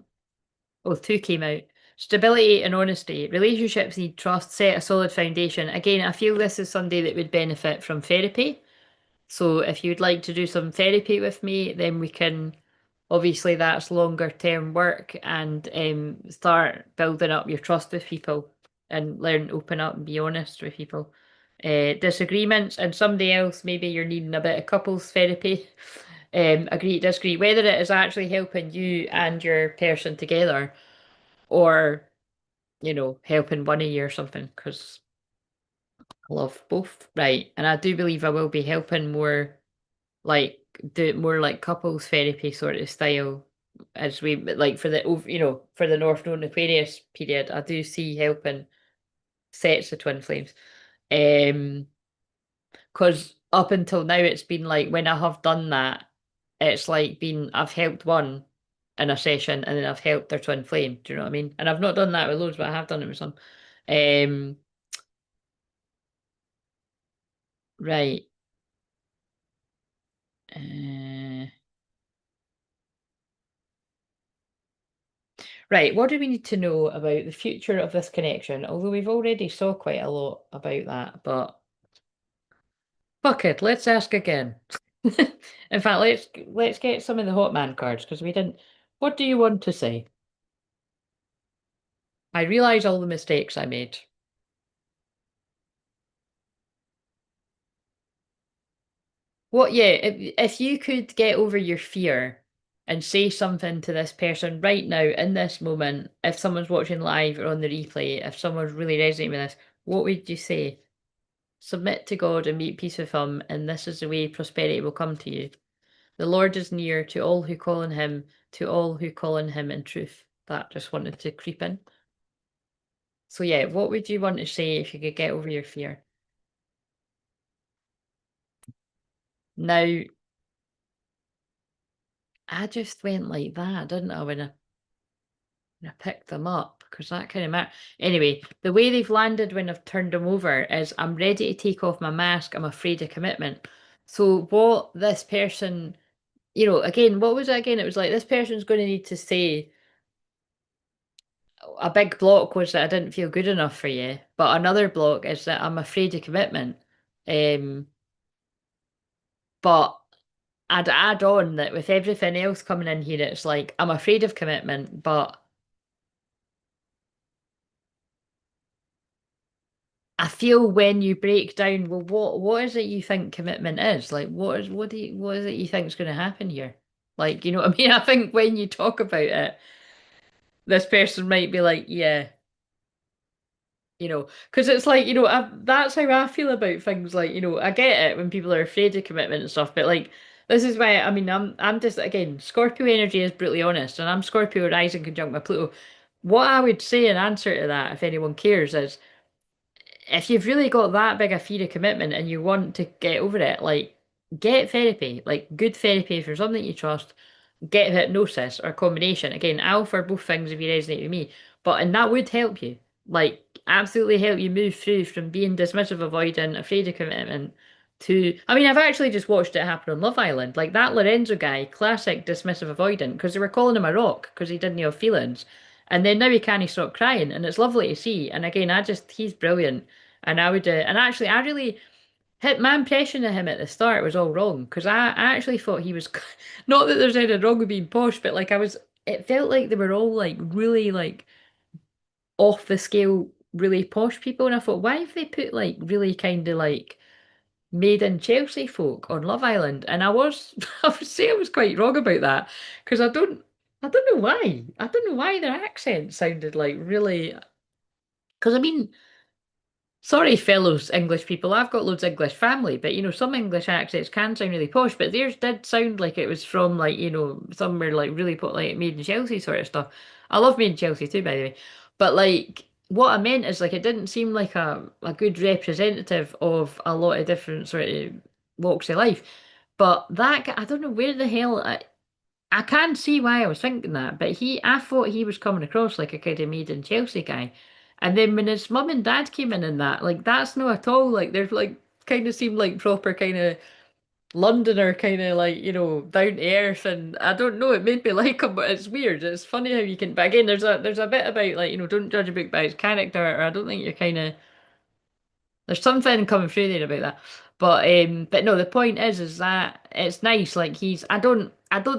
oh, two came out. Stability and honesty. Relationships need trust, set a solid foundation. Again, I feel this is somebody that would benefit from therapy. So if you'd like to do some therapy with me, then we can, obviously that's longer term work, and start building up your trust with people and learn to open up and be honest with people. Disagreements and somebody else, maybe you're needing a bit of couples therapy. Agree to disagree, whether it is actually helping you and your person together, or helping one of you or something, because I love both. Right. And I do believe I will be helping more, like, do more like couples therapy sort of style, as we like for the for the North Node Aquarius period. I do see helping sets of twin flames. Because up until now it's been like when I have done that, it's like been I've helped one in a session and then I've helped their twin flame. Do you know what I mean? And I've not done that with loads, but I have done it with some. Um, right. Uh, right. What do we need to know about the future of this connection? Although we've already saw quite a lot about that, but fuck it, let's ask again. In fact, let's get some of the hot man cards because we didn't. What do you want to say? I realize all the mistakes I made. What, yeah, if you could get over your fear and say something to this person right now in this moment, if someone's watching live or on the replay, if someone's really resonating with this, what would you say? Submit to God and meet peace with Him, and this is the way prosperity will come to you. The Lord is near to all who call on Him, to all who call on Him in truth. That just wanted to creep in. So yeah, what would you want to say if you could get over your fear? Now, I just went like that, didn't I, when I picked them up, because that kind of matter. Anyway, the way they've landed when I've turned them over is I'm ready to take off my mask. I'm afraid of commitment. So what this person, again, what was it again? It was like this person's going to need to say a big block was that I didn't feel good enough for you, but another block is that I'm afraid of commitment. Um, but I'd add on that with everything else coming in here, it's like I'm afraid of commitment, but I feel when you break down, well, what is it you think commitment is? Like, what is it you think is going to happen here? Like, you know what I mean? I think when you talk about it, this person might be like, yeah, because it's like, that's how I feel about things. Like, I get it when people are afraid of commitment and stuff, but like, this is why, I mean, I'm just, again, Scorpio energy is brutally honest, and I'm Scorpio rising conjunct with Pluto. What I would say in answer to that, if anyone cares, is if you've really got that big a fear of commitment and you want to get over it, like, get therapy, like good therapy for something you trust, get hypnosis or a combination. Again, I offer both things if you resonate with me, and that would help you, like, absolutely help you move through from being dismissive, avoidant, afraid of commitment to, I mean, I've actually just watched it happen on Love Island. Like that Lorenzo guy, classic dismissive avoidant, because they were calling him a rock because he didn't have feelings. And then now he can't stop crying, and it's lovely to see. And again, he's brilliant. And I would, and actually, I really hit my impression of him at the start was all wrong because I actually thought he was, not that there's anything wrong with being posh, but like it felt like they were all like really like off the scale, really posh people. And I thought, why have they put like really kind of like made in Chelsea folk on Love Island? And I would say I was quite wrong about that because I don't know why. I don't know why their accent sounded like really, because I mean, sorry, fellows English people, I've got loads of English family, but some English accents can sound really posh, but theirs did sound like it was from like, somewhere like really put like Made in Chelsea sort of stuff. I love Made in Chelsea too, by the way. But like what I meant is like it didn't seem like a good representative of a lot of different sort of walks of life. But I don't know where the hell I can see why I was thinking that, but I thought he was coming across like a kind of Made in Chelsea guy. And then when his mum and dad came in that, like that's not at all like they're like kind of seemed like proper kind of Londoner kind of like, down to earth, and I don't know, it made me like him, but it's weird. It's funny how you can, but again, there's a bit about like, don't judge a book by its character, or I don't think you're kind of there's something coming through there about that. But no, the point is that it's nice. Like I don't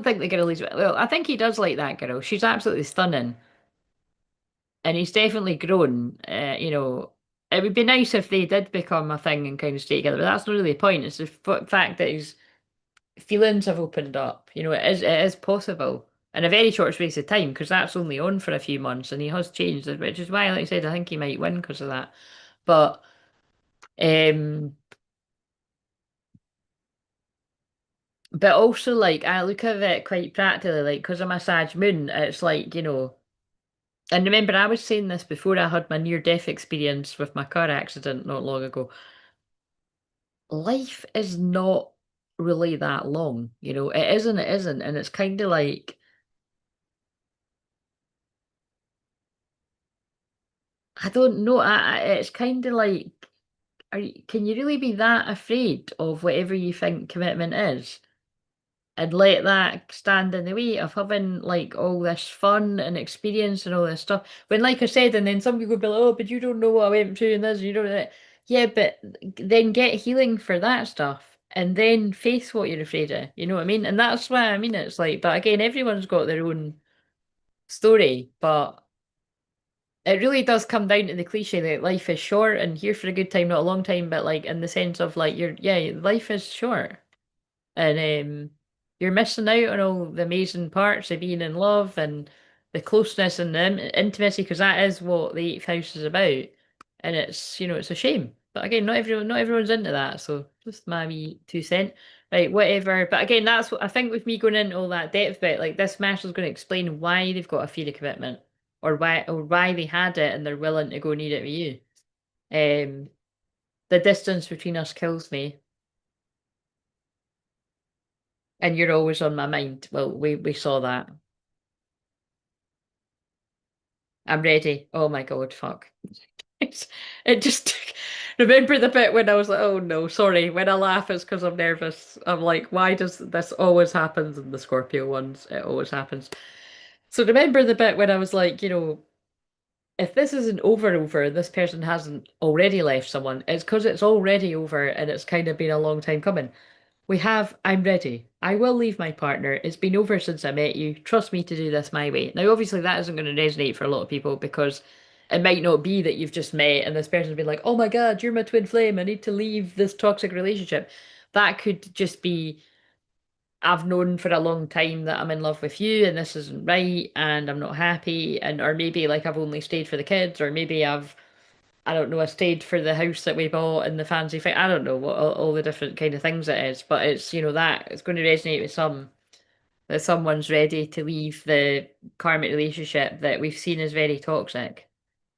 think the girl is, well, I think he does like that girl. She's absolutely stunning. And he's definitely grown. It would be nice if they did become a thing and kind of stay together, but that's not really the point. It's the fact that his feelings have opened up. It is possible in a very short space of time because that's only on for a few months, and he has changed, which is why, like I said, I think he might win because of that. But um, but also like I look at it quite practically, like because I'm a Sag Moon, it's like And remember, I was saying this before I had my near-death experience with my car accident not long ago. Life is not really that long, it isn't, and it's kind of like I don't know. It's kind of like, can you really be that afraid of whatever you think commitment is? And let that stand in the way of having like all this fun and experience and all this stuff. When, like I said, and then some people be like, "Oh, but you don't know what I went through and this, you don't know that." Yeah, but then get healing for that stuff, and then face what you're afraid of. You know what I mean? And that's why I mean it's like, but again, everyone's got their own story, but it really does come down to the cliche that life is short and here for a good time, not a long time, but like in the sense of like yeah, life is short. And you're missing out on all the amazing parts of being in love and the closeness and the intimacy, because that is what the eighth house is about. And it's a shame. But again, not everyone's into that, so just my wee 2 cent. Right, whatever. But again, that's what I think with me going into all that depth bit, like this master's going to explain why they've got a fear of commitment, or why they had it and they're willing to go need it with you. Um, the distance between us kills me. And you're always on my mind. Well, we saw that. I'm ready. Oh my God, fuck. It just remember the bit when I was like, oh no, sorry. When I laugh, it's because I'm nervous. I'm like, why does this always happens in the Scorpio ones? It always happens. So remember the bit when I was like, if this isn't over, this person hasn't already left someone, it's because it's already over and it's kind of been a long time coming. I'm ready. I will leave my partner. It's been over since I met you. Trust me to do this my way. Now, obviously, that isn't going to resonate for a lot of people because it might not be that you've just met and this person's been like, oh my God, you're my twin flame. I need to leave this toxic relationship. That could just be, I've known for a long time that I'm in love with you and this isn't right and I'm not happy. Or maybe like I've only stayed for the kids, or maybe I don't know, I stayed for the house that we bought and the fancy thing. I don't know what all the different kind of things it is, but that it's going to resonate with that someone's ready to leave the karmic relationship that we've seen as very toxic.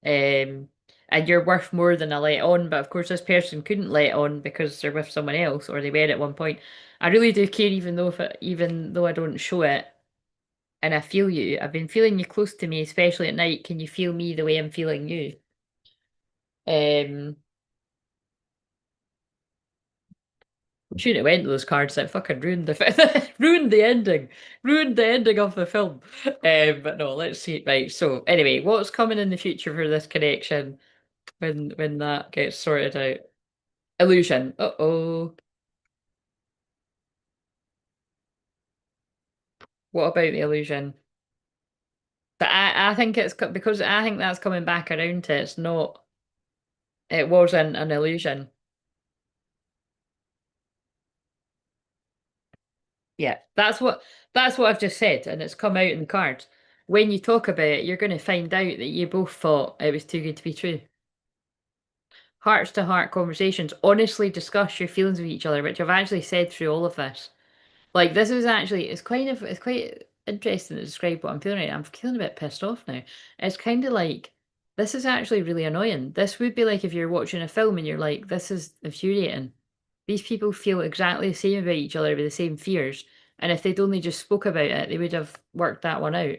Um, and you're worth more than a let on, but of course this person couldn't let on because they're with someone else or they were at one point. I really do care even though I don't show it and I feel you. I've been feeling you close to me, especially at night. Can you feel me the way I'm feeling you? Um Shouldn't have went to those cards that fucking ruined ruined the ending. Ruined the ending of the film. But no, let's see. Right, so anyway, what's coming in the future for this connection when that gets sorted out? Illusion. Uh-oh. What about the illusion? But I think because I think that's coming back around to it's not, it wasn't an illusion. Yeah, that's what I've just said, and it's come out in the cards. When you talk about it, you're going to find out that you both thought it was too good to be true. Hearts to heart conversations, honestly discuss your feelings with each other, which I've actually said through all of this. Like this is actually it's quite interesting to describe what I'm feeling right now. I'm feeling a bit pissed off now. It's kind of like this is actually really annoying. This would be like if you're watching a film and you're like, this is infuriating. These people feel exactly the same about each other with the same fears. And if they'd only just spoke about it, they would have worked that one out.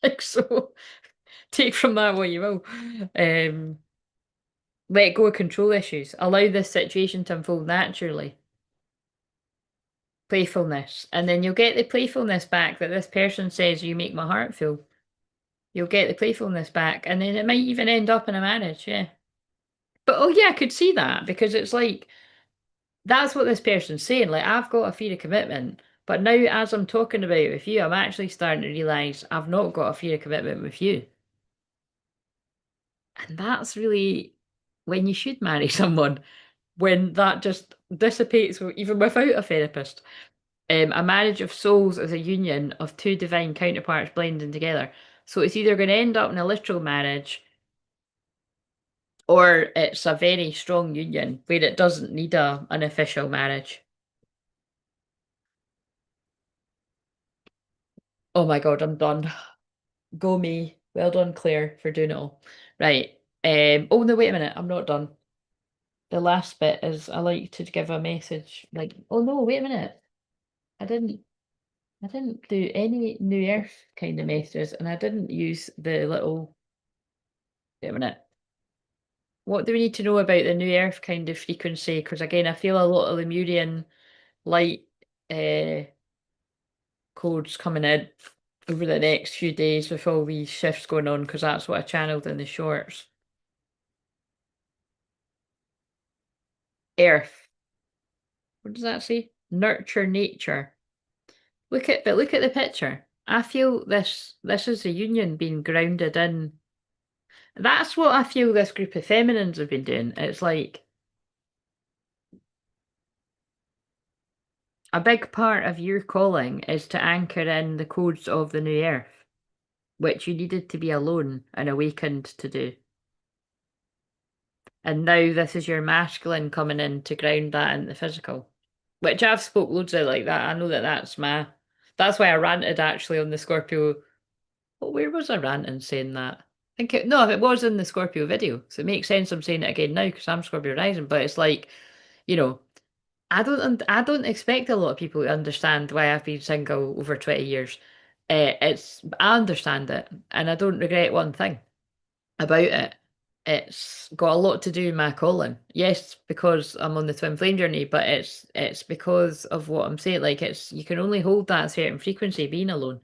Like so take from that what you will. Um Let go of control issues. Allow this situation to unfold naturally. Playfulness. And then you'll get the playfulness back that this person says you make my heart feel. You'll get the playfulness back. And then it might even end up in a marriage, yeah. But oh yeah, I could see that because it's like that's what this person's saying. Like, I've got a fear of commitment, but now as I'm talking about it with you, I'm actually starting to realize I've not got a fear of commitment with you. And that's really when you should marry someone, when that just dissipates even without a therapist. A marriage of souls is a union of two divine counterparts blending together. So it's either going to end up in a literal marriage or it's a very strong union where it doesn't need an official marriage. Oh my God, I'm done. Go me. Well done, Claire, for doing it all. Right. Oh no, wait a minute. I'm not done. The last bit is I like to give a message. Like, oh no, wait a minute. I didn't. I didn't do any New Earth kind of messages, and I didn't use the little. Wait a minute. What do we need to know about the New Earth kind of frequency? Because again, I feel a lot of Lemurian light uh, codes coming in over the next few days with all these shifts going on, because that's what I channeled in the shorts. Earth. What does that say? Nurture nature. Look at the picture. I feel this is a union being grounded in. That's what I feel this group of feminines have been doing. It's like a big part of your calling is to anchor in the codes of the new earth, which you needed to be alone and awakened to do. And now this is your masculine coming in to ground that in the physical, which I've spoke loads of like that. I know that that's why I ranted actually on the Scorpio. Well, where was I ranting saying that? I think no, it was in the Scorpio video, so it makes sense I'm saying it again now because I'm Scorpio rising. But it's like, you know, I don't expect a lot of people to understand why I've been single over 20 years. I understand it, and I don't regret one thing about it. It's got a lot to do with my calling. Yes, because I'm on the twin flame journey, but it's because of what I'm saying. Like it's you can only hold that certain frequency being alone.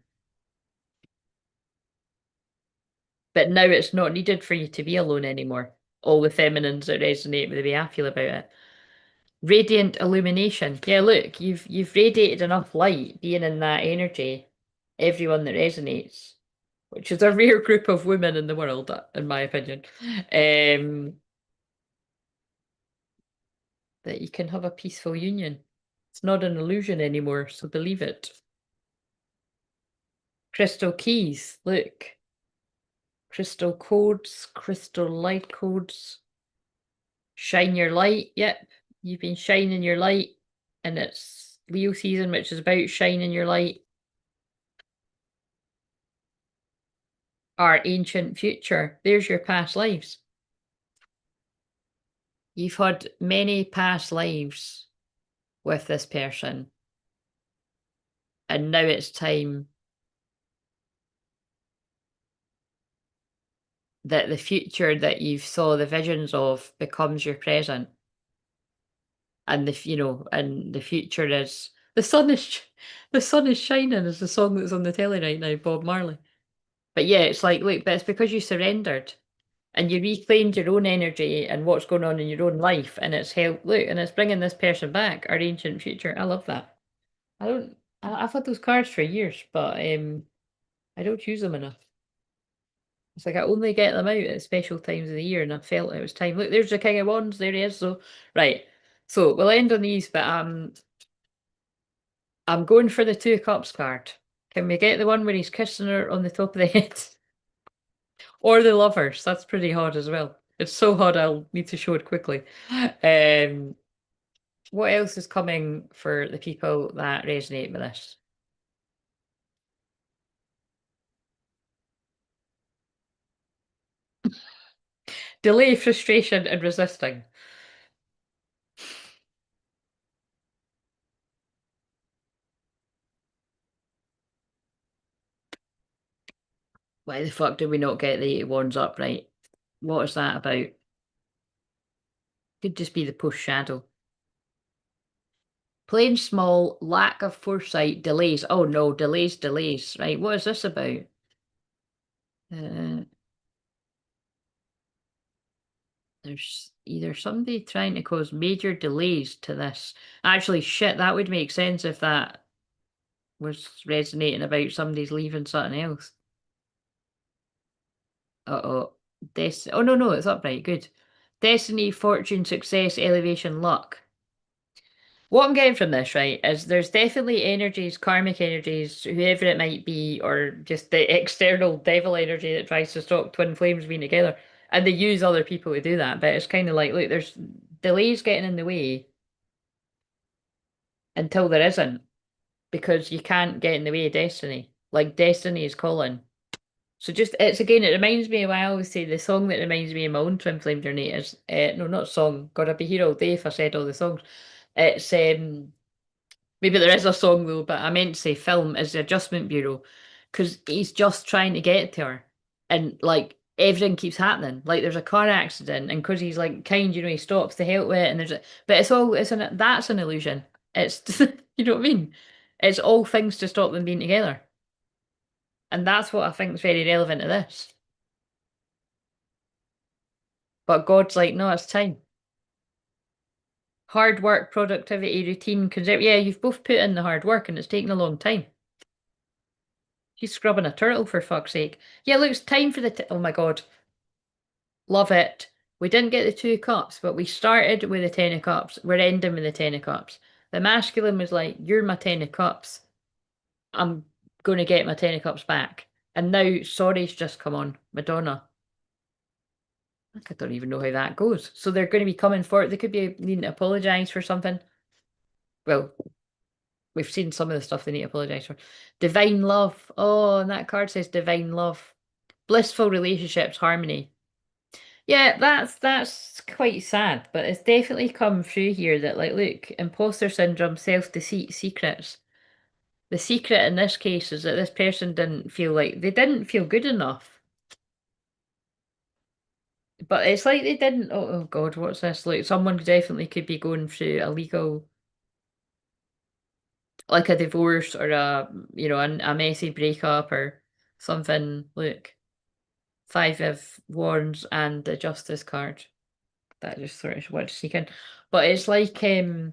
But now it's not needed for you to be alone anymore. All the feminines that resonate with the way I feel about it. Radiant illumination. Yeah, look, you've radiated enough light being in that energy. Everyone that resonates, which is a rare group of women in the world, in my opinion. That you can have a peaceful union. It's not an illusion anymore, so believe it. Crystal keys, look. Crystal codes, crystal light codes. Shine your light. Yep, you've been shining your light, and it's Leo season, which is about shining your light. Our ancient future. There's your past lives. You've had many past lives with this person, and now it's time that the future that you saw the visions of becomes your present. And and the future is the sun is shining is the song that's on the telly right now, Bob Marley. But yeah, it's like, look, but it's because you surrendered and you reclaimed your own energy and what's going on in your own life, and it's helped. Look, and it's bringing this person back, our ancient future. I love that. I don't. I've had those cards for years, but I don't use them enough. It's like I only get them out at special times of the year, and I felt it was time. Look, there's the King of Wands. There he is. So right. So we'll end on these, but I'm going for the Two of Cups card. Can we get the one where he's kissing her on the top of the head? Or the lovers. That's pretty hard as well. It's so hard I'll need to show it quickly. Um, what else is coming for the people that resonate with this? Delay, frustration, and resisting. Why the fuck did we not get the 8 of Wands up right? What is that about? Could just be the post shadow. Plain small, lack of foresight, delays. Oh no, delays. Right, what is this about? Uh, There's either somebody trying to cause major delays to this. Actually, shit, that would make sense if that was resonating about somebody's leaving something else. Uh-oh. Oh, no, no, it's upright. Good. Destiny, fortune, success, elevation, luck. What I'm getting from this, right, is there's definitely energies, karmic energies, whoever it might be, or just the external devil energy that tries to stop twin flames being together. And they use other people to do that, but it's kind of like, look, there's delays getting in the way until there isn't, because you can't get in the way of destiny. Like, destiny is calling. So just, it's again, it reminds me of, I always say, the song that reminds me of my own twin flame journey is, no, not song, God, I'd be here all day if I said all the songs. It's, maybe there is a song though, but I meant to say film is the Adjustment Bureau, because he's just trying to get to her, and like everything keeps happening. Like there's a car accident, and because he's like kind, he stops to help with it, and but that's an illusion. It's you know what I mean? It's all things to stop them being together, and that's what I think is very relevant to this. But God's like, no, it's time. Hard work, productivity, routine, yeah, you've both put in the hard work, and it's taken a long time. She's scrubbing a turtle for fuck's sake. Yeah, look, it's time for oh my god. Love it. We didn't get the 2 cups, but we started with the 10 of cups. We're ending with the 10 of cups. The masculine was like, you're my 10 of cups. I'm going to get my 10 of cups back. And now sorry's just come on. Madonna. I don't even know how that goes. So they're going to be coming for it. They could be needing to apologise for something. Well, we've seen some of the stuff they need to apologise for. Divine love. Oh, and that card says divine love. Blissful relationships, harmony. Yeah, that's quite sad, but it's definitely come through here that like, look, imposter syndrome, self-deceit, secrets. The secret in this case is that this person they didn't feel good enough. But it's like they didn't, oh God, what's this? Like someone definitely could be going through a legal, like a divorce or a messy breakup or something. Look, 5 of Wands and the Justice card. That just sort of what to sneak in. But it's like they've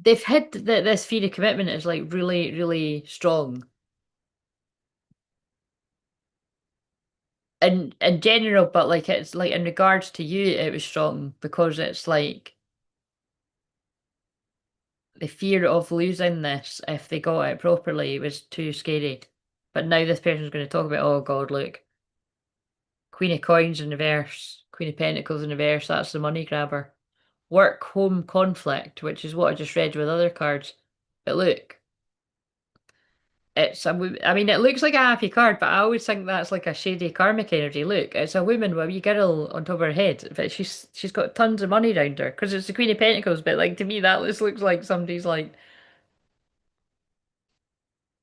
hid that this fear of commitment is like really, really strong. In general, but like it's like in regards to you, it was strong because it's like the fear of losing this if they got it properly was too scary. But now this person's going to talk about, oh God, look, Queen of Coins in reverse, Queen of Pentacles in reverse, that's the money grabber. Work home conflict, which is what I just read with other cards. But look, I mean, it looks like a happy card, but I always think that's like a shady karmic energy. Look, it's a woman with a wee girl on top of her head, but she's got tons of money around her because it's the Queen of Pentacles. But like to me, that just looks like somebody's like,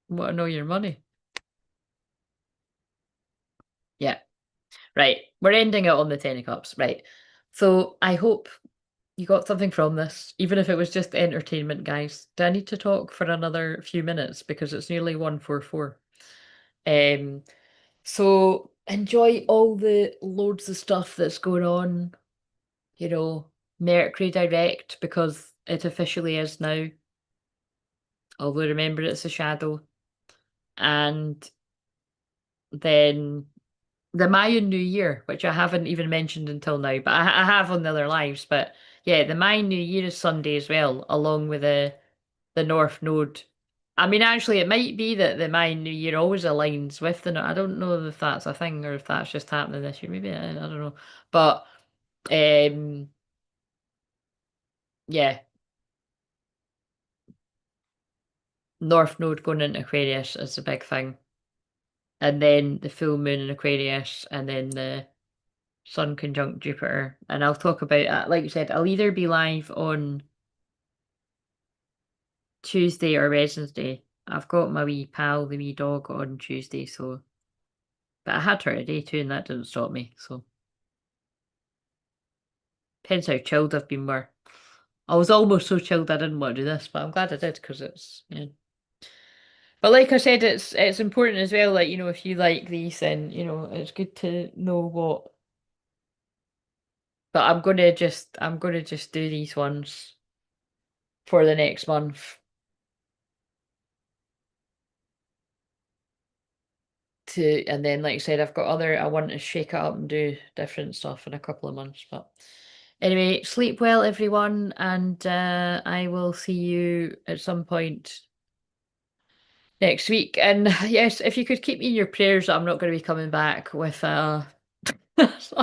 want to know your money. Yeah, right. We're ending it on the 10 of Cups, right? So I hope you got something from this, even if it was just entertainment, guys. Do I need to talk for another few minutes because it's nearly 1:44? Um. So enjoy all the loads of stuff that's going on, Mercury direct because it officially is now. Although remember it's a shadow. And then the Mayan New Year, which I haven't even mentioned until now, but I have on the other lives. But yeah, the Mayan New Year is Sunday as well, along with the North Node. I mean, actually, it might be that the Mayan New Year always aligns with the. I don't know if that's a thing or if that's just happening this year. Maybe I don't know, but um, yeah, North Node going into Aquarius is a big thing, and then the full moon in Aquarius, and then the Sun conjunct Jupiter. And I'll talk about that. Like you said, I'll either be live on Tuesday or Wednesday. I've got my wee pal, the wee dog, on Tuesday, so. But I had her today too, and that didn't stop me, so. Depends how chilled I've been more. I was almost so chilled I didn't want to do this, but I'm glad I did because it's, yeah. But like I said, it's important as well, like, if you like these, then, it's good to know what. But I'm gonna just do these ones for the next month and then like I said, I want to shake it up and do different stuff in a couple of months. But anyway, sleep well everyone, and I will see you at some point next week. And yes, if you could keep me in your prayers that I'm not going to be coming back with a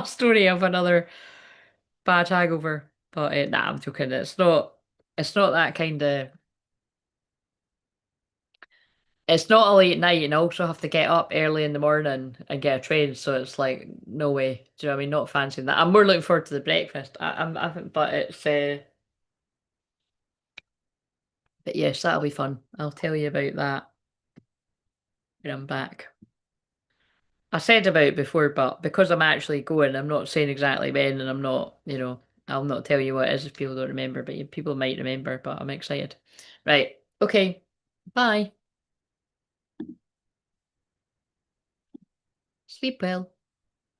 story of another bad hangover. But nah, I'm joking. It's not that kind of. It's not a late night, and I also have to get up early in the morning and get a train. So it's like no way. Do you know what I mean? Not fancying that. I'm more looking forward to the breakfast. But it's. But yes, that'll be fun. I'll tell you about that when I'm back. I said about it before, but because I'm actually going, I'm not saying exactly when, and I'm not, I'll not tell you what it is if people don't remember, but people might remember, but I'm excited. Right. Okay. Bye. Sleep well.